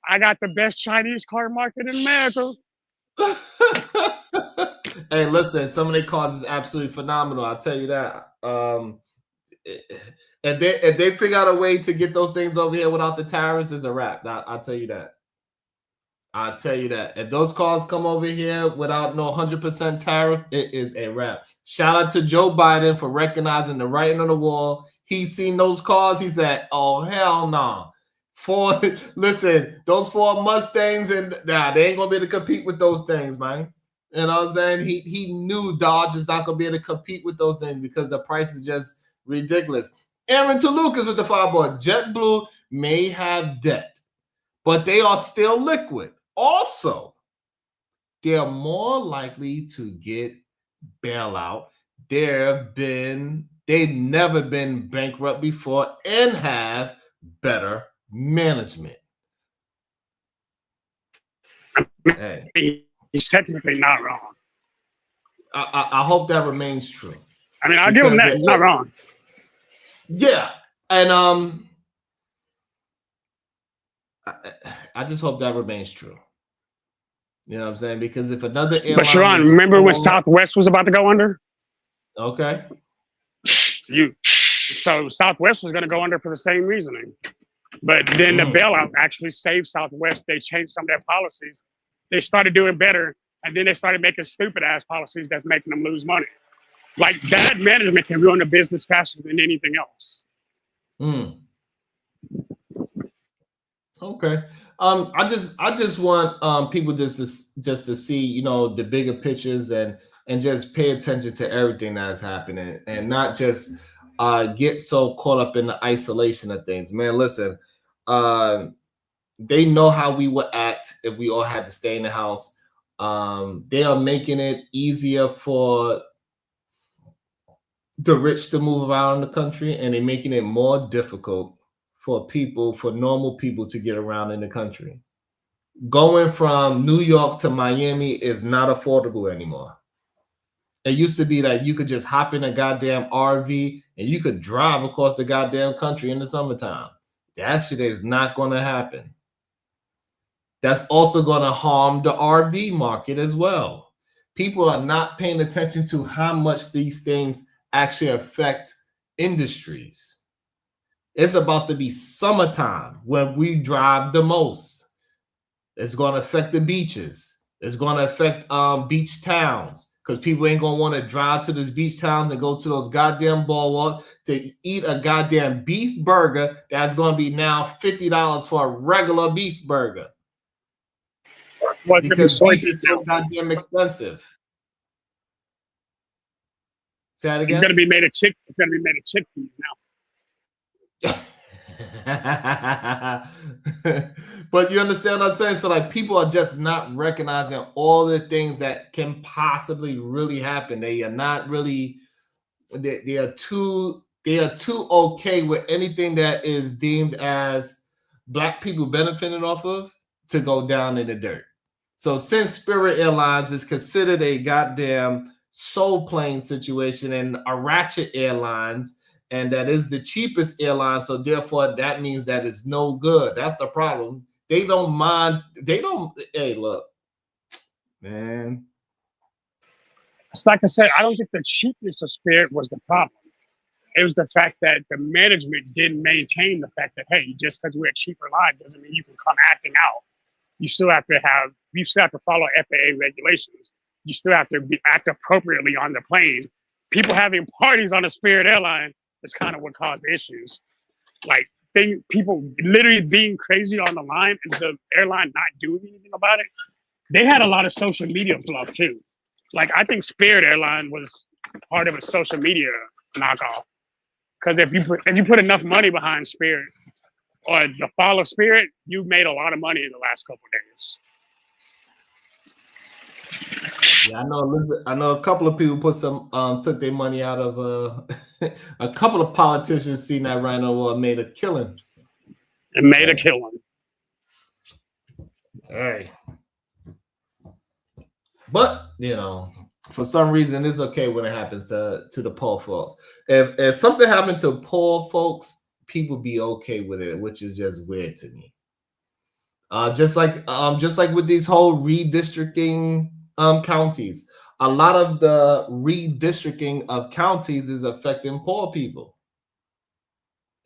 I got the best Chinese car market in America. Hey, listen, some of their cars is absolutely phenomenal. I'll tell you that. If they figure out a way to get those things over here without the tariffs, it's a wrap. I'll tell you that. I'll tell you that. If those cars come over here without no 100% tariff, it is a wrap. Shout out to Joe Biden for recognizing the writing on the wall. He's seen those cars. He said, "Oh hell no!" Listen, those Ford Mustangs and they ain't gonna be able to compete with those things, man. You know what I'm saying? He knew Dodge is not gonna be able to compete with those things because the price is just ridiculous. Aaron Tolucas with the 5-board. JetBlue may have debt, but they are still liquid. Also, they're more likely to get bailout. They've never been bankrupt before and have better management. Hey, he's technically not wrong. I hope that remains true. I mean, I'll give him that. He's not wrong. Yeah, and I just hope that remains true. You know what I'm saying? Because if another airline, but Sharon, remember when Southwest was about to go under? Okay. So Southwest was going to go under for the same reasoning, but then the bailout actually saved Southwest. They changed some of their policies. They started doing better, and then they started making stupid ass policies that's making them lose money. Like bad management can ruin a business faster than anything else. Okay. I just want people just to see, you know, the bigger pictures and just pay attention to everything that's happening and not just get so caught up in the isolation of things. Man, listen, they know how we would act if we all had to stay in the house. They are making it easier for the rich to move around the country, and they're making it more difficult for normal people to get around in the country. Going from New York to Miami is not affordable anymore. It used to be that you could just hop in a goddamn RV and you could drive across the goddamn country in the summertime. That shit is not going to happen. That's also going to harm the RV market as well. People are not paying attention to how much these things actually affect industries. It's about to be summertime when we drive the most. It's going to affect the beaches. It's going to affect beach towns because people ain't going to want to drive to those beach towns and go to those goddamn boardwalks to eat a goddamn beef burger that's going to be now $50 for a regular beef burger. Because beef is so goddamn expensive. Say that again? It's going to be made of chickpeas now. But you understand what I'm saying? So like people are just not recognizing all the things that can possibly really happen. They are not really they are too okay with anything that is deemed as black people benefiting off of to go down in the dirt. So since Spirit Airlines is considered a goddamn soul plane situation and a ratchet airlines, and that is the cheapest airline, so therefore that means that it's no good. That's the problem. They don't mind. Hey, look, man. It's like I said, I don't think the cheapness of Spirit was the problem. It was the fact that the management didn't maintain the fact that, hey, just because we're a cheaper line doesn't mean you can come acting out. You still have to follow FAA regulations. You still have to act appropriately on the plane. People having parties on a Spirit airline is kind of what caused the issues. Like people literally being crazy on the line and the airline not doing anything about it. They had a lot of social media fluff too. Like I think Spirit Airline was part of a social media knockoff. Because if you put enough money behind Spirit or the fall of Spirit, you've made a lot of money in the last couple of days. Yeah, I know. Listen, I know a couple of people put some took their money out of a couple of politicians seen that rhino made a killing. It made a killing. Hey. But you know, for some reason it's okay when it happens to the poor folks. If something happened to poor folks, people be okay with it, which is just weird to me. Just like with these whole redistricting counties, a lot of the redistricting of counties is affecting poor people.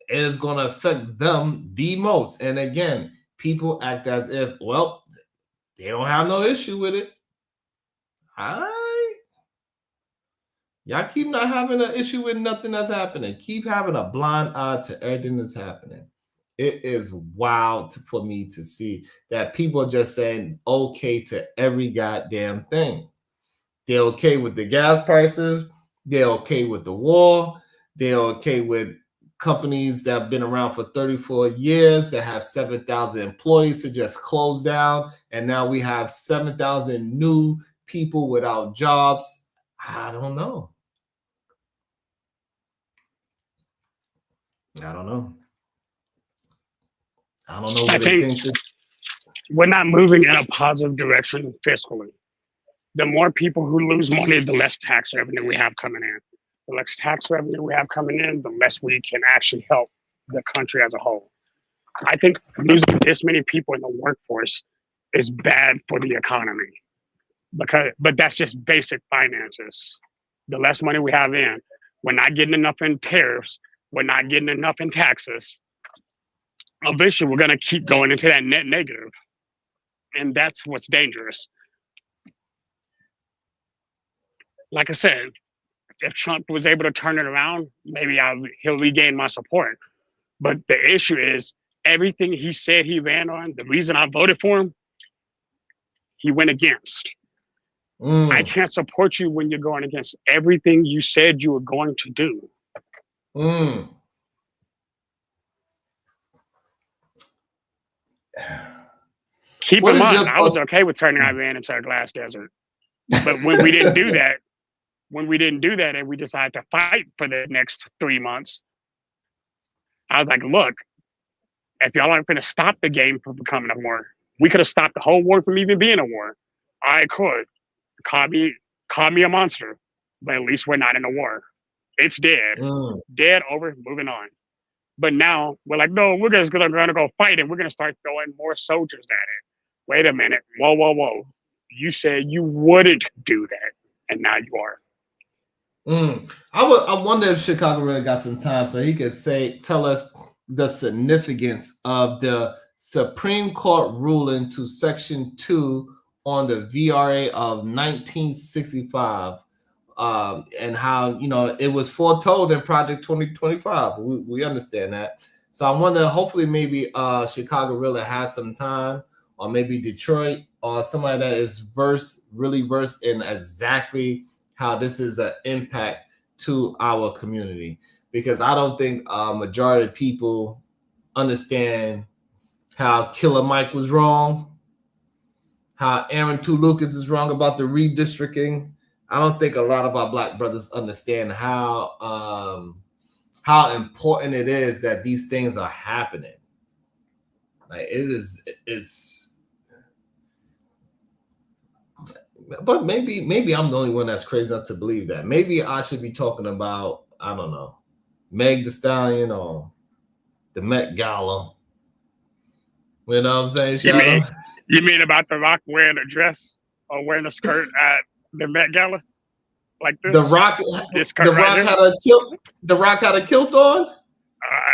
It is going to affect them the most. And again, people act as if, well, they don't have no issue with it. All right. Y'all keep not having an issue with nothing that's happening. Keep having a blind eye to everything that's happening. It is wild for me to see that people are just saying okay to every goddamn thing. They're okay with the gas prices. They're okay with the war. They're okay with companies that have been around for 34 years that have 7,000 employees to just close down. And now we have 7,000 new people without jobs. I don't know. I don't know. I don't know what they think. We're not moving in a positive direction fiscally. The more people who lose money, the less tax revenue we have coming in. The less tax revenue we have coming in, the less we can actually help the country as a whole. I think losing this many people in the workforce is bad for the economy. But that's just basic finances. The less money we have in, we're not getting enough in tariffs, we're not getting enough in taxes. Eventually, we're going to keep going into that net negative. And that's what's dangerous. Like I said, if Trump was able to turn it around, maybe he'll regain my support. But the issue is, everything he said he ran on, the reason I voted for him, he went against. I can't support you when you're going against everything you said you were going to do. Keep in mind, I was okay with turning Iran into a glass desert. But when we didn't do that, and we decided to fight for the next 3 months, I was like, look, if y'all aren't going to stop the game from becoming a war, we could have stopped the whole war from even being a war. I could. Call me a monster, but at least we're not in a war. It's dead. Dead, over, moving on. But now we're like, no, we're just going to go fight and we're going to start throwing more soldiers at it. Wait a minute. Whoa. You said you wouldn't do that, and now you are. I wonder if Chicago really got some time so he could tell us the significance of the Supreme Court ruling to Section 2 on the VRA of 1965, and how, you know, it was foretold in Project 2025. We understand that. So I wonder, hopefully maybe Chicago really has some time, or maybe Detroit, or somebody that is really versed in exactly how this is an impact to our community. Because I don't think a majority of people understand how Killer Mike was wrong, how Aaron Two Lucas is wrong about the redistricting. I don't think a lot of our Black brothers understand how important it is that these things are happening. Like it's. But maybe I'm the only one that's crazy enough to believe that. Maybe I should be talking about, I don't know, Meg Thee Stallion or the Met Gala. You know what I'm saying? You mean about The Rock wearing a dress or wearing a skirt at the Met Gala? Like this? The Rock had a kilt on?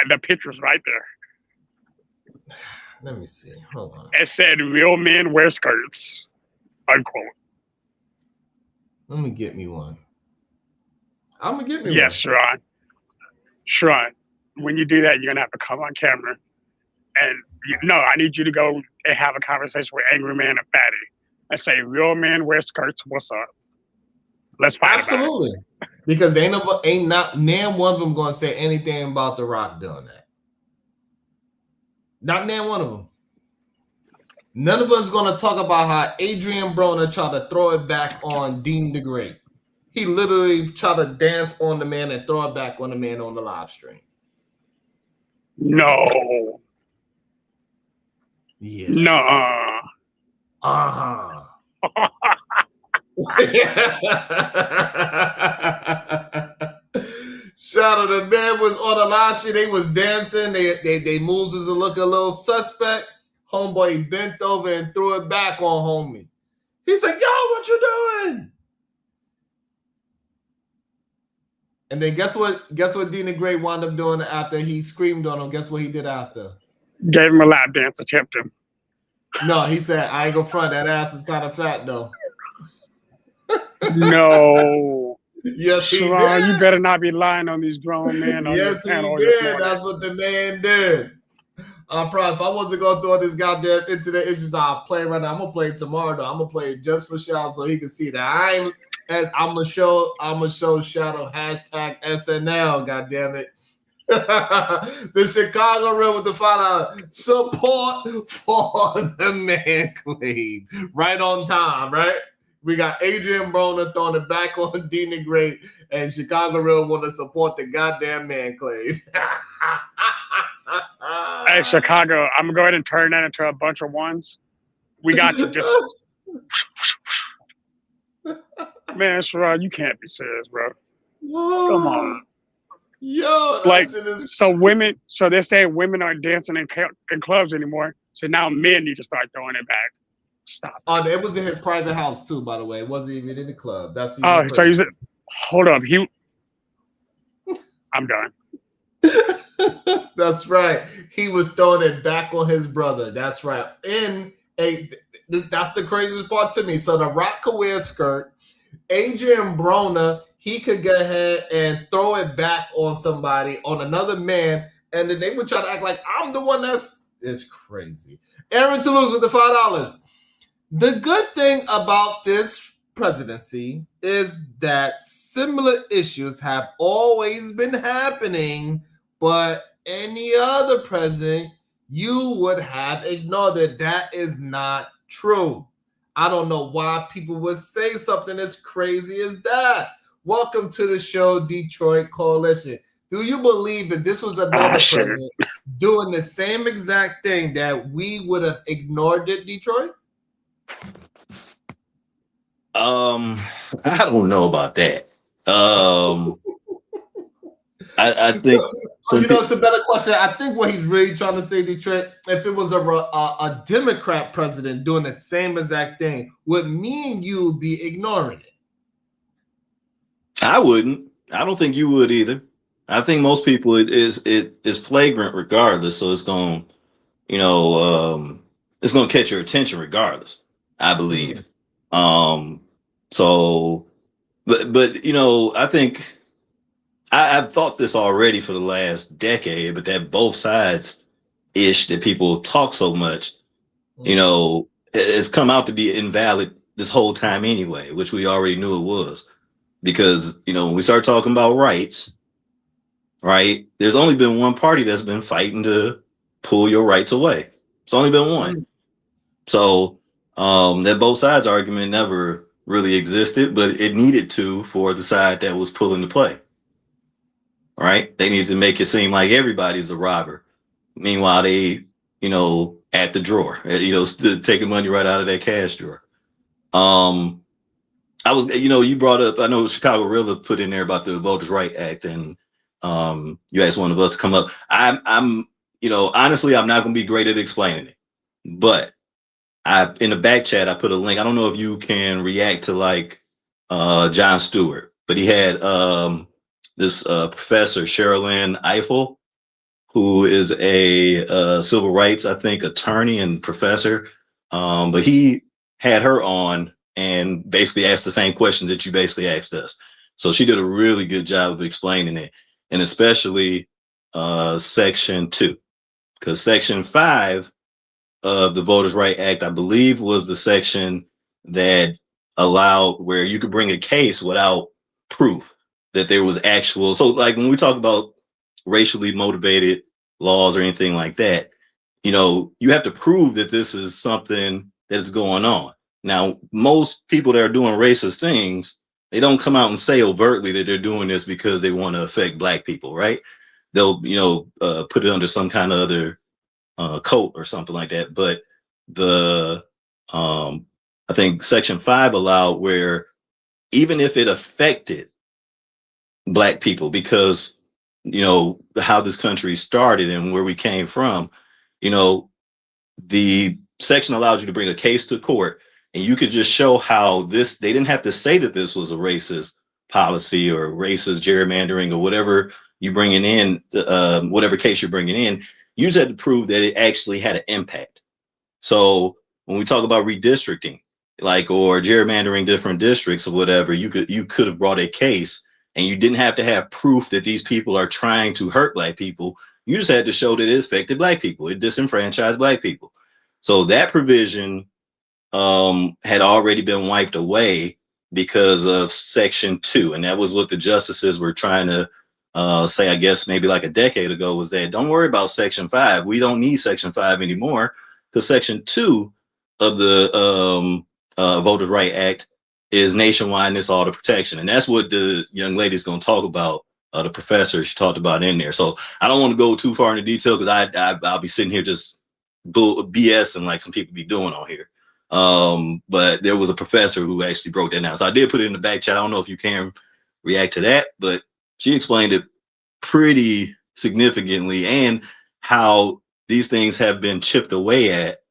The picture's right there. Let me see. Hold on. It said, "Real men wear skirts," unquote. Let me get me one. I'm gonna get me one. Yes, Sharon. When you do that, you're gonna have to come on camera, and I need you to go and have a conversation with Angry Man and Fatty, and say, "Real men wear skirts. What's up? Let's fight." Absolutely, because ain't not man one of them gonna say anything about The Rock doing that. Not man one of them. None of us going to talk about how Adrian Broner tried to throw it back on Dean the Great. He literally tried to dance on the man and throw it back on the man on the live stream. No. Yeah. No. Uh-huh. Shout out, the man was on the live stream. They was dancing. They moves was looking a little suspect. Homeboy bent over and threw it back on homie. He's like, yo, what you doing? And then guess what? Guess what Dean the Great wound up doing after he screamed on him? Guess what he did after? Gave him a lap dance attempt him. No, he said, I ain't gonna front. That ass is kind of fat though. No. Yes, he Sharon, did. you better not be lying on these grown men on Yes, your he panel. did. That's what the man did. Probably if I wasn't going through all this goddamn internet issues, I'll play right now. I'm gonna play it tomorrow though. I'm gonna play it just for Shadow so he can see that I'm gonna show Shadow hashtag SNL. Goddamn it. The Chicago Real with the $5 support for the man Clave. Right on time, right? We got Adrian Broner throwing it back on Dean the Great, and Chicago Real want to support the goddamn man Clave. Hey, Chicago, I'm gonna go ahead and turn that into a bunch of ones. We got you. Just man, Sharon, you can't be serious, bro. Come on. Yo, Like, so women, so they're saying women aren't dancing in clubs anymore. So now men need to start throwing it back. Stop. It was in his private house too, by the way. It wasn't even in the club. That's So you said, hold up, I'm done. That's right. He was throwing it back on his brother. That's right. That's the craziest part to me. So the Rock could wear a skirt. Adrian Broner, he could go ahead and throw it back on somebody, on another man, and then they would try to act like I'm the one it's crazy. Aaron Toulouse with the $5. The good thing about this presidency is that similar issues have always been happening, but any other president, you would have ignored it. That is not true. I don't know why people would say something as crazy as that. Welcome to the show, Detroit Coalition. Do you believe that this was another president doing the same exact thing that we would have ignored it, Detroit? I don't know about that. I think it's a better question. I think what he's really trying to say, Detroit, if it was a Democrat president doing the same exact thing, would me and you be ignoring it? I wouldn't. I don't think you would either. I think most people it is flagrant regardless, so it's going, it's going to catch your attention regardless. I believe. So, but I think I've thought this already for the last decade, but that both sides ish that people talk so much, has come out to be invalid this whole time anyway, which we already knew it was. Because, when we start talking about rights, right, there's only been one party that's been fighting to pull your rights away. It's only been one. So that both sides argument never really existed, but it needed to for the side that was pulling the play. Right? They needed to make it seem like everybody's a robber. Meanwhile, they, at the drawer, taking money right out of that cash drawer. I was, you brought up, I know Chicago Real put in there about the Voters' Right Act, and you asked one of us to come up. I'm honestly, I'm not going to be great at explaining it, but in the back chat, I put a link. I don't know if you can react to like Jon Stewart, but he had this professor, Sherilyn Ifill, who is a civil rights, I think, attorney and professor. But he had her on and basically asked the same questions that you basically asked us. So she did a really good job of explaining it, and especially Section 2, because Section 5 of the Voters' Right Act, I believe, was the section that allowed where you could bring a case without proof that there was actual. So like when we talk about racially motivated laws or anything like that, you know, you have to prove that this is something that is going on. Now, most people that are doing racist things, they don't come out and say overtly that they're doing this because they want to affect black people, right? They'll, you know, put it under some kind of other coat or something like that. But the I think Section 5 allowed where even if it affected black people, because, you know, how this country started and where we came from, you know, the section allows you to bring a case to court and you could just show how this, they didn't have to say that this was a racist policy or racist gerrymandering or whatever you bringing in, whatever case you're bringing in, you just had to prove that it actually had an impact. So when we talk about redistricting, like, or gerrymandering different districts or whatever, you could have brought a case and you didn't have to have proof that these people are trying to hurt black people. You just had to show that it affected black people. It disenfranchised black people. So that provision had already been wiped away because of Section 2. And that was what the justices were trying to say, I guess, maybe like a decade ago, was that don't worry about Section 5. We don't need Section 5 anymore because Section 2 of the Voters' Right Act is nationwide and it's all the protection. And that's what the young lady's going to talk about, the professor she talked about in there. So I don't want to go too far into detail because I'll be sitting here just BS and like some people be doing on here. But there was a professor who actually broke that down. So I did put it in the back chat. I don't know if you can react to that, but she explained it pretty significantly and how these things have been chipped away at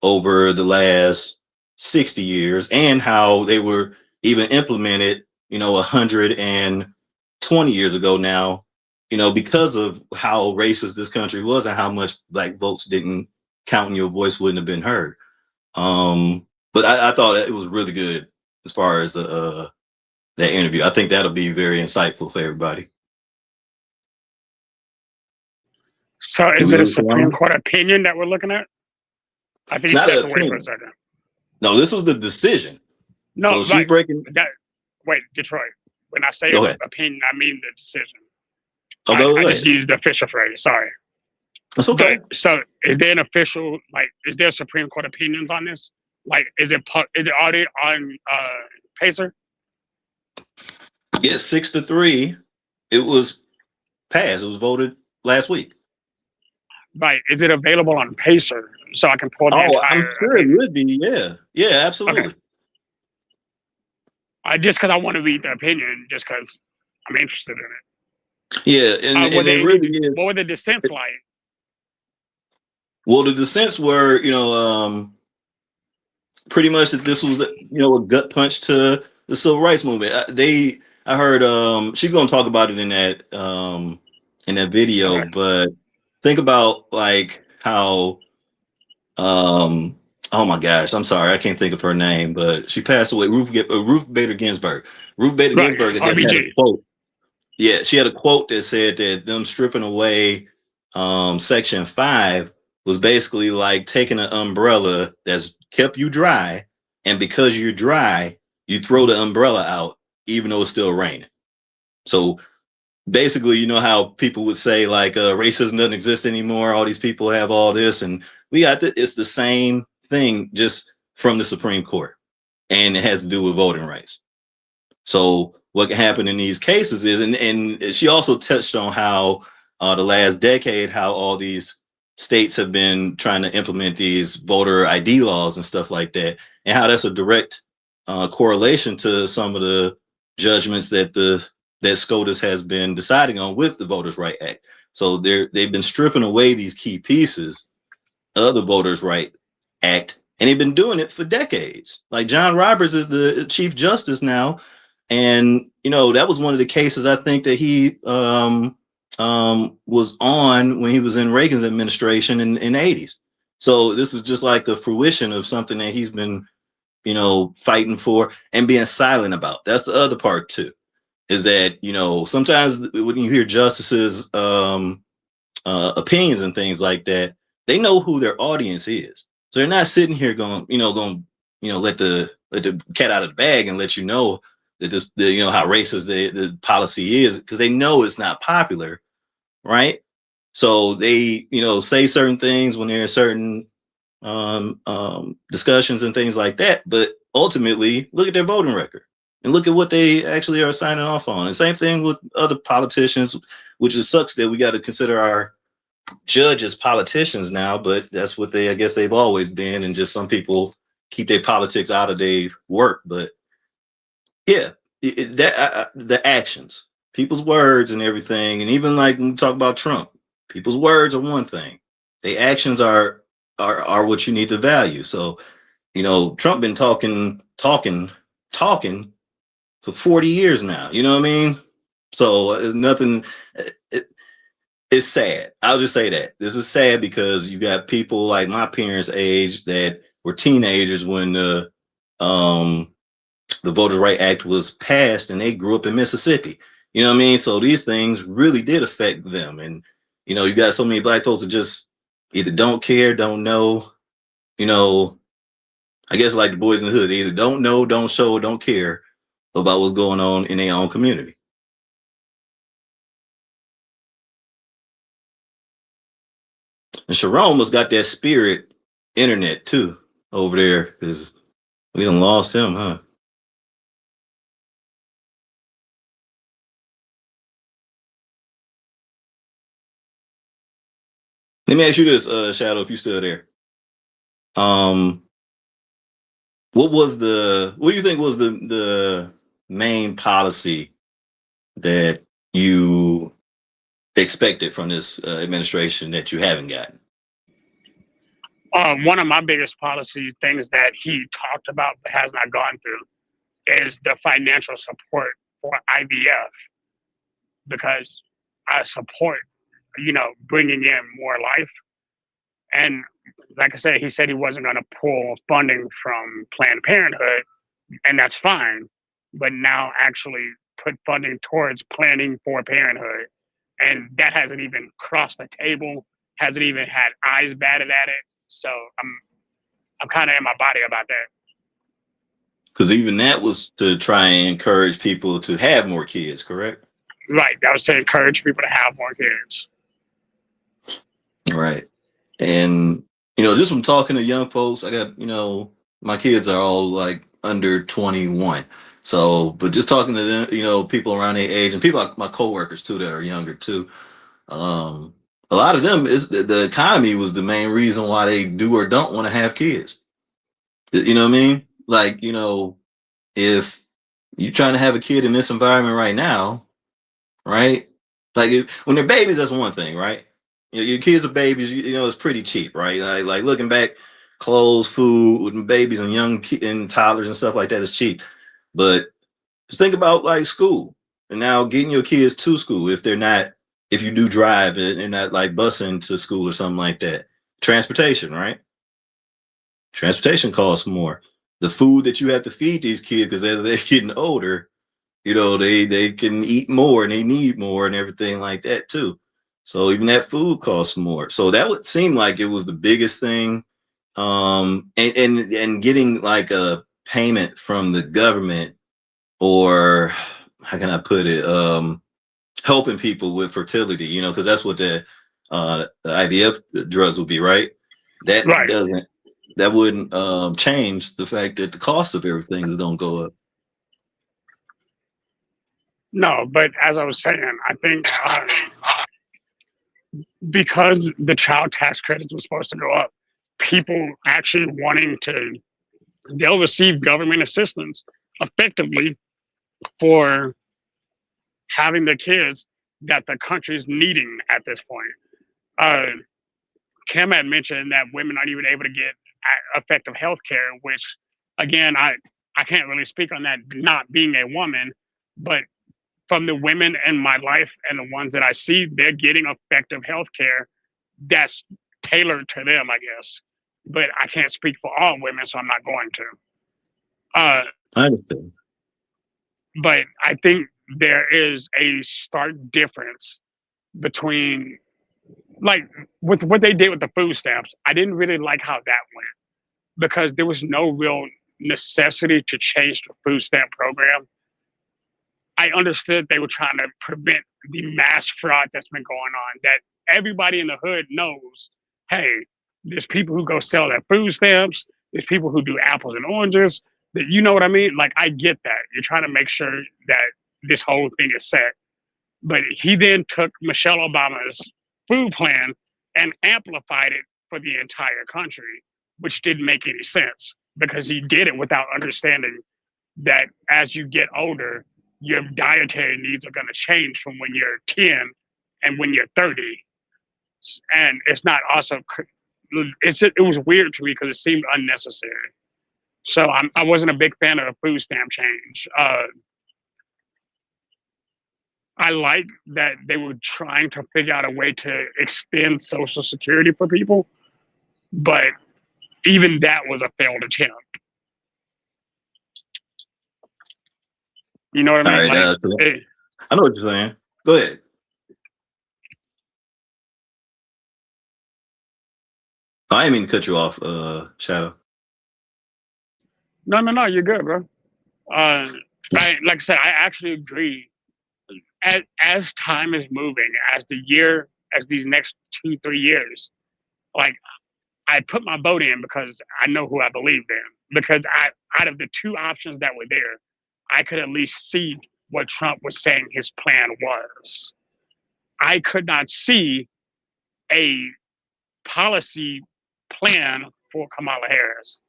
over the last 60 years and how they were even implemented, you know, 120 years ago now, you know, because of how racist this country was and how much black votes didn't count and your voice wouldn't have been heard. But I thought it was really good as far as the that interview. I think that'll be very insightful for everybody. So is it a Supreme Court opinion that we're looking at? I think you have to wait for a second. No, this was the decision. No, so she's breaking that. Wait, Detroit. When I say opinion, I mean the decision. I just used the official phrase. Sorry. That's okay. But, so is there an official, like, is there Supreme Court opinions on this? Like, is it already on Pacer? Yes, 6-3. It was passed. It was voted last week. Right. Is it available on Pacer so I can pull the entire? I'm sure it would be. Yeah, absolutely. Okay. Just because I want to read the opinion, just because I'm interested in it. Yeah, and it really is. What were the dissents like? Well, the dissents were, you know, pretty much that this was, you know, a gut punch to the civil rights movement. I heard she's going to talk about it in that video, okay. But think about like how oh my gosh, I'm sorry, I can't think of her name, but she passed away. Ruth Bader Ginsburg. Ruth Bader Ginsburg had a quote. Yeah, she had a quote that said that them stripping away Section 5 was basically like taking an umbrella that's kept you dry, and because you're dry, you throw the umbrella out even though it's still raining. So basically, you know how people would say like racism doesn't exist anymore, all these people have all this, and we got it's the same thing just from the Supreme Court, and it has to do with voting rights. So what can happen in these cases is, and she also touched on how the last decade, how all these states have been trying to implement these voter ID laws and stuff like that, and how that's a direct correlation to some of the judgments that SCOTUS has been deciding on with the Voters' Right Act. So they've been stripping away these key pieces of the Voters' Right Act, and they've been doing it for decades. Like John Roberts is the Chief Justice now, and you know that was one of the cases I think that he was on when he was in Reagan's administration in the 80s. So this is just like the fruition of something that he's been, you know, fighting for and being silent about. That's the other part too, is that, you know, sometimes when you hear justices' opinions and things like that, they know who their audience is. So they're not sitting here going, let the cat out of the bag and let you know that how racist the policy is, because they know it's not popular, right? So they, say certain things when they're in certain discussions and things like that. But ultimately, look at their voting record and look at what they actually are signing off on. And same thing with other politicians, which it sucks that we got to consider our judges politicians now, but that's what I guess they've always been. And just some people keep their politics out of their work. But yeah, the actions, people's words and everything. And even like when we talk about Trump, people's words are one thing. The actions are what you need to value. So, Trump been talking for 40 years now. You know what I mean? So it's nothing. It's sad. I'll just say that this is sad because you got people like my parents' age that were teenagers when the Voter Right Act was passed, and they grew up in Mississippi. You know what I mean? So these things really did affect them. And, you got so many black folks that just either don't care, don't know, I guess like the boys in the hood, they either don't know, don't show, don't care about what's going on in their own community. And Sharon must got that spirit internet too over there, because we done lost him, huh? Let me ask you this, Shadow, if you still there. What do you think was the main policy that you expected from this administration that you haven't gotten? One of my biggest policy things that he talked about but has not gone through is the financial support for IVF, because I support, bringing in more life. And like I said, he said he wasn't going to pull funding from Planned Parenthood, and that's fine. But now actually put funding towards planning for parenthood. And that hasn't even crossed the table, hasn't even had eyes batted at it. So I'm kind of in my body about that. Because even that was to try and encourage people to have more kids, correct? Right. That was to encourage people to have more kids. Right. And, just from talking to young folks, I got, my kids are all like under 21. So, but just talking to them, people around their age and people like my coworkers too that are younger too. A lot of them is the economy was the main reason why they do or don't want to have kids. You know what I mean? Like, if you're trying to have a kid in this environment right now, right? Like when they're babies, that's one thing, right? Your kids are babies, it's pretty cheap, right? Like looking back, clothes, food with babies and young and toddlers and stuff like that is cheap. But just think about like school and now getting your kids to school if you do drive and they're not like busing to school or something like that. Transportation, right? Transportation costs more. The food that you have to feed these kids, because as they're getting older, they can eat more and they need more and everything like that too. So even that food costs more. So that would seem like it was the biggest thing. And getting like a payment from the government, or how can I put it? Helping people with fertility, because that's what the IVF drugs would be, right? That right. That wouldn't change the fact that the cost of everything don't go up. No, but as I was saying, I think because the child tax credits was supposed to go up, people actually they'll receive government assistance effectively for having the kids that the country's needing at this point. Kim had mentioned that women aren't even able to get effective health care, which again, I can't really speak on that not being a woman, but from the women in my life and the ones that I see, they're getting effective health care that's tailored to them, I guess. But I can't speak for all women, so I'm not going to. I understand. But I think there is a stark difference between, like, with what they did with the food stamps. I didn't really like how that went because there was no real necessity to change the food stamp program. I understood they were trying to prevent the mass fraud that's been going on, that everybody in the hood knows, hey, there's people who go sell their food stamps. There's people who do apples and oranges. That, you know what I mean? Like, I get that. You're trying to make sure that this whole thing is set. But he then took Michelle Obama's food plan and amplified it for the entire country, which didn't make any sense because he did it without understanding that as you get older, your dietary needs are going to change from when you're 10 and when you're 30. And it's not also, it was weird to me because it seemed unnecessary. So I wasn't a big fan of the food stamp change. I like that they were trying to figure out a way to extend Social Security for people, but even that was a failed attempt. You know what I mean? Right, like, I know what you're saying. Go ahead. I didn't mean to cut you off, Shadow. No, you're good, bro. Like I said, I actually agree. As time is moving, as these next 2-3 years, like, I put my vote in because I know who I believed in. Because out of the two options that were there, I could at least see what Trump was saying his plan was. I could not see a policy plan for Kamala Harris.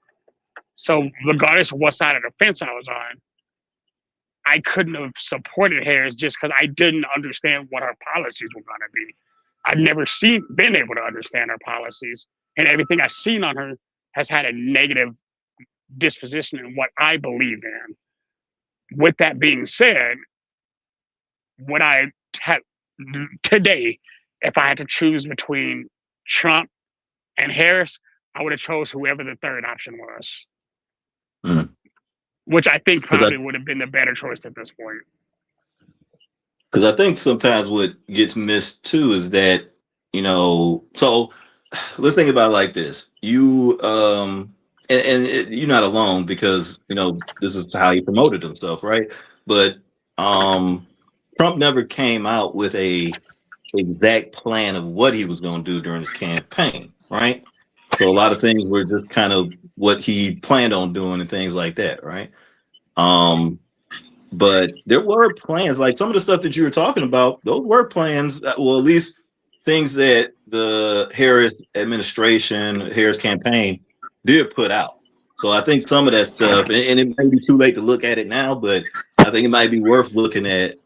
So regardless of what side of the fence I was on, I couldn't have supported Harris just because I didn't understand what her policies were going to be. I've never been able to understand her policies, and everything I've seen on her has had a negative disposition in what I believe in. With that being said, what I had today, if I had to choose between Trump and Harris, I would have chose whoever the third option was. Mm. Which I think probably would have been the better choice at this point. Because I think sometimes what gets missed too is that, so let's think about it like this. You, you're not alone because, this is how he promoted himself, right? But Trump never came out with a exact plan of what he was going to do during his campaign, right? So a lot of things were just kind of what he planned on doing and things like that, right? But there were plans, like some of the stuff that you were talking about, those were plans, well, at least things that the Harris administration, Harris campaign did put out. So I think some of that stuff, and it may be too late to look at it now, but I think it might be worth looking at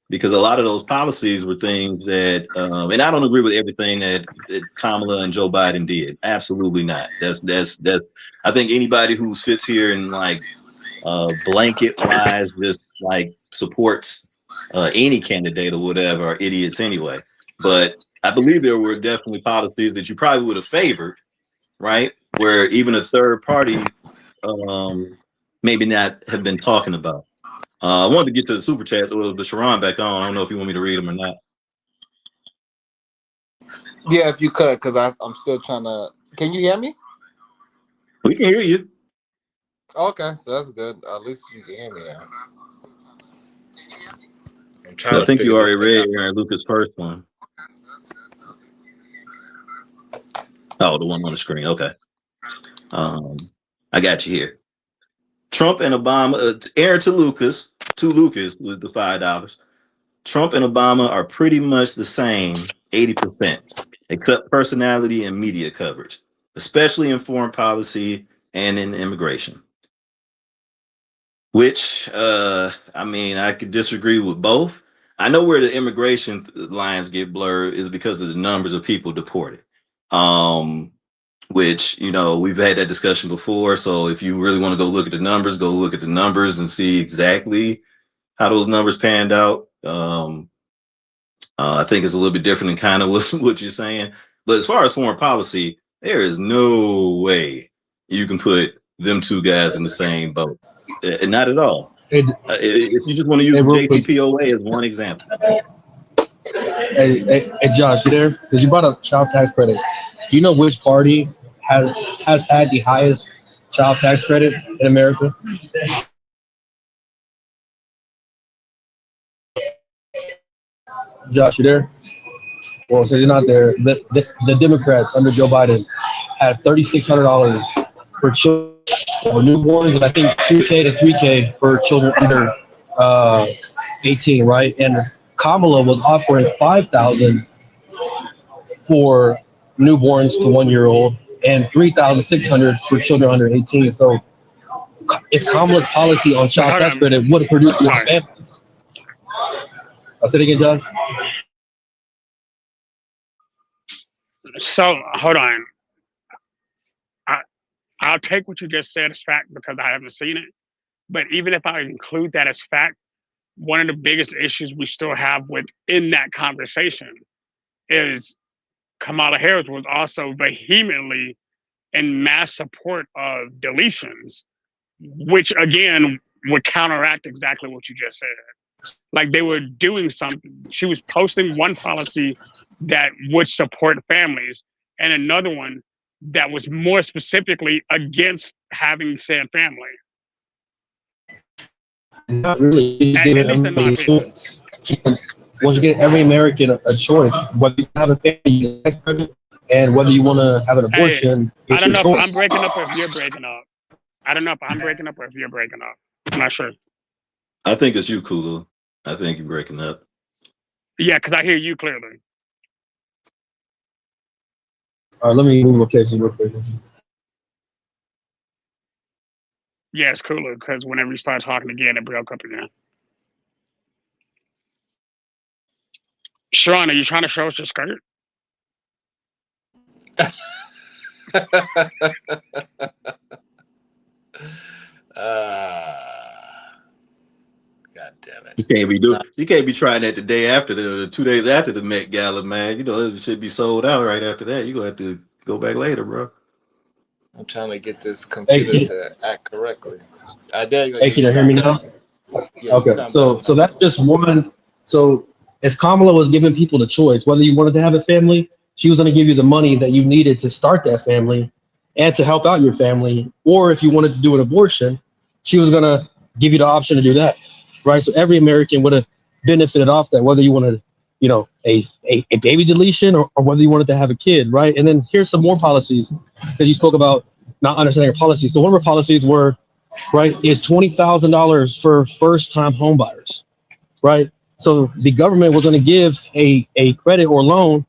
because a lot of those policies were things that, and I don't agree with everything that Kamala and Joe Biden did. Absolutely not. That's. I think anybody who sits here and like blanket wise just like supports any candidate or whatever are idiots anyway. But I believe there were definitely policies that you probably would have favored, right? Where even a third party maybe not have been talking about. I wanted to get to the super chats, but Sharon back on. I don't know if you want me to read them or not. Yeah, if you could, because I'm still trying to. Can you hear me? We can hear you. Okay, so that's good. At least you can hear me now. I think you already read Aaron Lucas' first one. Oh, the one on the screen. Okay. I got you here. Trump and Obama, Aaron to Lucas with the $5. Trump and Obama are pretty much the same, 80%, except personality and media coverage, especially in foreign policy and in immigration. Which, I mean, I could disagree with both. I know where the immigration lines get blurred is because of the numbers of people deported. Which, we've had that discussion before. So if you really want to go look at the numbers, go look at the numbers and see exactly how those numbers panned out. I think it's a little bit different than kind of what you're saying. But as far as foreign policy, there is no way you can put them two guys in the same boat. Not at all. If you just want to use JCPOA as one example. Hey, Josh, you there? Because you brought up child tax credit. Do you know which party has had the highest child tax credit in America? Josh, you there? well, since you're not there, the Democrats under Joe Biden had $3,600 for children for newborns, and I think 2K to 3K for children under 18, right? And Kamala was offering $5,000 for newborns to 1 year old and $3,600 for children under 18. So if Kamala's policy on child tax credit would have produced more families. I'll say it again, Josh. So hold on. I'll take what you just said as fact because I haven't seen it. But even if I include that as fact, one of the biggest issues we still have within that conversation is Kamala Harris was also vehemently in mass support of deletions, which again would counteract exactly what you just said. Like they were doing something. She was posting one policy that would support families and another one that was more specifically against having said family. Not really. Once you get every American a choice, whether you have a family and whether you want to have an abortion. Hey, I don't know if I'm breaking up or if you're breaking up. I don't know if I'm breaking up or if you're breaking up. I'm not sure. I think it's you, Kulu. I think you're breaking up. Yeah, because I hear you clearly. All right, let me move locations real quick. Yeah, it's cooler because whenever you start talking again, it broke up again. Sean, are you trying to show us your skirt? God damn it! You can't be trying that the day after the 2 days after the Met Gala, man. You know it should be sold out right after that. You gonna have to go back later, bro. I'm trying to get this computer to act correctly. There you go. Hey, can you hear me now? Yeah, okay, so that's just one. So as Kamala was giving people the choice, whether you wanted to have a family, she was going to give you the money that you needed to start that family and to help out your family. Or if you wanted to do an abortion, she was going to give you the option to do that, right? So every American would have benefited off that, whether you wanted, you know, a baby deletion or whether you wanted to have a kid, right? And then here's some more policies because you spoke about not understanding your policies. So one of our policies were, right, is $20,000 for first-time home buyers, right? So the government was going to give a credit or loan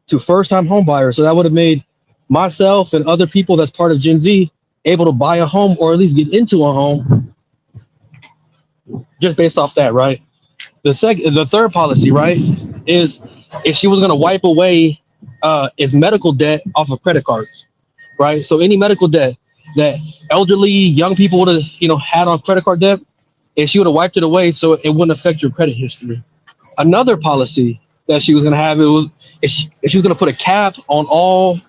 to first-time home buyers. So that would have made myself and other people that's part of Gen Z able to buy a home or at least get into a home just based off that, right? The third policy, right, is if she was going to wipe away is medical debt off of credit cards, right? So any medical debt that elderly young people would have, you know, had on credit card debt, and she would have wiped it away so it wouldn't affect your credit history. Another policy that she was going to have, she was going to put a cap on all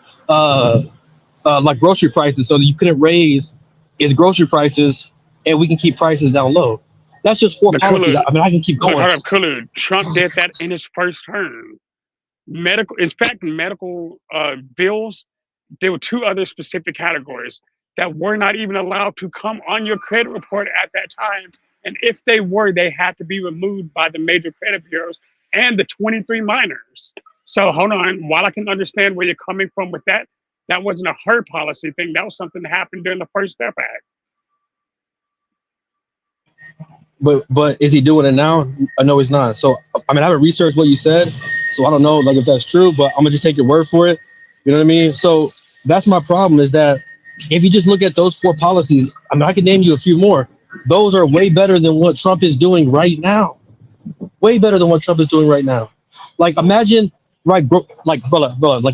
like grocery prices so that you couldn't raise its grocery prices and we can keep prices down low. That's just four policies. I mean, I can keep going. Trump did that in his first term. Medical bills, there were two other specific categories that were not even allowed to come on your credit report at that time. And if they were, they had to be removed by the major credit bureaus and the 23 minors. So hold on, while I can understand where you're coming from with that, that wasn't a her policy thing. That was something that happened during the First Step Act. But is he doing it now? No, he's not. So I mean, I haven't researched what you said, so I don't know like if that's true. But I'm gonna just take your word for it. You know what I mean? So that's my problem is that if you just look at those four policies, I mean, I can name you a few more. Those are way better than what Trump is doing right now. Way better than what Trump is doing right now. Like imagine, right? Like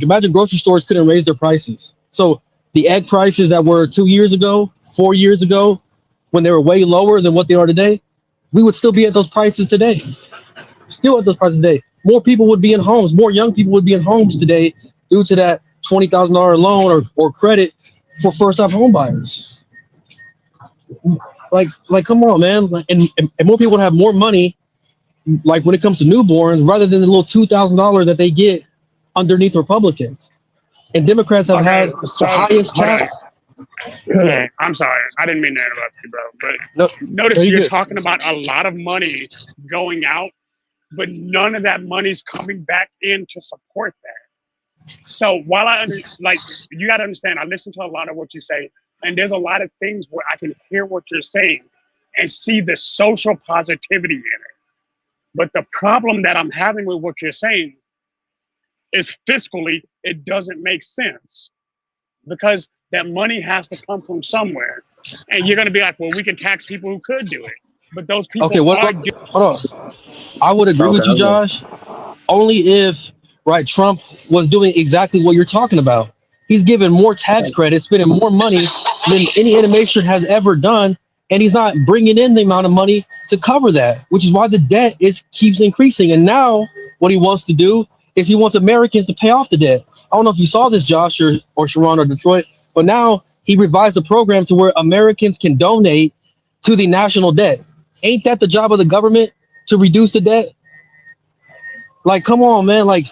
imagine grocery stores couldn't raise their prices. So the egg prices that were 2 years ago, 4 years ago, when they were way lower than what they are today, we would still be at those prices today. Still at those prices today. More people would be in homes. More young people would be in homes today due to that $20,000 loan or credit for first-time home buyers. Like, come on, man. And more people would have more money, like when it comes to newborns, rather than the little $2,000 that they get underneath Republicans. And Democrats have had the highest tax. I'm sorry, I didn't mean to interrupt you, bro. But notice you're talking about a lot of money going out but none of that money's coming back in to support that. So while you got to understand, I listen to a lot of what you say, and there's a lot of things where I can hear what you're saying and see the social positivity in it. But the problem that I'm having with what you're saying is fiscally, it doesn't make sense, because that money has to come from somewhere. And you're going to be like, well, we can tax people who could do it. But those people hold on. I would agree with you, Josh, only if, right, Trump was doing exactly what you're talking about. He's giving more tax credits, spending more money than any animation has ever done, and he's not bringing in the amount of money to cover that, which is why the debt keeps increasing. And now what he wants to do is he wants Americans to pay off the debt. I don't know if you saw this, Josh, or Sharon or Detroit, but now he revised the program to where Americans can donate to the national debt. Ain't that the job of the government, to reduce the debt? Like, come on, man. Like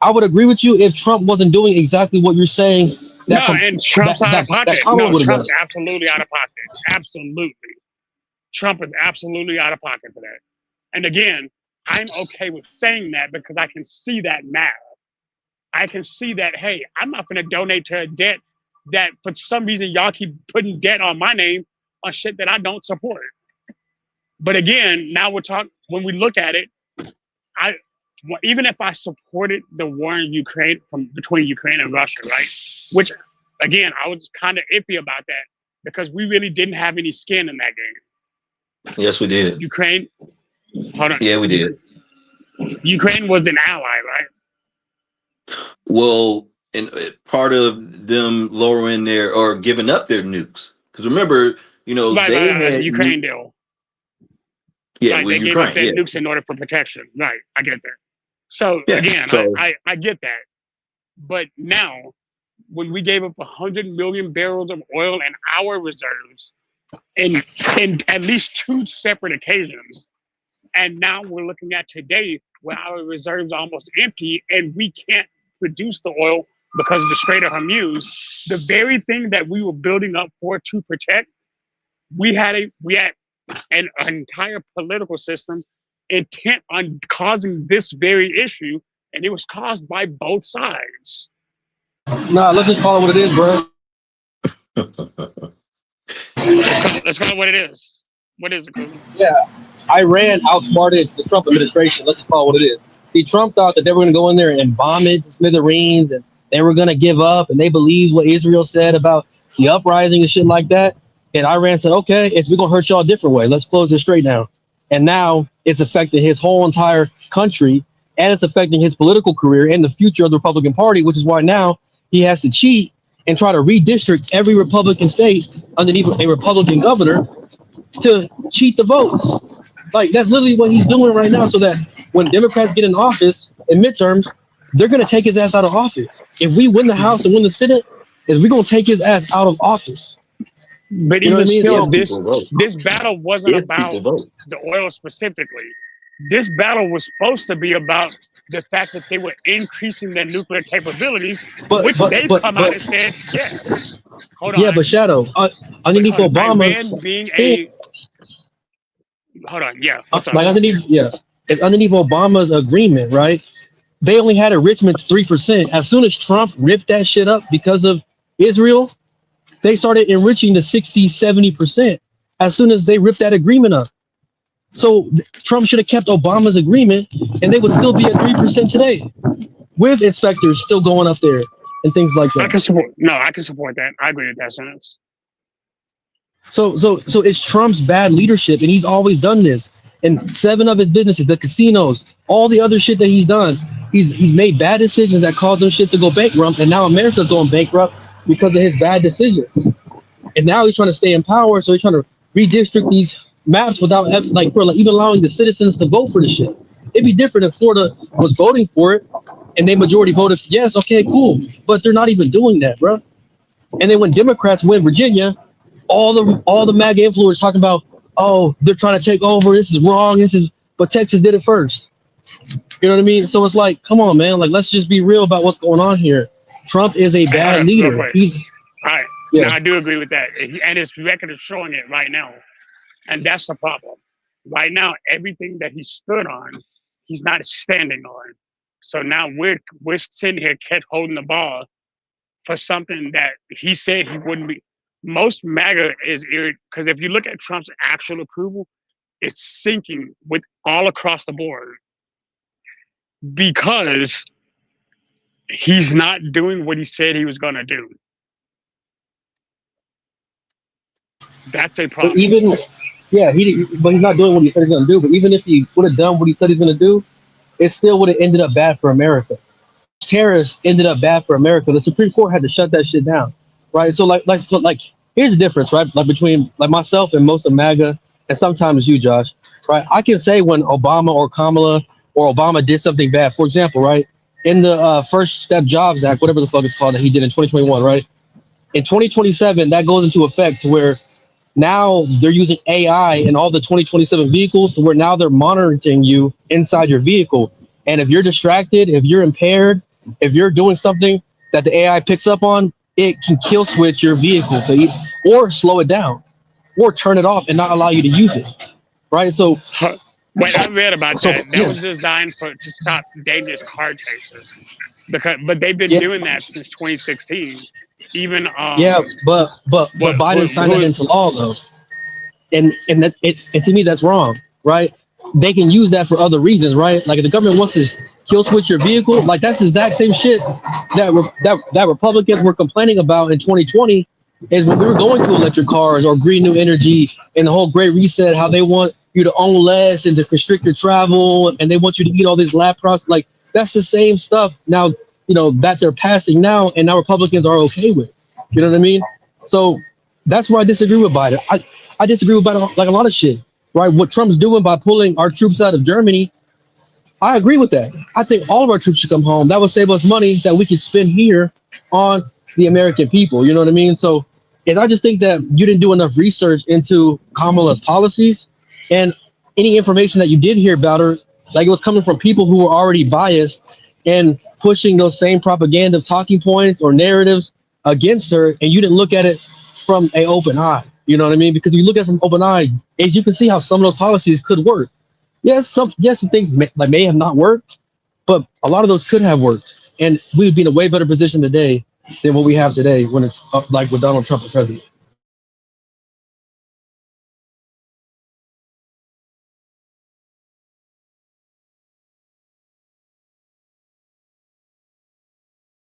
I would agree with you if Trump wasn't doing exactly what you're saying. And Trump's out of pocket. Trump's absolutely out of pocket. Absolutely. Trump is absolutely out of pocket for that. And again, I'm okay with saying that because I can see that math. I can see that, hey, I'm not going to donate to a debt that for some reason y'all keep putting debt on my name on shit that I don't support. But again, now when we look at it, even if I supported the war in Ukraine between Ukraine and Russia, right? Which, again, I was kind of iffy about that because we really didn't have any skin in that game. Yes, we did. Ukraine, hold on. Yeah, we did. Ukraine was an ally, right? Well, and part of them lowering or giving up their nukes, because remember, they had the Ukraine deal. Yeah, right, with they Ukraine, gave up their nukes in order for protection. Right, I get that. So again, I get that. But now, when we gave up 100 million barrels of oil in our reserves in at least 2 separate occasions, and now we're looking at today where our reserves are almost empty and we can't produce the oil because of the Strait of Hormuz, the very thing that we were building up for to protect, we had an entire political system intent on causing this very issue, and it was caused by both sides. Nah, let's just call it what it is, bro. Let's call it what it is. What is it, Kuzma? Yeah, Iran outsmarted the Trump administration. Let's just call it what it is. See, Trump thought that they were going to go in there and bomb it to smithereens, and they were going to give up, and they believed what Israel said about the uprising and shit like that. And Iran said, okay, we're going to hurt y'all a different way. Let's close this straight down. And now it's affecting his whole entire country, and it's affecting his political career and the future of the Republican Party, which is why now he has to cheat and try to redistrict every Republican state underneath a Republican governor to cheat the votes. Like, that's literally what he's doing right now, so that when Democrats get in office in midterms, they're going to take his ass out of office. If we win the House and win the Senate, we're going to take his ass out of office. But even still, this battle wasn't about the oil specifically. This battle was supposed to be about the fact that they were increasing their nuclear capabilities, which they've come out and said, yes. Hold on. Yeah, but Shadow, underneath Obama's... Hold on, yeah. It's underneath Obama's agreement, right? They only had enrichment 3%. As soon as Trump ripped that shit up because of Israel, they started enriching to 60, 70% as soon as they ripped that agreement up. So Trump should have kept Obama's agreement and they would still be at 3% today with inspectors still going up there and things like that. I can support that. I agree with that sentence. So it's Trump's bad leadership, and he's always done this. And 7 of his businesses, the casinos, all the other shit that he's done, he's made bad decisions that caused them shit to go bankrupt, and now America's going bankrupt because of his bad decisions. And now he's trying to stay in power, so he's trying to redistrict these maps without even allowing the citizens to vote for the shit. It'd be different if Florida was voting for it and they majority voted for yes, okay, cool. But they're not even doing that, bro. And then when Democrats win Virginia, all the MAGA influencers talking about, oh, they're trying to take over, this is wrong, but Texas did it first. You know what I mean? So it's like, come on, man, like, let's just be real about what's going on here. Trump is a bad leader. All right. Yeah. Now, I do agree with that. And his record is showing it right now. And that's the problem. Right now, everything that he stood on he's not standing on. So now we're sitting here kept holding the ball for something that he said he wouldn't be. Most MAGA is because if you look at Trump's actual approval, it's sinking with all across the board because he's not doing what he said he was going to do. That's a problem. But even, yeah, but he's not doing what he said he's going to do. But even if he would have done what he said he's going to do, it still would have ended up bad for America. Terrorists ended up bad for America. The Supreme Court had to shut that shit down, right? So like here's the difference, right? Like between like myself and most of MAGA, and sometimes you, Josh, right? I can say when Obama or Kamala or Obama did something bad. For example, right, in the First Step Jobs Act, whatever the fuck it's called that he did in 2021, right? In 2027, that goes into effect to where now they're using AI in all the 2027 vehicles to where now they're monitoring you inside your vehicle. And if you're distracted, if you're impaired, if you're doing something that the AI picks up on, it can kill switch your vehicle or slow it down or turn it off and not allow you to use it. Right. So wait, I read about that. That was designed to stop dangerous car chases. But they've been doing that since 2016. Even but Biden signed it into law though, and to me that's wrong, right? They can use that for other reasons, right? Like if the government wants to kill switch your vehicle, like that's the exact same shit that Republicans were complaining about in 2020, is when we were going to electric cars or green new energy and the whole Great Reset, how they want you to own less and to constrict your travel, and they want you to eat all these lab process. Like that's the same stuff now. You know, that they're passing now, and now Republicans are okay with. You know what I mean? So that's where I disagree with Biden. I disagree with Biden like a lot of shit, right? What Trump's doing by pulling our troops out of Germany, I agree with that. I think all of our troops should come home. That would save us money that we could spend here on the American people. You know what I mean? So I just think that you didn't do enough research into Kamala's policies, and any information that you did hear about her, like it was coming from people who were already biased and pushing those same propaganda talking points or narratives against her, and you didn't look at it from an open eye. You know what I mean? Because if you look at it from open eye, as you can see how some of those policies could work. Yes, some things may have not worked, but a lot of those could have worked, and we would be in a way better position today than what we have today when it's like with Donald Trump as president.